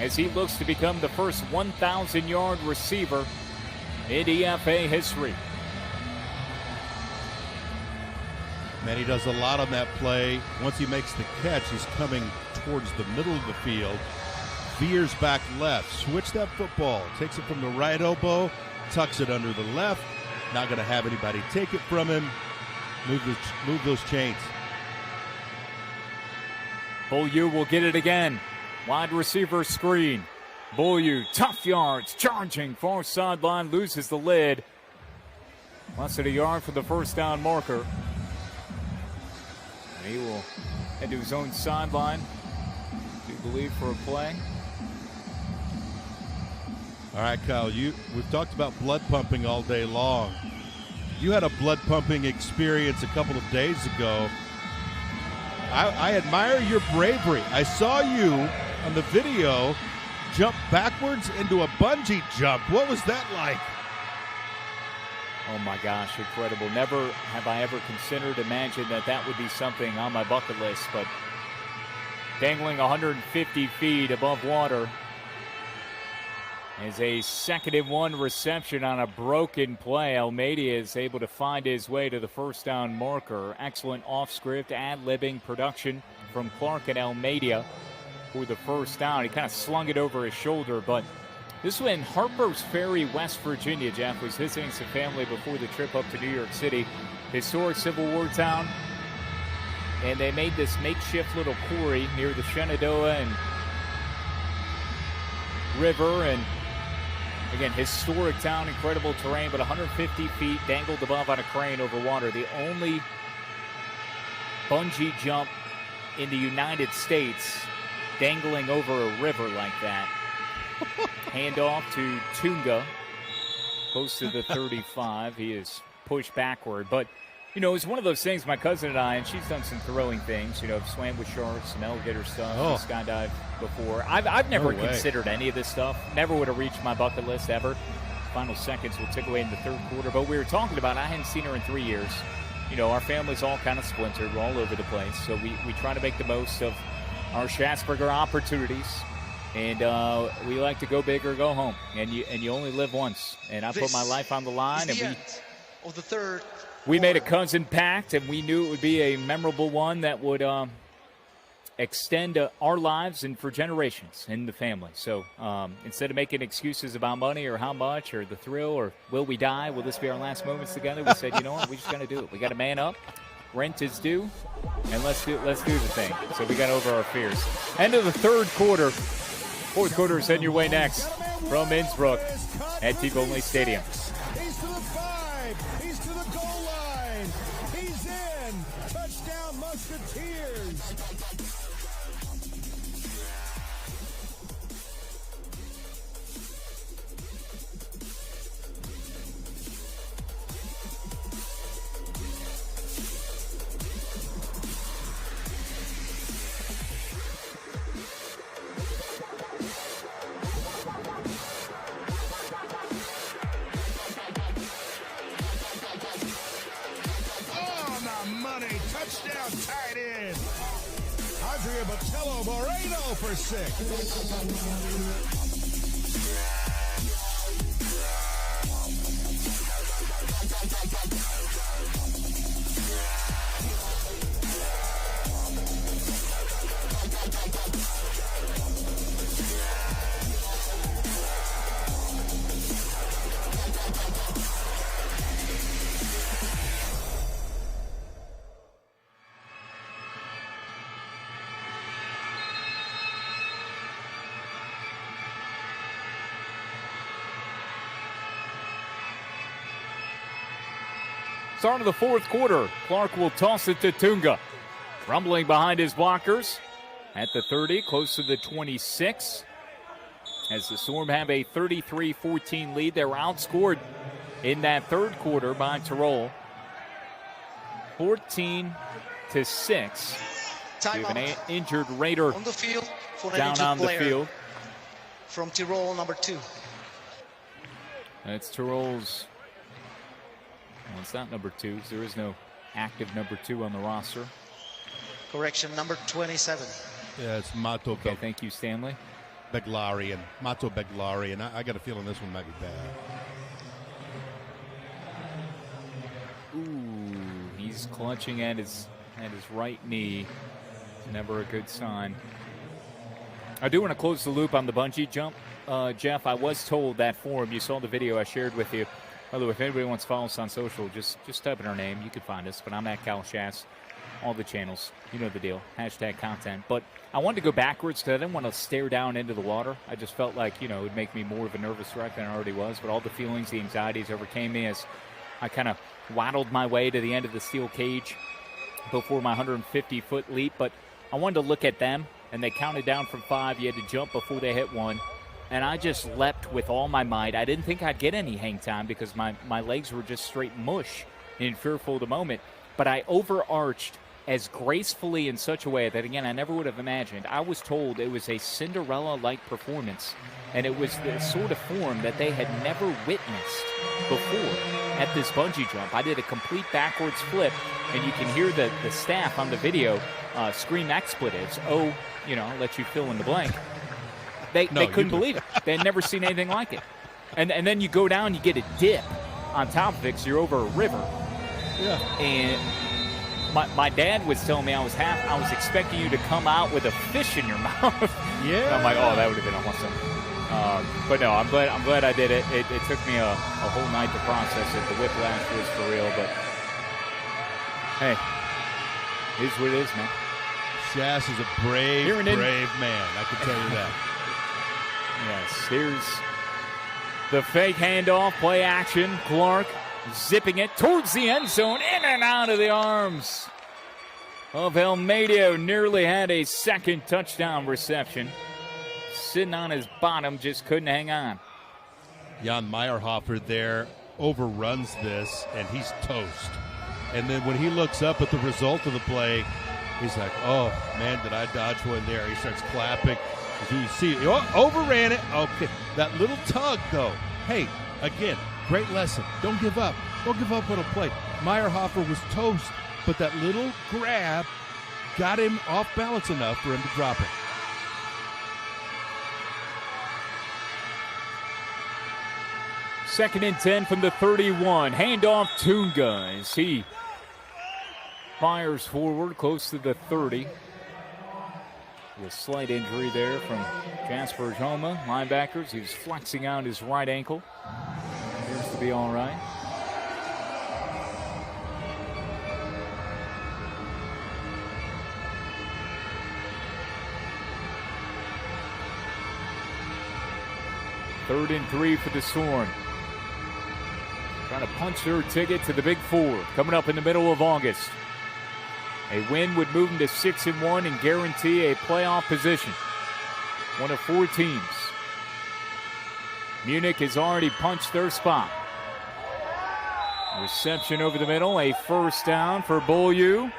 as he looks to become the first 1,000-yard receiver in EFA history. Man, he does a lot on that play. Once he makes the catch, he's coming towards the middle of the field. Veers back left. Switch that football. Takes it from the right elbow. Tucks it under the left. Not going to have anybody take it from him. Move those chains. Beaulieu will get it again. Wide receiver screen. Beaulieu, tough yards, charging far sideline, loses the lid. Less than a yard for the first down marker. And he will head to his own sideline, do you believe, for a play. All right, Kyle, we've talked about blood pumping all day long. You had a blood pumping experience a couple of days ago. I admire your bravery. I saw you on the video jump backwards into a bungee jump. What was that like? Oh my gosh, incredible. Never have I ever considered, imagined that would be something on my bucket list, but dangling 150 feet above water is a 2nd-and-1 reception on a broken play. Almeida is able to find his way to the first down marker. Excellent off-script, ad-libbing production from Clark and Almeida for the first down. He kind of slung it over his shoulder, but this was in Harper's Ferry, West Virginia. Jeff was visiting some family before the trip up to New York City. Historic Civil War town. And they made this makeshift little quarry near the Shenandoah and River, and again, historic town, incredible terrain, but 150 feet dangled above on a crane over water. The only bungee jump in the United States dangling over a river like that. Handoff to Tunga, close to the 35. He is pushed backward, but You know, it's one of those things, my cousin and I, and she's done some throwing things, you know, swam with sharks, some alligator stuff, skydived before. I've never considered any of this stuff. Never would have reached my bucket list ever. Final seconds will tick away in the third quarter. But we were talking about, I hadn't seen her in 3 years. You know, our family's all kind of splintered. We're all over the place. So we try to make the most of our Schatzberger opportunities. And we like to go big or go home. And you only live once. And I put my life on the line. And of the third we made a cousin pact, and we knew it would be a memorable one that would extend our lives and for generations in the family. So instead of making excuses about money or how much or the thrill or will we die, will this be our last moments together, we said, you know what, we just got to do it. We got to man up. Rent is due, and let's do the thing. So we got over our fears. End of the third quarter. Fourth quarter is on your way next from Innsbruck at Tivoli Stadium. He's to the 5. He's to the goal line. He's in. Touchdown, Musketeers. Touchdown, tight end. Andrea Botello Moreno for 6. Start of the fourth quarter. Clark will toss it to Tunga. Rumbling behind his blockers at the 30, close to the 26. As the Storm have a 33-14 lead. They were outscored in that third quarter by Tirol. 14-6. We have an injured Raider on the field for an down on the field. From Tirol, number 2. That's Tirol's. Well, it's not number 2. There is no active number 2 on the roster. Correction, number 27. Yeah, it's Mato. Okay, thank you, Stanley. Beglarian. Mato Beglarian. I got a feeling this one might be bad. Ooh, he's clutching at his right knee. It's never a good sign. I do want to close the loop on the bungee jump. Jeff, I was told that form, you saw the video I shared with you. By the way, if anybody wants to follow us on social, just type in our name. You can find us. But I'm at Cal Schatz. All the channels. You know the deal. Hashtag content. But I wanted to go backwards because I didn't want to stare down into the water. I just felt like, it would make me more of a nervous wreck than I already was. But all the feelings, the anxieties overcame me as I kind of waddled my way to the end of the steel cage before my 150-foot leap. But I wanted to look at them, and they counted down from 5. You had to jump before they hit 1. And I just leapt with all my might. I didn't think I'd get any hang time because my legs were just straight mush and fearful of the moment. But I overarched as gracefully in such a way that, again, I never would have imagined. I was told it was a Cinderella-like performance, and it was the sort of form that they had never witnessed before at this bungee jump. I did a complete backwards flip, and you can hear the staff on the video scream expletives. I'll let you fill in the blank. They couldn't believe it. They had never seen anything like it. And then you go down, you get a dip on top of it because you're over a river. Yeah. And my dad was telling me I was expecting you to come out with a fish in your mouth. Yeah. And I'm like, oh, that would have been awesome. But no, I'm glad I did it. It took me a whole night to process it. The whiplash was for real, but hey, it is what it is, man. Schatz is a brave man. I can tell you that. Yes, here's the fake handoff, play action. Clark zipping it towards the end zone, in and out of the arms of El Medio. Nearly had a second touchdown reception. Sitting on his bottom, just couldn't hang on. Jan Meyerhofer there overruns this, and he's toast. And then when he looks up at the result of the play, he's like, oh, man, did I dodge one there? He starts clapping. You see, overran it. Okay, that little tug, though. Hey, again, great lesson. Don't give up. Don't give up on a play. Meyerhofer was toast, but that little grab got him off balance enough for him to drop it. Second and 10 from the 31. Handoff Tunga as he fires forward close to the 30. With a slight injury there from Jasper Joma, linebackers. He was flexing out his right ankle. Appears to be all right. Third and 3 for the Storm. Trying to punch their ticket to the Big Four coming up in the middle of August. A win would move them to 6-1 and guarantee a playoff position. One of 4 teams. Munich has already punched their spot. Reception over the middle, a first down for Beaulieu.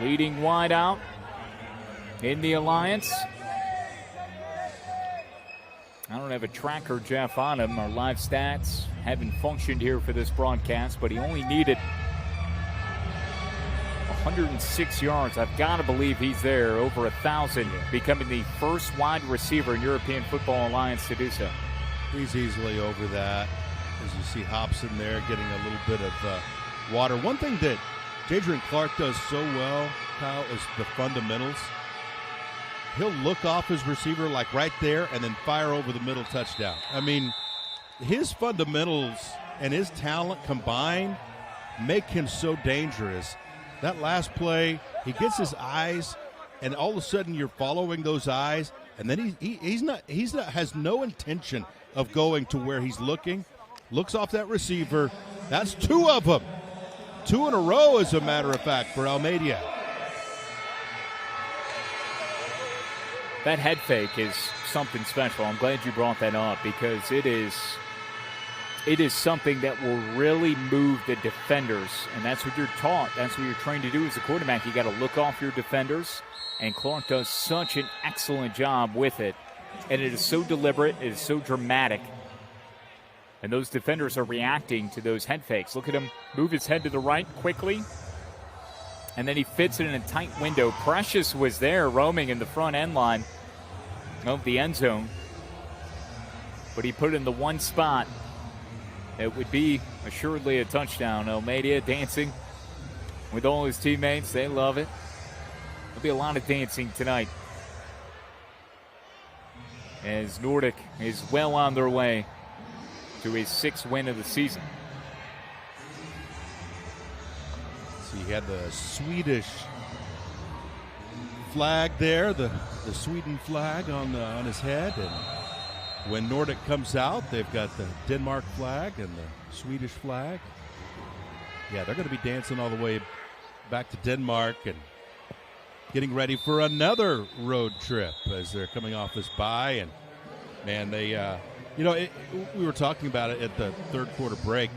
Leading wide out in the Alliance. I don't have a tracker, Jeff, on him. Our live stats haven't functioned here for this broadcast, but he only needed 106 yards. I've got to believe he's there, over 1,000, becoming the first wide receiver in European Football Alliance to do so. He's easily over that. As you see Hobson there getting a little bit of water. One thing that Jadrian Clark does so well, Kyle, is the fundamentals. He'll look off his receiver like right there and then fire over the middle touchdown. I mean, his fundamentals and his talent combined make him so dangerous. That last play, he gets his eyes, and all of a sudden you're following those eyes, and then he's not has no intention of going to where he's looking. Looks off that receiver. That's 2 of them. 2 in a row, as a matter of fact, for Almeida. That head fake is something special. I'm glad you brought that up because it is something that will really move the defenders, and that's what you're taught. That's what you're trained to do as a quarterback. You got to look off your defenders, and Clark does such an excellent job with it. And it is so deliberate, it is so dramatic, and those defenders are reacting to those head fakes. Look at him move his head to the right quickly, and then he fits it in a tight window. Precious was there roaming in the front end line of the end zone, but he put it in the one spot it would be assuredly a touchdown. Almeida dancing with all his teammates. They love it. There'll be a lot of dancing tonight as Nordic is well on their way to a 6th win of the season. So he had the Swedish flag there, the Sweden flag on his head, and when Nordic comes out, they've got the Denmark flag and the Swedish flag. Yeah, they're going to be dancing all the way back to Denmark and getting ready for another road trip as they're coming off this bye. And, man, they, we were talking about it at the third quarter break.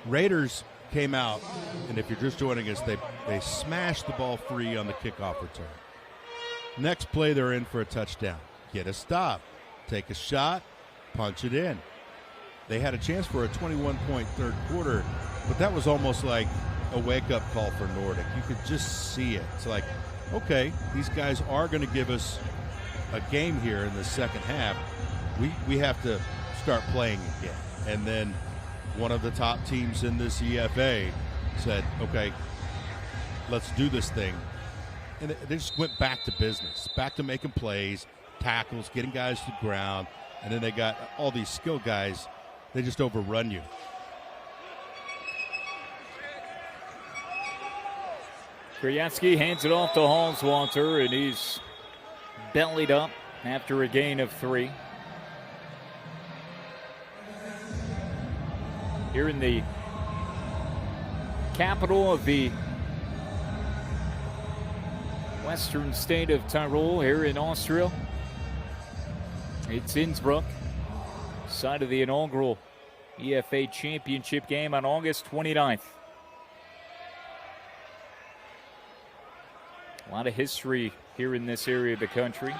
Raiders came out, and if you're just joining us, they smashed the ball free on the kickoff return. Next play, they're in for a touchdown. Get a stop. Take a shot, punch it in. They had a chance for a 21-point third quarter, but that was almost like a wake-up call for Nordic. You could just see it. It's like, okay, these guys are going to give us a game here in the second half. We have to start playing again. And then one of the top teams in this EFA said, okay, let's do this thing. And they just went back to business, back to making plays, tackles, getting guys to the ground, and then they got all these skill guys. They just overrun you. Krajewski hands it off to Halswalter, and he's bellied up after a gain of 3. Here in the capital of the western state of Tirol, here in Austria. It's Innsbruck, site of the inaugural EFA Championship Game on August 29th. A lot of history here in this area of the country.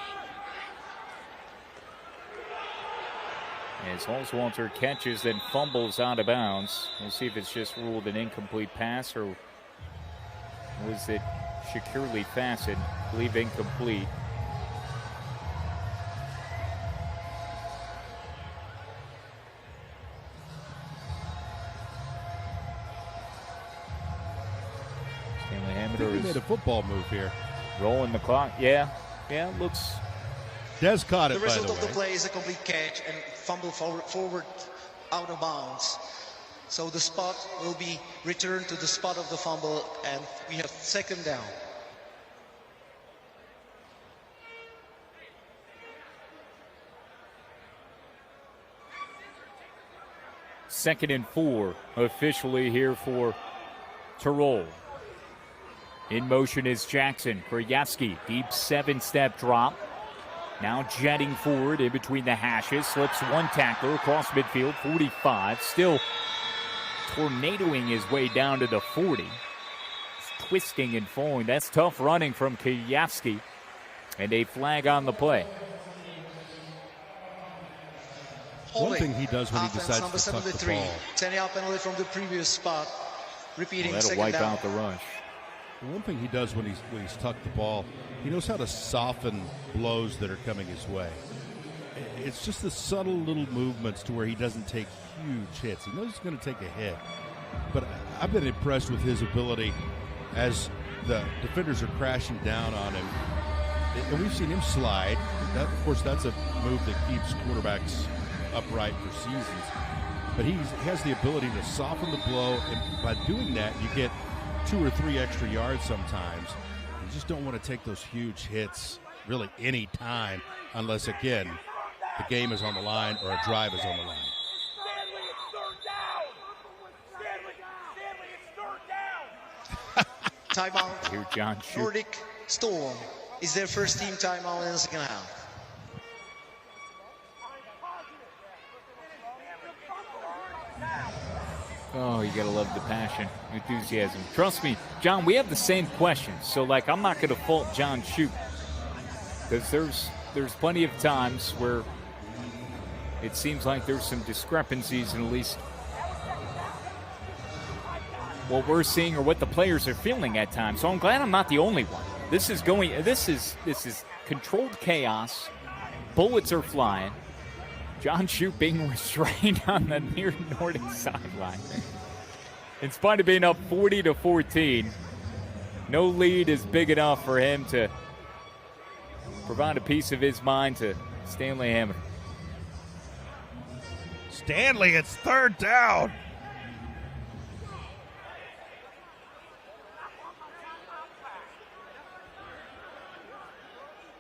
As Holzwalter catches, then fumbles out of bounds. We'll see if it's just ruled an incomplete pass, or was it securely fastened? I believe incomplete. I think he made a football move here. Rolling the clock. Yeah, looks. Des caught it, the result by of the play is a complete catch and fumble forward out of bounds. So the spot will be returned to the spot of the fumble, and we have second down. Second and 4 officially here for Tirol. In motion is Jackson. Krajewski, deep 7-step drop. Now jetting forward in between the hashes. Slips one tackler across midfield, 45. Still tornadoing his way down to the 40. He's twisting and falling. That's tough running from Krajewski. And a flag on the play. One thing he does when he decides number to tuck the 73, ball. 10-yard penalty from the previous spot. Repeating That'll second wipe down. out the rush. One thing he does when he's tucked the ball, he knows how to soften blows that are coming his way. It's just the subtle little movements to where he doesn't take huge hits. He knows he's going to take a hit. But I've been impressed with his ability as the defenders are crashing down on him. And we've seen him slide. That, of course, that's a move that keeps quarterbacks upright for seasons. But he has the ability to soften the blow, and by doing that, you get 2 or 3 extra yards sometimes. You just don't want to take those huge hits really any time unless, again, the game is on the line or a drive is on the line. Timeout. Here, John Shute. Nordic Storm is their first team timeout in the second half. Oh, you gotta love the passion, enthusiasm. Trust me, John, we have the same questions. So, I'm not gonna fault John Shute, because there's plenty of times where it seems like there's some discrepancies in at least what we're seeing or what the players are feeling at times. So I'm glad I'm not the only one. This is controlled chaos. Bullets are flying. John Shute being restrained on the near Nordic sideline. In spite of being up 40-14, no lead is big enough for him to provide a piece of his mind to Stanley Hammer. Stanley, it's third down.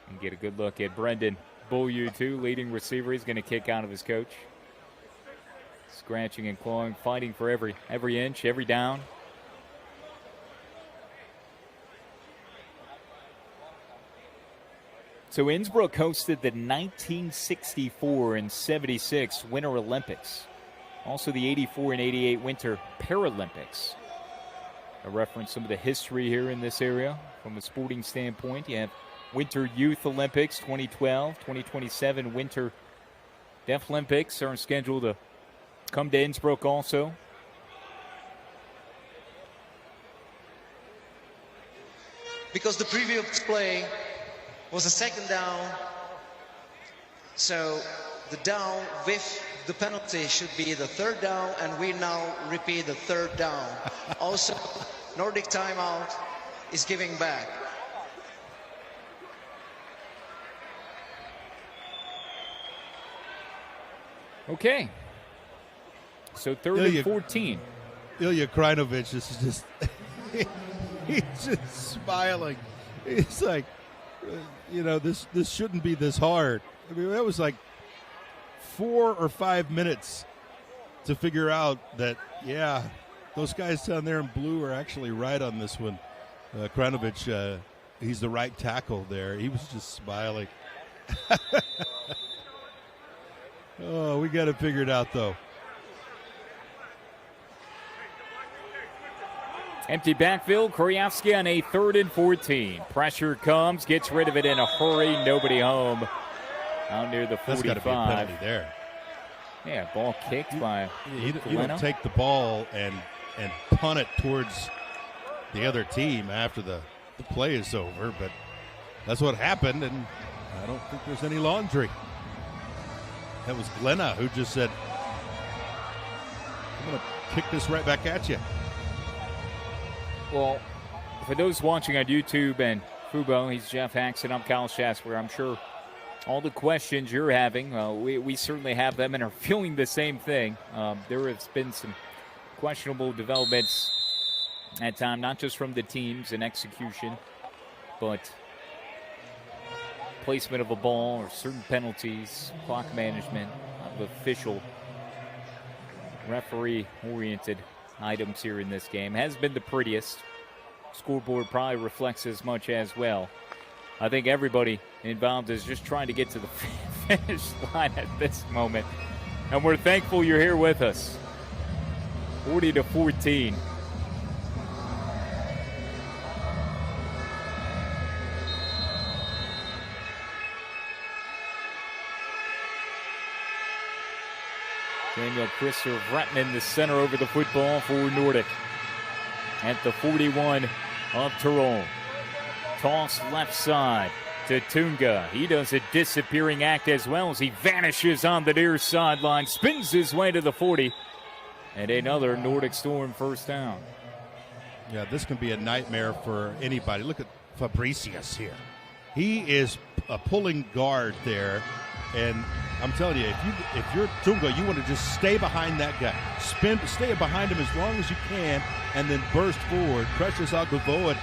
And get a good look at Brendan Beaulieu, too, leading receiver. He's going to kick out of his coach. Scratching and clawing, fighting for every inch, every down. So Innsbruck hosted the 1964 and 76 Winter Olympics. Also the 84 and 88 Winter Paralympics. I reference some of the history here in this area from a sporting standpoint. You have Winter Youth Olympics 2012, 2027 Winter Deaflympics are scheduled to come to Innsbruck also. Because the previous play was a second down, so the down with the penalty should be the third down, and we now repeat the third down. Also, Nordic timeout is giving back. Okay. So third and 14. Ilya Krajinovic is just he's just smiling. He's like, this shouldn't be this hard. I mean, that was like 4 or 5 minutes to figure out that, those guys down there in blue are actually right on this one. Krajinovic, he's the right tackle there. He was just smiling. Oh, we got to figure it out, though. Empty backfield, Krajewski on a 3rd and 14. Pressure comes, gets rid of it in a hurry, nobody home. Out near the 45. That's got to be a penalty there. Yeah, ball kicked by You don't take the ball and punt it towards the other team after the play is over, but that's what happened, and I don't think there's any laundry. That was Glenna who just said, I'm going to kick this right back at you. Well, for those watching on YouTube and Fubo, he's Jeff Haxon, I'm Kyle Shasper. I'm sure all the questions you're having, we certainly have them and are feeling the same thing. There has been some questionable developments at time, not just from the teams and execution, but placement of a ball or certain penalties, clock management, of official referee-oriented items here in this game. Has been the prettiest. Scoreboard probably reflects as much as well. I think everybody involved is just trying to get to the finish line at this moment. And we're thankful you're here with us. 40-14. Daniel Christer Vretman, the center over the football for Nordic. At the 41 of Tirol. Toss left side to Tunga. He does a disappearing act as well as he vanishes on the near sideline. Spins his way to the 40. And another Nordic Storm first down. Yeah, this can be a nightmare for anybody. Look at Fabricius here. He is a pulling guard there. And I'm telling you, if you're Tunga, you want to just stay behind that guy. Stay behind him as long as you can, and then burst forward. Precious Agavoa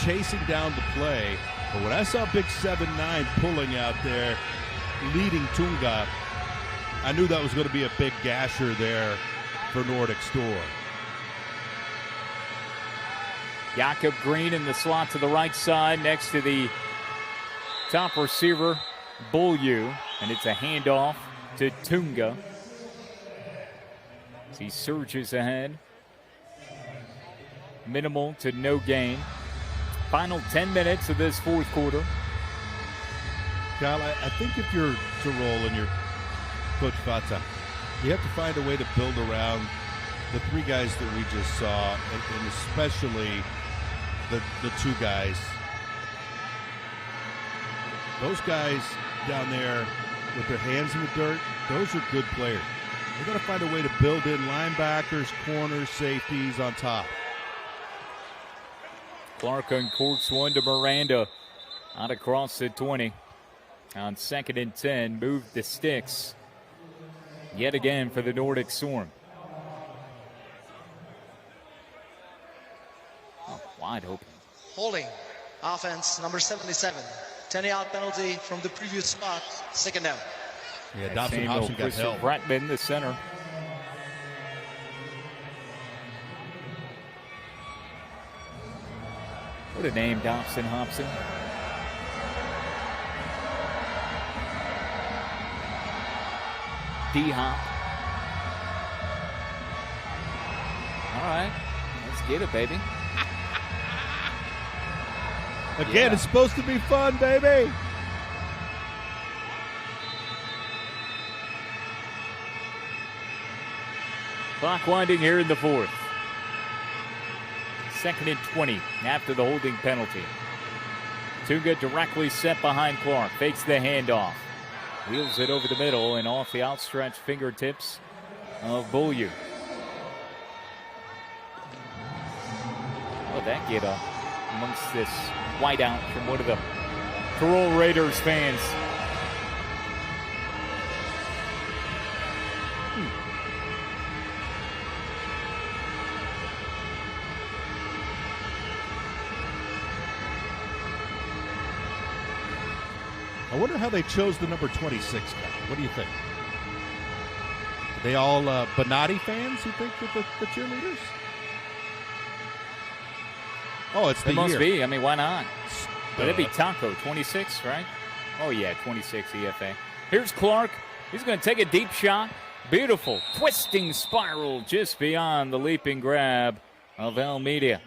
chasing down the play. But when I saw Big 7'9" pulling out there, leading Tunga, I knew that was going to be a big gasher there for Nordic Storm. Jakob Green in the slot to the right side next to the top receiver, Beaulieu. And it's a handoff to Tunga as he surges ahead. Minimal to no gain. Final 10 minutes of this fourth quarter. Kyle, I think if you're Tirol and you're Coach Vata, you have to find a way to build around the three guys that we just saw, and especially the two guys. Those guys down there with their hands in the dirt, those are good players. They've got to find a way to build in linebackers, corners, safeties on top. Clark uncorks one to Miranda out across the 20. On 2nd and 10, moved the sticks yet again for the Nordic Storm. Oh, wide open. Holding. Offense, number 77. 10-yard penalty from the previous spot. 2nd down. Yeah, Dobson Hobson got held. Bratman, the center. What a name, Dobson Hobson. D-Hop. All right, let's get it, baby. Again, It's supposed to be fun, baby. Clock winding here in the fourth. 2nd and 20 after the holding penalty. Tunga directly set behind Clark. Fakes the handoff. Wheels it over the middle and off the outstretched fingertips of Beaulieu. Oh, that get up amongst this whiteout from one of the Tirol Raiders fans. I wonder how they chose the number 26 guy. What do you think? Are they all Bonatti fans, you think, with the cheerleaders? Oh, it's the It must year. be. I mean, why not? But it'd be Taco, 26, right? Oh, yeah, 26 EFA. Here's Clark. He's going to take a deep shot. Beautiful twisting spiral just beyond the leaping grab of Almeida.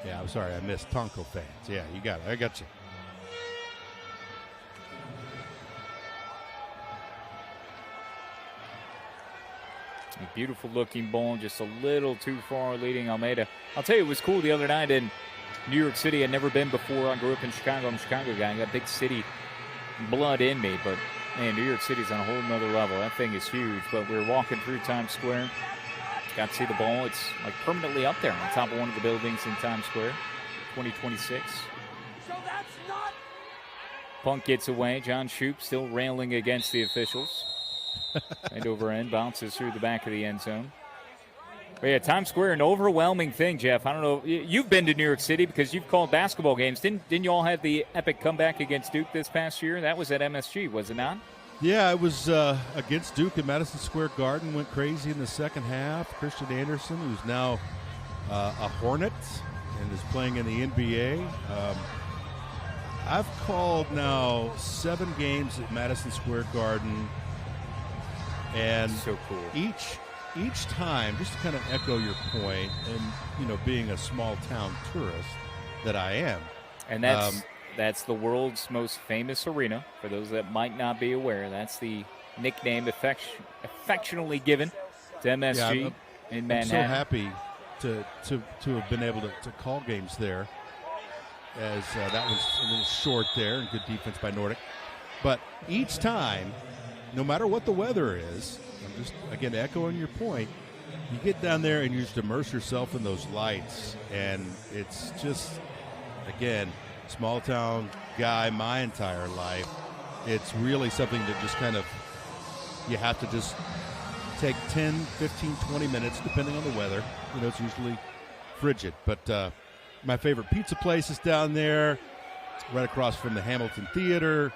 Yeah, I'm sorry, I missed Tonko fans. Yeah, you got it. I got you. A beautiful looking ball, just a little too far leading Almeida. I'll tell you, it was cool the other night in New York City. I'd never been before. I grew up in Chicago. I'm a Chicago guy. I got big city blood in me, but man, New York City's on a whole nother level. That thing is huge. But we were walking through Times Square. Got to see the ball. It's like permanently up there on top of one of the buildings in Times Square. 2026. Punt gets away. John Shoup still railing against the officials. End over end, bounces through the back of the end zone. But yeah, Times Square, an overwhelming thing, Jeff. I don't know. You've been to New York City because you've called basketball games. Didn't you all have the epic comeback against Duke this past year? That was at MSG, was it not? Yeah, it was against Duke at Madison Square Garden. Went crazy in the second half. Christian Anderson, who's now a Hornet and is playing in the NBA. I've called now 7 games at Madison Square Garden. And so cool. Each time, just to kind of echo your point, and being a small town tourist that I am, and that's the world's most famous arena. For those that might not be aware, that's the nickname affectionately given to MSG in Manhattan. I'm so happy to have been able to call games there, as that was a little short there, and good defense by Nordic. But each time, no matter what the weather is, I'm just, again, echoing your point, you get down there and you just immerse yourself in those lights, and it's just, again, small town guy my entire life. It's really something that just kind of, you have to just take 10, 15, 20 minutes, depending on the weather. It's usually frigid. But my favorite pizza place is down there, right across from the Hamilton Theater,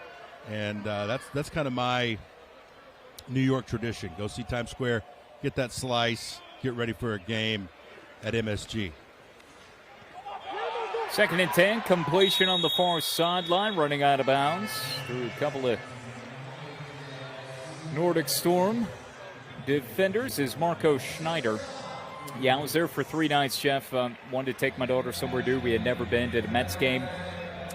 and that's kind of my New York tradition. Go see Times Square, get that slice, get ready for a game at MSG. 2nd and 10, completion on the far sideline, running out of bounds through a couple of Nordic Storm defenders is Marco Schneider. Yeah, I was there for 3 nights, Jeff. Wanted to take my daughter somewhere new. We had never been to the Mets game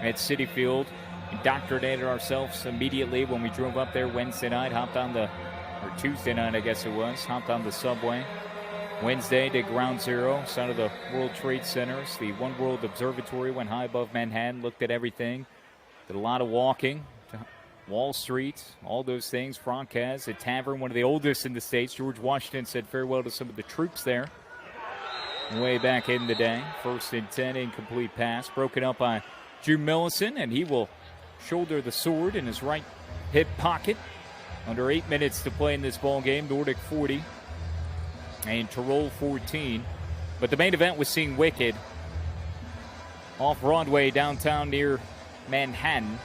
at Citi Field. Indoctrinated ourselves immediately when we drove up there Wednesday night, or Tuesday night, I guess it was, hopped on the subway. Wednesday did Ground Zero, side of the World Trade Centers. The One World Observatory went high above Manhattan, looked at everything. Did a lot of walking to Wall Street, all those things. Francaise, a tavern, one of the oldest in the States. George Washington said farewell to some of the troops there way back in the day. 1st and 10, incomplete pass, broken up by Drew Millison, and he will shoulder the sword in his right hip pocket. Under 8 minutes to play in this ball game. Nordic 40 and Tirol 14. But the main event was seeing Wicked off Broadway downtown near Manhattan.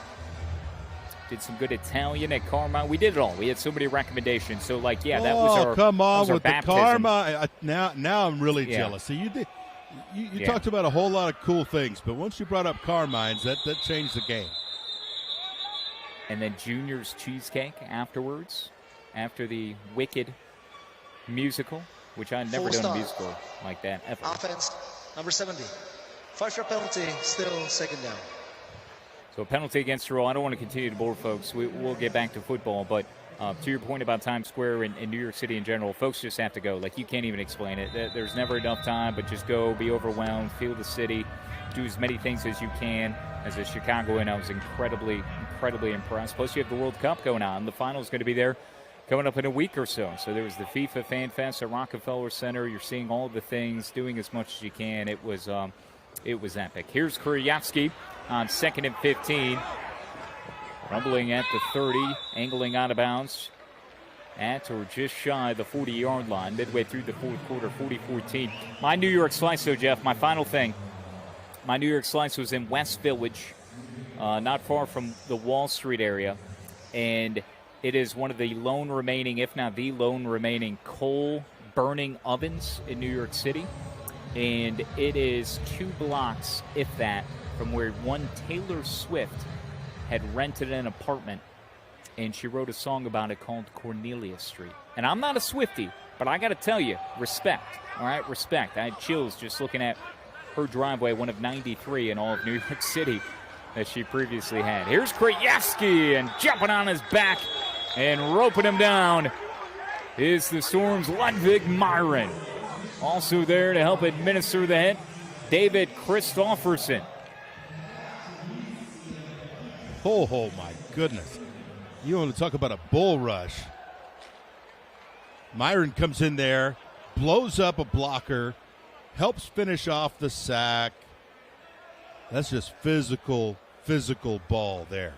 Did some good Italian at Carmine. We did it all. We had so many recommendations. So, that was our come on with baptism. The Carmine. Now I'm really jealous. See, you talked about a whole lot of cool things, but once you brought up Carmine's, that changed the game. And then Junior's Cheesecake afterwards, after the Wicked musical, which I'd never done a musical like that ever. Offense, number 70. 5-yard penalty, still 2nd down. So a penalty against Tirol. I don't want to continue to bore folks. We'll get back to football, but to your point about Times Square and New York City in general, folks just have to go. You can't even explain it. There's never enough time, but just go, be overwhelmed, feel the city, do as many things as you can. As a Chicagoan, I was incredibly impressed. Plus, you have the World Cup going on. The final is going to be there coming up in a week or so. So there was the FIFA Fan Fest at Rockefeller Center. You're seeing all the things, doing as much as you can. It was epic. Here's Kuryevsky on 2nd and 15. Rumbling at the 30, angling out of bounds at or just shy of the 40-yard line. Midway through the 4th quarter, 40-14. My New York slice, though, Jeff, my final thing. My New York slice was in West Village, not far from the Wall Street area, and it is one of the lone remaining, if not the lone remaining, coal-burning ovens in New York City, and it is 2 blocks, if that, from where one Taylor Swift had rented an apartment, and she wrote a song about it called Cornelia Street. And I'm not a Swiftie, but I got to tell you, respect, all right, respect. I had chills just looking at her driveway, one of 93 in all of New York City that she previously had. Here's Krajewski, and jumping on his back and roping him down is the Storm's Ludwig Myron. Also there to help administer the hit, David Christofferson. Oh, my goodness. You want to talk about a bull rush. Myron comes in there, blows up a blocker, helps finish off the sack. That's just physical ball there.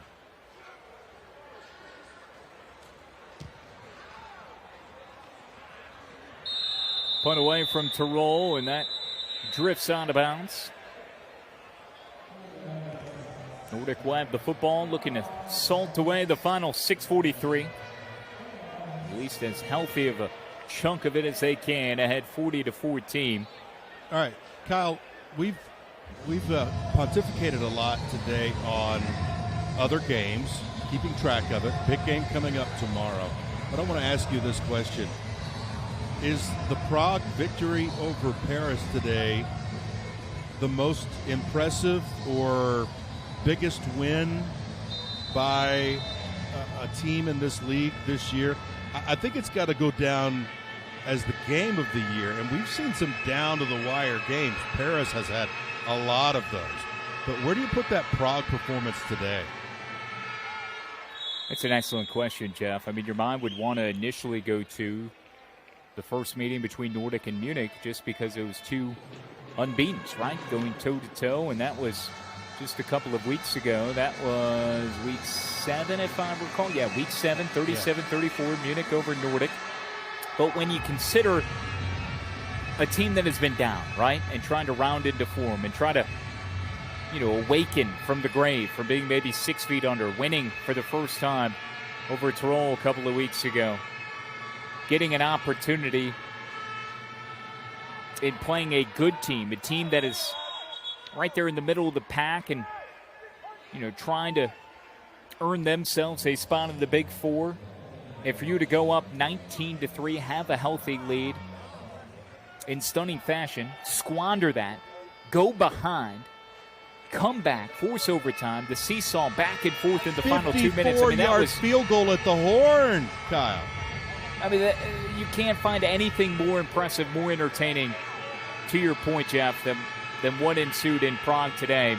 Punt away from Tirol, and that drifts out of bounds. Nordic will have the football, looking to salt away the final 6:43. At least as healthy of a chunk of it as they can, ahead 40-14. All right, Kyle, we've pontificated a lot today on other games, keeping track of it. Big game coming up tomorrow. But I want to ask you this question. Is the Prague victory over Paris today the most impressive or biggest win by a team in this league this year? I think it's got to go down as the game of the year, and we've seen some down-to-the-wire games. Paris has had a lot of those. But where do you put that Prague performance today? It's an excellent question, Jeff. I mean, your mind would want to initially go to the first meeting between Nordic and Munich just because it was two unbeatens, right? Going toe-to-toe, and that was just a couple of weeks ago. That was week 7, if I recall. Yeah, week 7, 37-34, Munich over Nordic. But when you consider a team that has been down, right, and trying to round into form and try to, awaken from the grave, from being maybe 6 feet under, winning for the first time over Tirol a couple of weeks ago, getting an opportunity in playing a good team, a team that is right there in the middle of the pack and, trying to earn themselves a spot in the Big Four. And for you to go up 19-3, have a healthy lead in stunning fashion, squander that, go behind, come back, force overtime, the seesaw back and forth in the final 2 minutes. I mean, that was field goal at the horn, Kyle. I mean, you can't find anything more impressive, more entertaining, to your point, Jeff, than what ensued in Prague today,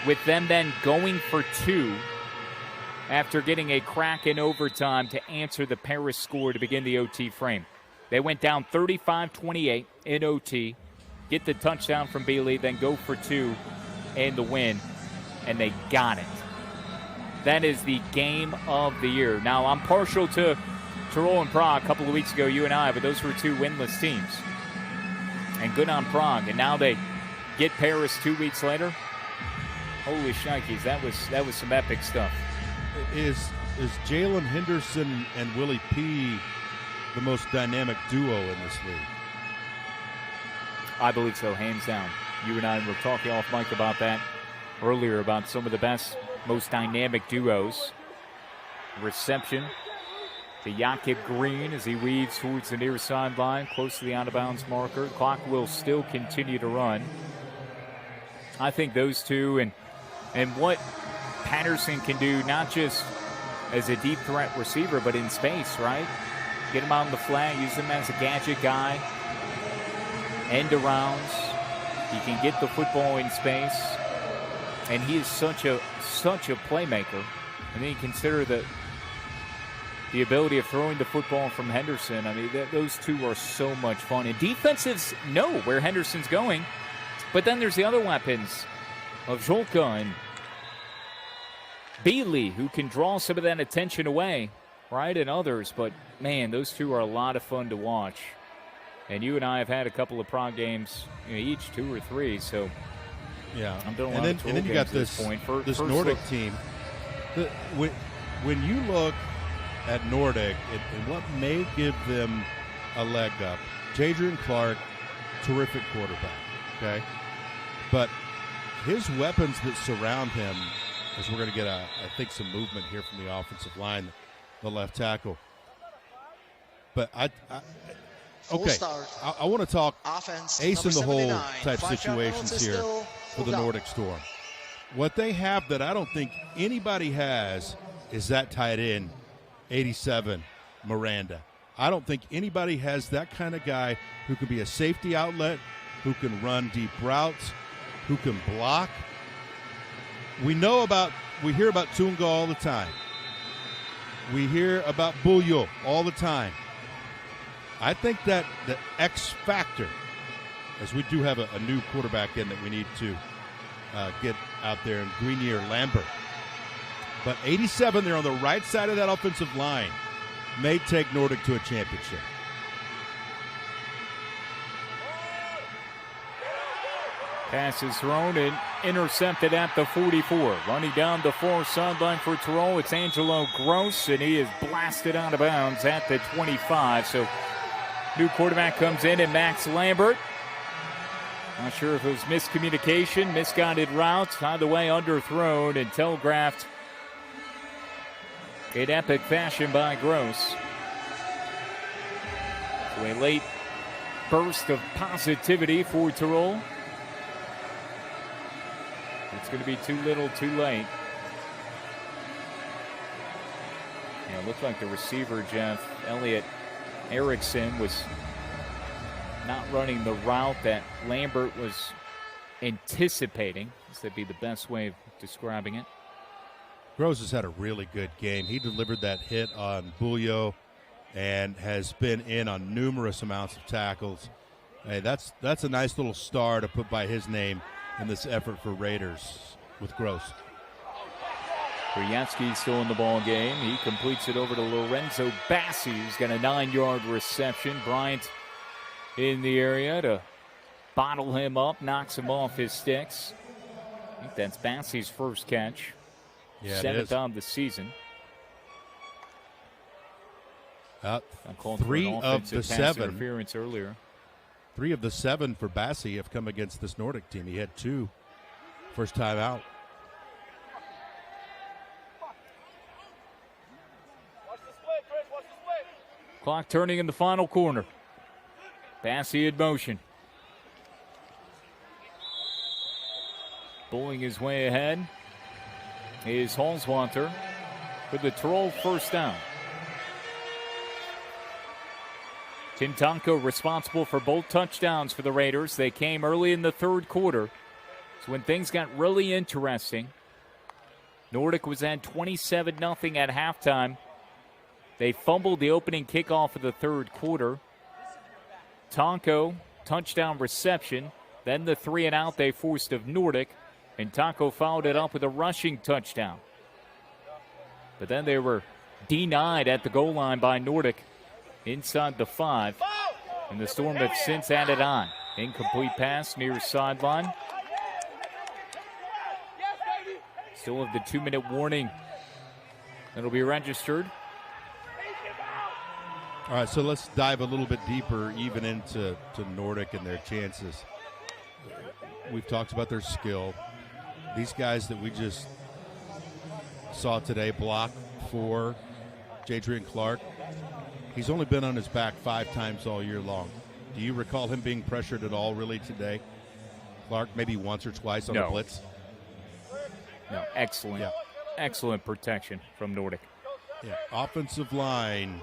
with them then going for two after getting a crack in overtime to answer the Paris score to begin the OT frame. They went down 35-28 in OT, get the touchdown from Bealey, then go for two and the win, and they got it. That is the game of the year. Now, I'm partial to Tirol and Prague a couple of weeks ago, you and I, but those were two winless teams. And good on Prague. And now they get Paris 2 weeks later. Holy shnikes, that was some epic stuff. Is Jalen Henderson and Willie P. the most dynamic duo in this league? I believe so, hands down. You and I were talking off mic about that earlier, about some of the best, most dynamic duos. Reception to Jakob Green as he weaves towards the near sideline, close to the out-of-bounds marker. Clock will still continue to run. I think those two and what Patterson can do, not just as a deep threat receiver, but in space, right? Get him out on the flat, use him as a gadget guy. End arounds. He can get the football in space. And he is such a playmaker. And then you consider the ability of throwing the football from Henderson. I mean, those two are so much fun. And defenses know where Henderson's going. But then there's the other weapons of Zolka and Bealey, who can draw some of that attention away, right, and others. But, man, those two are a lot of fun to watch. And you and I have had a couple of Prague games, each 2 or 3. So, yeah, I'm doing a lot of and then you got this Nordic team. When you look at Nordic and what may give them a leg up, Jadrian Clark, terrific quarterback, okay? But his weapons that surround him, as we're going to get, I think, some movement here from the offensive line, the left tackle. But Full Okay, start. I want to talk Offense, ace in the number hole 79. type 5-yard situations penalty here still. for the Full Nordic Storm. What they have that I don't think anybody has is that tight end, 87, Miranda. I don't think anybody has that kind of guy who can be a safety outlet, who can run deep routes, who can block. We hear about Tunga all the time. We hear about Bulyo all the time. I think that the X factor, as we do have a new quarterback in that we need to get out there in Grenier Lambert. But 87 there on the right side of that offensive line may take Nordic to a championship. Pass is thrown and intercepted at the 44. Running down the far sideline for Tirol, it's Angelo Gross, and he is blasted out of bounds at the 25. So new quarterback comes in, and Max Lambert. Not sure if it was miscommunication, misguided routes, either way underthrown and telegraphed in epic fashion by Gross. So a late burst of positivity for Tirol. It's going to be too little, too late. Yeah, it looked like the receiver, Jeff, Elliot Erickson, was not running the route that Lambert was anticipating. This would be the best way of describing it. Gross has had a really good game. He delivered that hit on Bulyo and has been in on numerous amounts of tackles. Hey, that's a nice little star to put by his name in this effort for Raiders with Gross. Krajewski still in the ball game. He completes it over to Lorenzo Bassi, who's got a 9-yard reception. Bryant in the area to bottle him up, knocks him off his sticks. I think that's Bassi's first catch. Yeah, 7th on the season. Three of the 7 interference earlier. 3 of the 7 for Bassi have come against this Nordic team. He had 2 first time out. Clock turning in the final corner. Bassi in motion. Bowling his way ahead is Halswanter with the Tirol first down. Tim Tonko responsible for both touchdowns for the Raiders. They came early in the third quarter. So when things got really interesting, Nordic was at 27-0 at halftime. They fumbled the opening kickoff of the third quarter. Tonko, touchdown reception. Then the 3-and-out they forced of Nordic. And Tonko followed it up with a rushing touchdown. But then they were denied at the goal line by Nordic inside the 5. And the Storm have since added on. Incomplete pass near sideline. Still have the 2-minute warning that'll be registered. All right, so let's dive a little bit deeper even into Nordic and their chances. We've talked about their skill. These guys that we just saw today block for Jadrian Clark, he's only been on his back 5 times all year long. Do you recall him being pressured at all really today? Clark, maybe once or twice on the blitz? No, excellent. Yeah. Excellent protection from Nordic. Yeah, offensive line,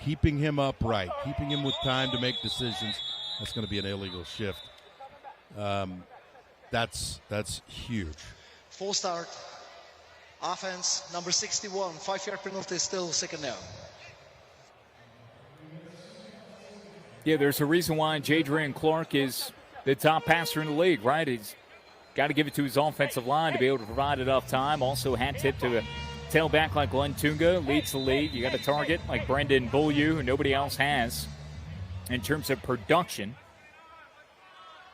keeping him upright, keeping him with time to make decisions. That's going to be an illegal shift. That's huge. Full start. Offense, number 61. 5-yard penalty, still second down. Yeah, there's a reason why Jadrian Clark is the top passer in the league, right? He's got to give it to his offensive line to be able to provide enough time. Also, hat tip to a tailback like Glenn Tunga, leads the league. You got a target like Brendan Beaulieu, who nobody else has. In terms of production,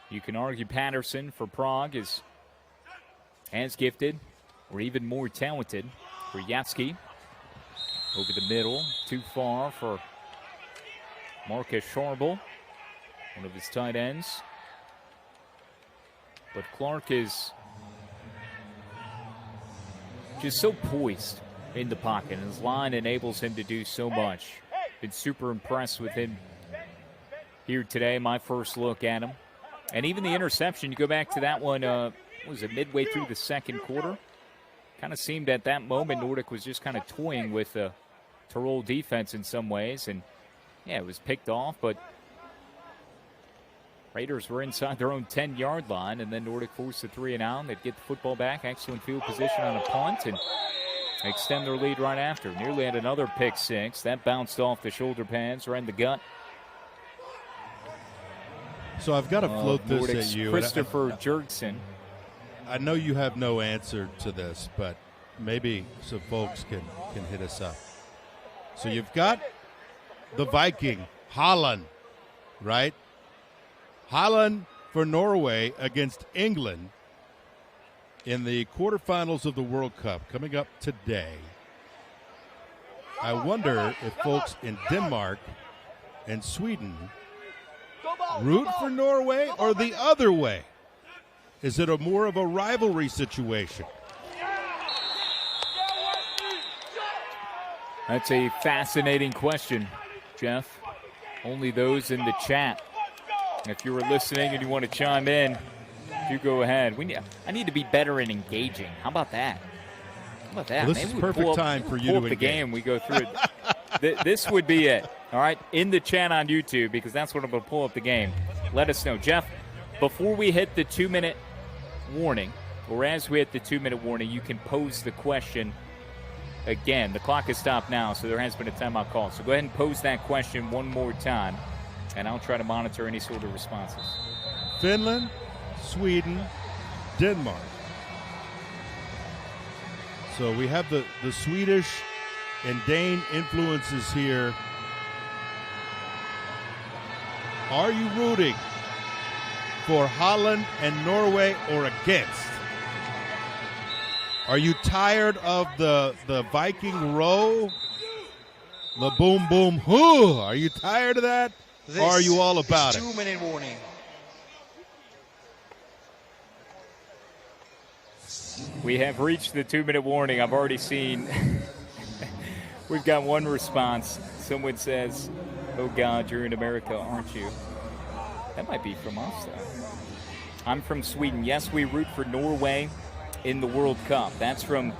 you can argue Patterson for Prague is as gifted or even more talented. Krajewski over the middle, too far for Marcus Scharbel, one of his tight ends. But Clark is just so poised in the pocket, and his line enables him to do so much. Been super impressed with him here today, my first look at him. And even the interception, you go back to that one, was it midway through the second quarter? Kind of seemed at that moment Nordic was just kind of toying with the Tirol defense in some ways. And, yeah, it was picked off, but Raiders were inside their own 10-yard line, and then Nordic forced the 3 and out. They'd get the football back, excellent field position on a punt, and extend their lead right after. Nearly had another pick six. That bounced off the shoulder pads, right in the gut. So I've got to float this Nordic's at you. Christopher Jurgensen. I know you have no answer to this, but maybe some folks can hit us up. So you've got the Viking, Holland, right? Holland for Norway against England in the quarterfinals of the World Cup coming up today. I wonder if folks in Denmark and Sweden root for Norway or the other way. Is it more of a rivalry situation? That's a fascinating question, Jeff. Only those in the chat. If you were listening and you want to chime in, you go ahead. I need to be better in engaging. How about that? How about that? Well, this is perfect time for you to pull up the game. We go through it. This would be it. All right, in the chat on YouTube, because that's what I'm going to pull up the game. Let us know, Jeff. Before we hit the 2-minute warning, or as we hit the 2-minute warning, you can pose the question again. The clock is stopped now, so there has been a timeout call. So go ahead and pose that question one more time, and I'll try to monitor any sort of responses. Finland, Sweden, Denmark. So we have the Swedish and Dane influences here. Are you rooting for Holland and Norway or against? Are you tired of the Viking row? The boom, boom, hoo? Are you tired of that? Or are you all about it? 2-minute warning. We have reached the 2-minute warning. I've already seen. We've got one response. Someone says, "Oh God, you're in America, aren't you?" That might be from us, though. I'm from Sweden. Yes, we root for Norway in the World Cup. That's from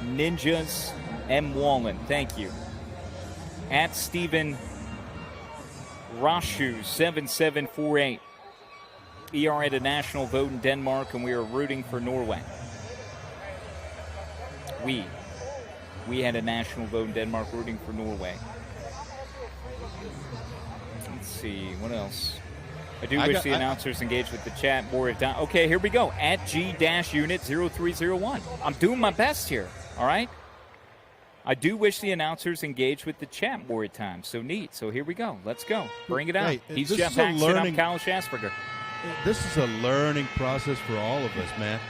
Ninjas M. Wallen. Thank you. At Stephen Rashu 7748. We are at a national vote in Denmark, and we are rooting for Norway. We had a national vote in Denmark rooting for Norway. Let's see, what else? I do wish the announcers engaged with the chat more. Okay, here we go. At G-Unit 0301. I'm doing my best here, all right? I do wish the announcers engaged with the chat more at times. So neat. So here we go. Let's go. Bring it out. Hey, He's Jeff Haxton. I'm Kyle Schasberger. This is a learning process for all of us, man.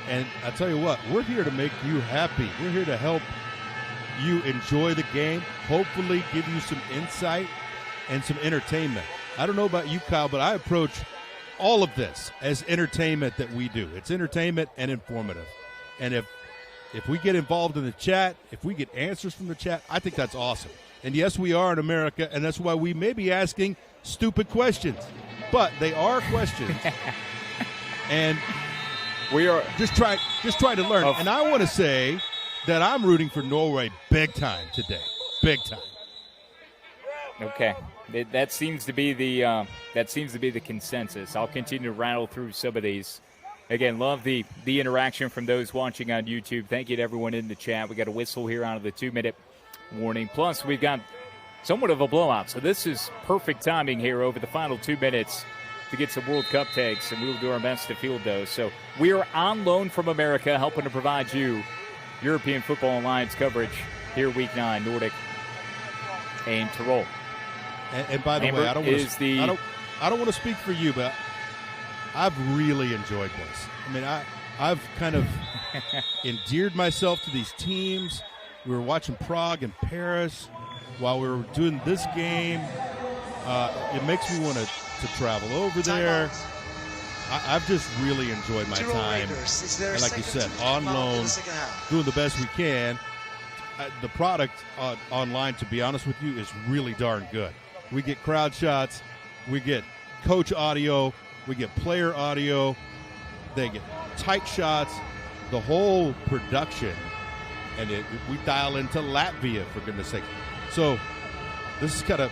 And I tell you what, we're here to make you happy. We're here to help you enjoy the game, hopefully give you some insight and some entertainment. I don't know about you, Kyle, but I approach all of this as entertainment that we do. It's entertainment and informative. And if we get involved in the chat, if we get answers from the chat, I think that's awesome. And yes, we are in America, and that's why we may be asking stupid questions. But they are questions. And we are just trying to learn. And I want to say that I'm rooting for Norway big time today. Big time. Okay. That seems to be the consensus. I'll continue to rattle through some of these. Again, love the interaction from those watching on YouTube. Thank you to everyone in the chat. We got a whistle here out of the 2-minute warning. Plus, we've got somewhat of a blowout. So this is perfect timing here over the final 2 minutes to get some World Cup takes, and we'll do our best to field those. So we are on loan from America, helping to provide you European Football Alliance coverage here Week 9, Nordic and Tirol. And by the way, I don't want to speak for you, but I've really enjoyed this. I mean, I've kind of endeared myself to these teams. We were watching Prague and Paris while we were doing this game. It makes me want to travel over there. I've just really enjoyed my time. And like you said, on loan, doing the best we can. The product online, to be honest with you, is really darn good. We get crowd shots. We get coach audio. We get player audio. They get tight shots. The whole production. And we dial into Latvia, for goodness sake. So this is kind of,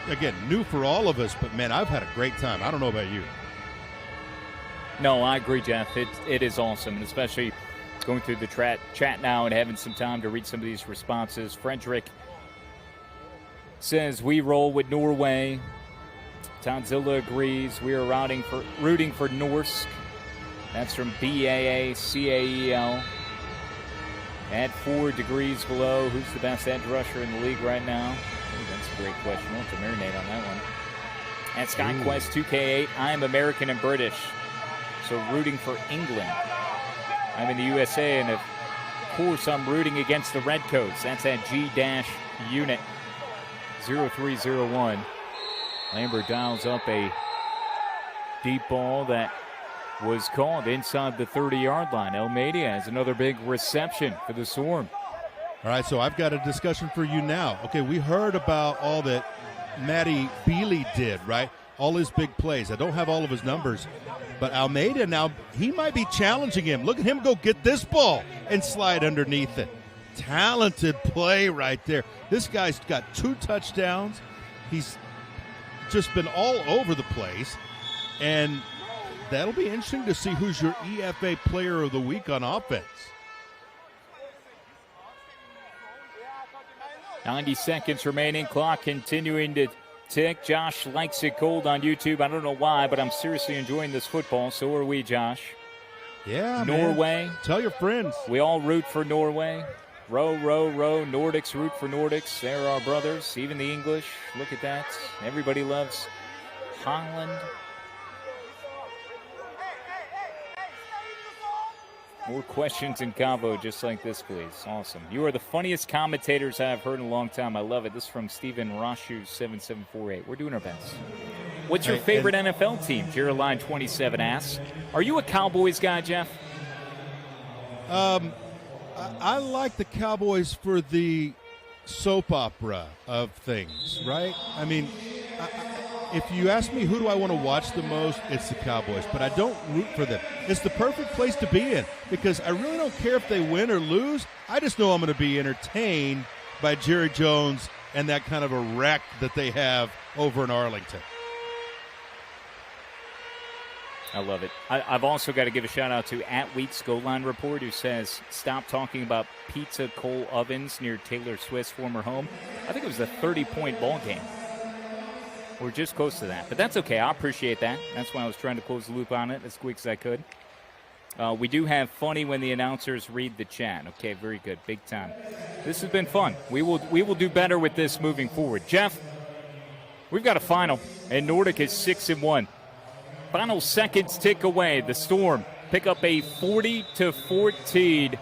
again, new for all of us. But, man, I've had a great time. I don't know about you. No, I agree, Jeff. It is awesome, and especially going through the chat now and having some time to read some of these responses. Frederick says, we roll with Norway. Tonzilla agrees. We are rooting for Norsk. That's from BAACAEL. At 4 degrees below, who's the best edge rusher in the league right now? Ooh, that's a great question. We'll have to marinate on that one. At SkyQuest 2K8, I am American and British, so rooting for England. I'm in the USA, and of course I'm rooting against the Redcoats. That's at G-Unit 0301. Lambert dials up a deep ball that was called inside the 30-yard line. Almeida has another big reception for the Storm. All right, so I've got a discussion for you now. Okay, we heard about all that Matty Bealey did, right? All his big plays. I don't have all of his numbers, but Almeida now, he might be challenging him. Look at him go get this ball and slide underneath it. Talented play right there. This guy's got 2 touchdowns. He's just been all over the place, and that'll be interesting to see who's your EFA Player of the Week on offense. 90 seconds remaining. Clock continuing to tick. Josh likes it cold on YouTube. I don't know why, but I'm seriously enjoying this football. So are we, Josh. Yeah, Norway. Man. Tell your friends. We all root for Norway. Row, row, row. Nordics root for Nordics. They're our brothers. Even the English. Look at that. Everybody loves Holland. More questions in combo just like this, please. Awesome. You are the funniest commentators I've heard in a long time. I love it. This is from Stephen Rashu 7748. We're doing our best. What's your favorite NFL team? Caroline 27 asks. Are you a Cowboys guy, Jeff? I like the Cowboys for the soap opera of things, right? I mean, if you ask me who do I want to watch the most, it's the Cowboys, but I don't root for them. It's the perfect place to be in because I really don't care if they win or lose. I just know I'm going to be entertained by Jerry Jones and that kind of a wreck that they have over in Arlington. I love it. I've also got to give a shout-out to @Week's Goal Line Report, who says, stop talking about pizza coal ovens near Taylor Swift's former home. I think it was a 30-point ball game. We're just close to that. But that's okay. I appreciate that. That's why I was trying to close the loop on it as quick as I could. We do have funny when the announcers read the chat. Okay, very good. Big time. This has been fun. We will do better with this moving forward. Jeff, we've got a final, and Nordic is 6-1. Final seconds tick away. The Storm pick up a 40-14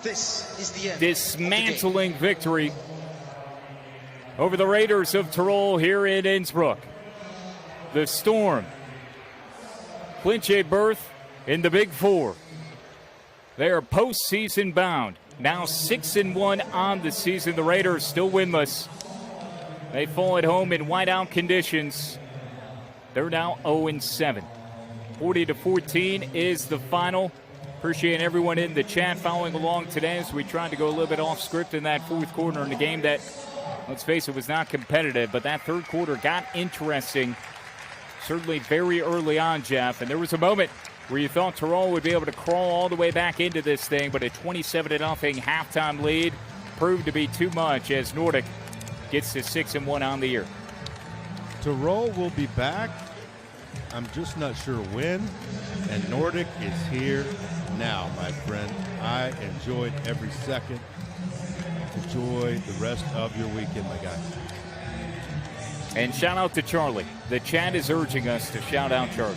This is the end dismantling victory over the Raiders of Tirol here in Innsbruck. The Storm clinch a berth in the Big Four. They are postseason bound. Now 6-1 on the season. The Raiders still winless. They fall at home in whiteout conditions. They're now 0-7. 40-14 is the final. Appreciate everyone in the chat following along today as we tried to go a little bit off script in that fourth quarter in a game that, let's face it, was not competitive. But that third quarter got interesting, certainly very early on, Jeff. And there was a moment where you thought Tirol would be able to crawl all the way back into this thing, but a 27-0 halftime lead proved to be too much as Nordic gets to 6-1 on the year. Tirol will be back. I'm just not sure when. And Nordic is here now, my friend. I enjoyed every second. Enjoy the rest of your weekend, my guy. And shout out to Charlie. The chat is urging us to shout out Charlie.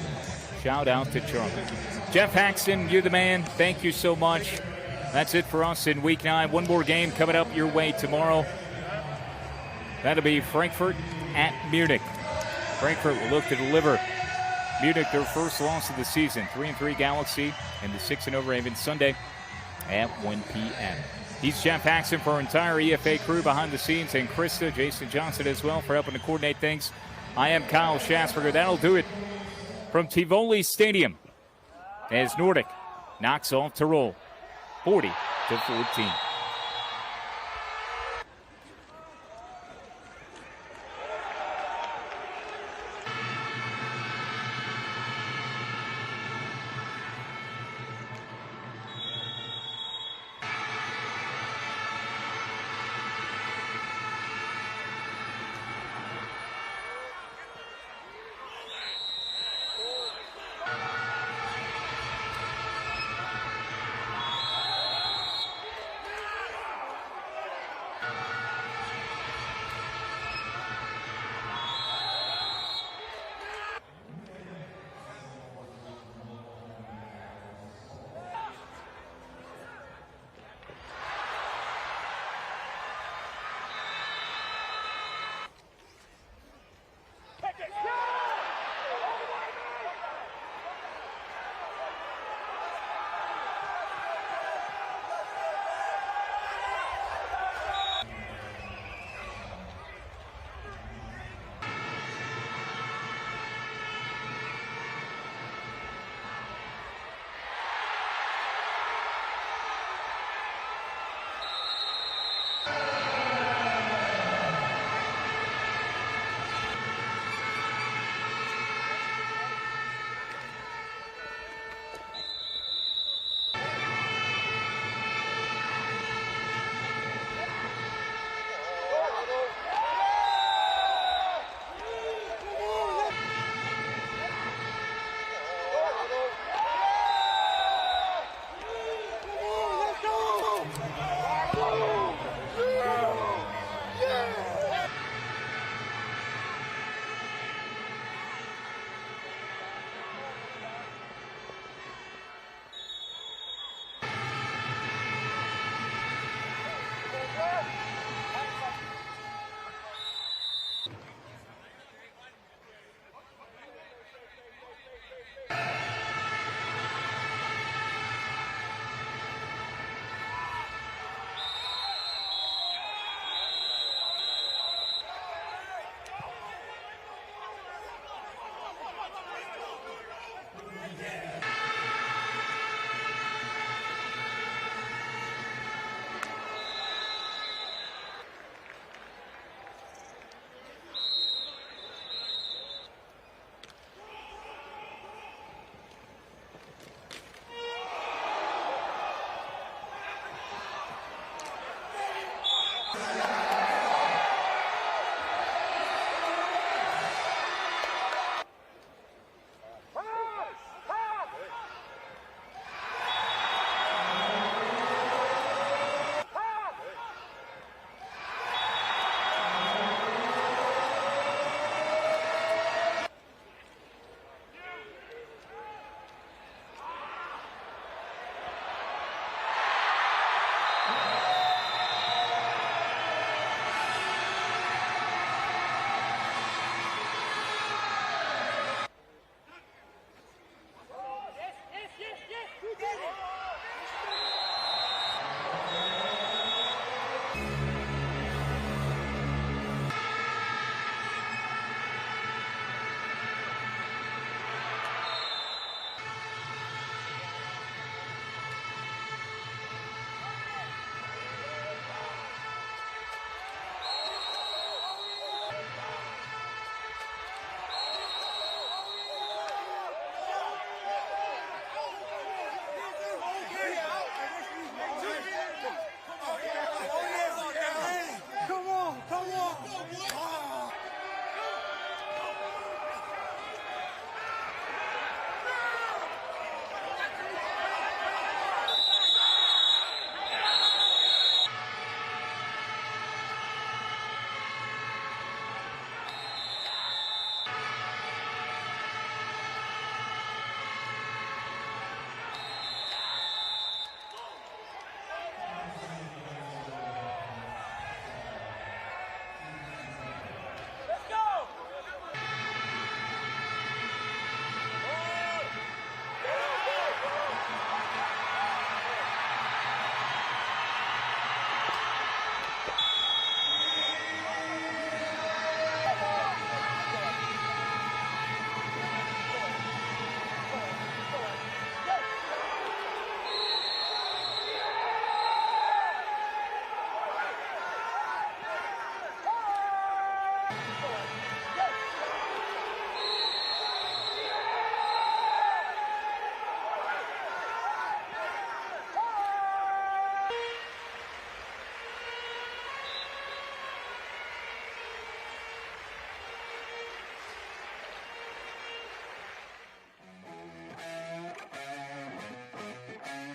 Shout out to Charlie. Jeff Haxton, you're the man. Thank you so much. That's it for us in Week 9. One more game coming up your way tomorrow. That'll be Frankfurt at Munich. Frankfurt will look to deliver Munich their first loss of the season. 3-3 Galaxy and the 6-0 Ravens Sunday at 1 p.m. He's Jeff Haxton for our entire EFA crew behind the scenes, and Krista, Jason Johnson as well for helping to coordinate things. I am Kyle Schasberger. That'll do it from Tivoli Stadium as Nordic knocks off Tirol 40-14.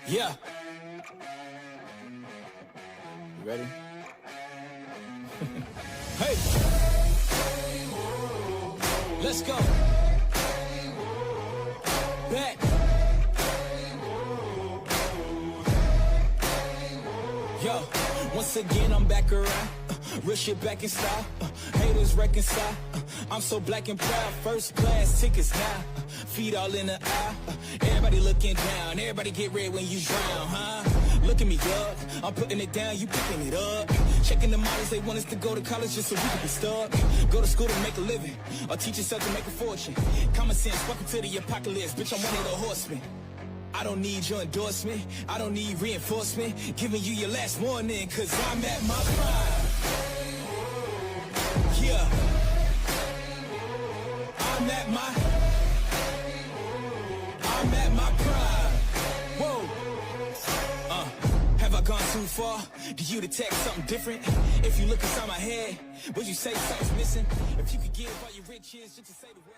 Yeah. You ready? Hey. Let's go. Back. Yo, once again I'm back around. Real shit back in style. Haters reconcile. I'm so black and proud. First class tickets now. Feet all in the aisle. Everybody looking down. Everybody get red when you drown, huh? Look at me, dog. I'm putting it down, you picking it up. Checking the models, they want us to go to college just so we can be stuck. Go to school to make a living, or teach yourself to make a fortune. Common sense, welcome to the apocalypse. Bitch, I'm one of the horsemen. I don't need your endorsement, I don't need reinforcement. Giving you your last warning, cause I'm at my prime. Yeah. I'm at my prime. Whoa. Have I gone too far? Do you detect something different? If you look inside my head, would you say something's missing? If you could give all your riches just to say the word.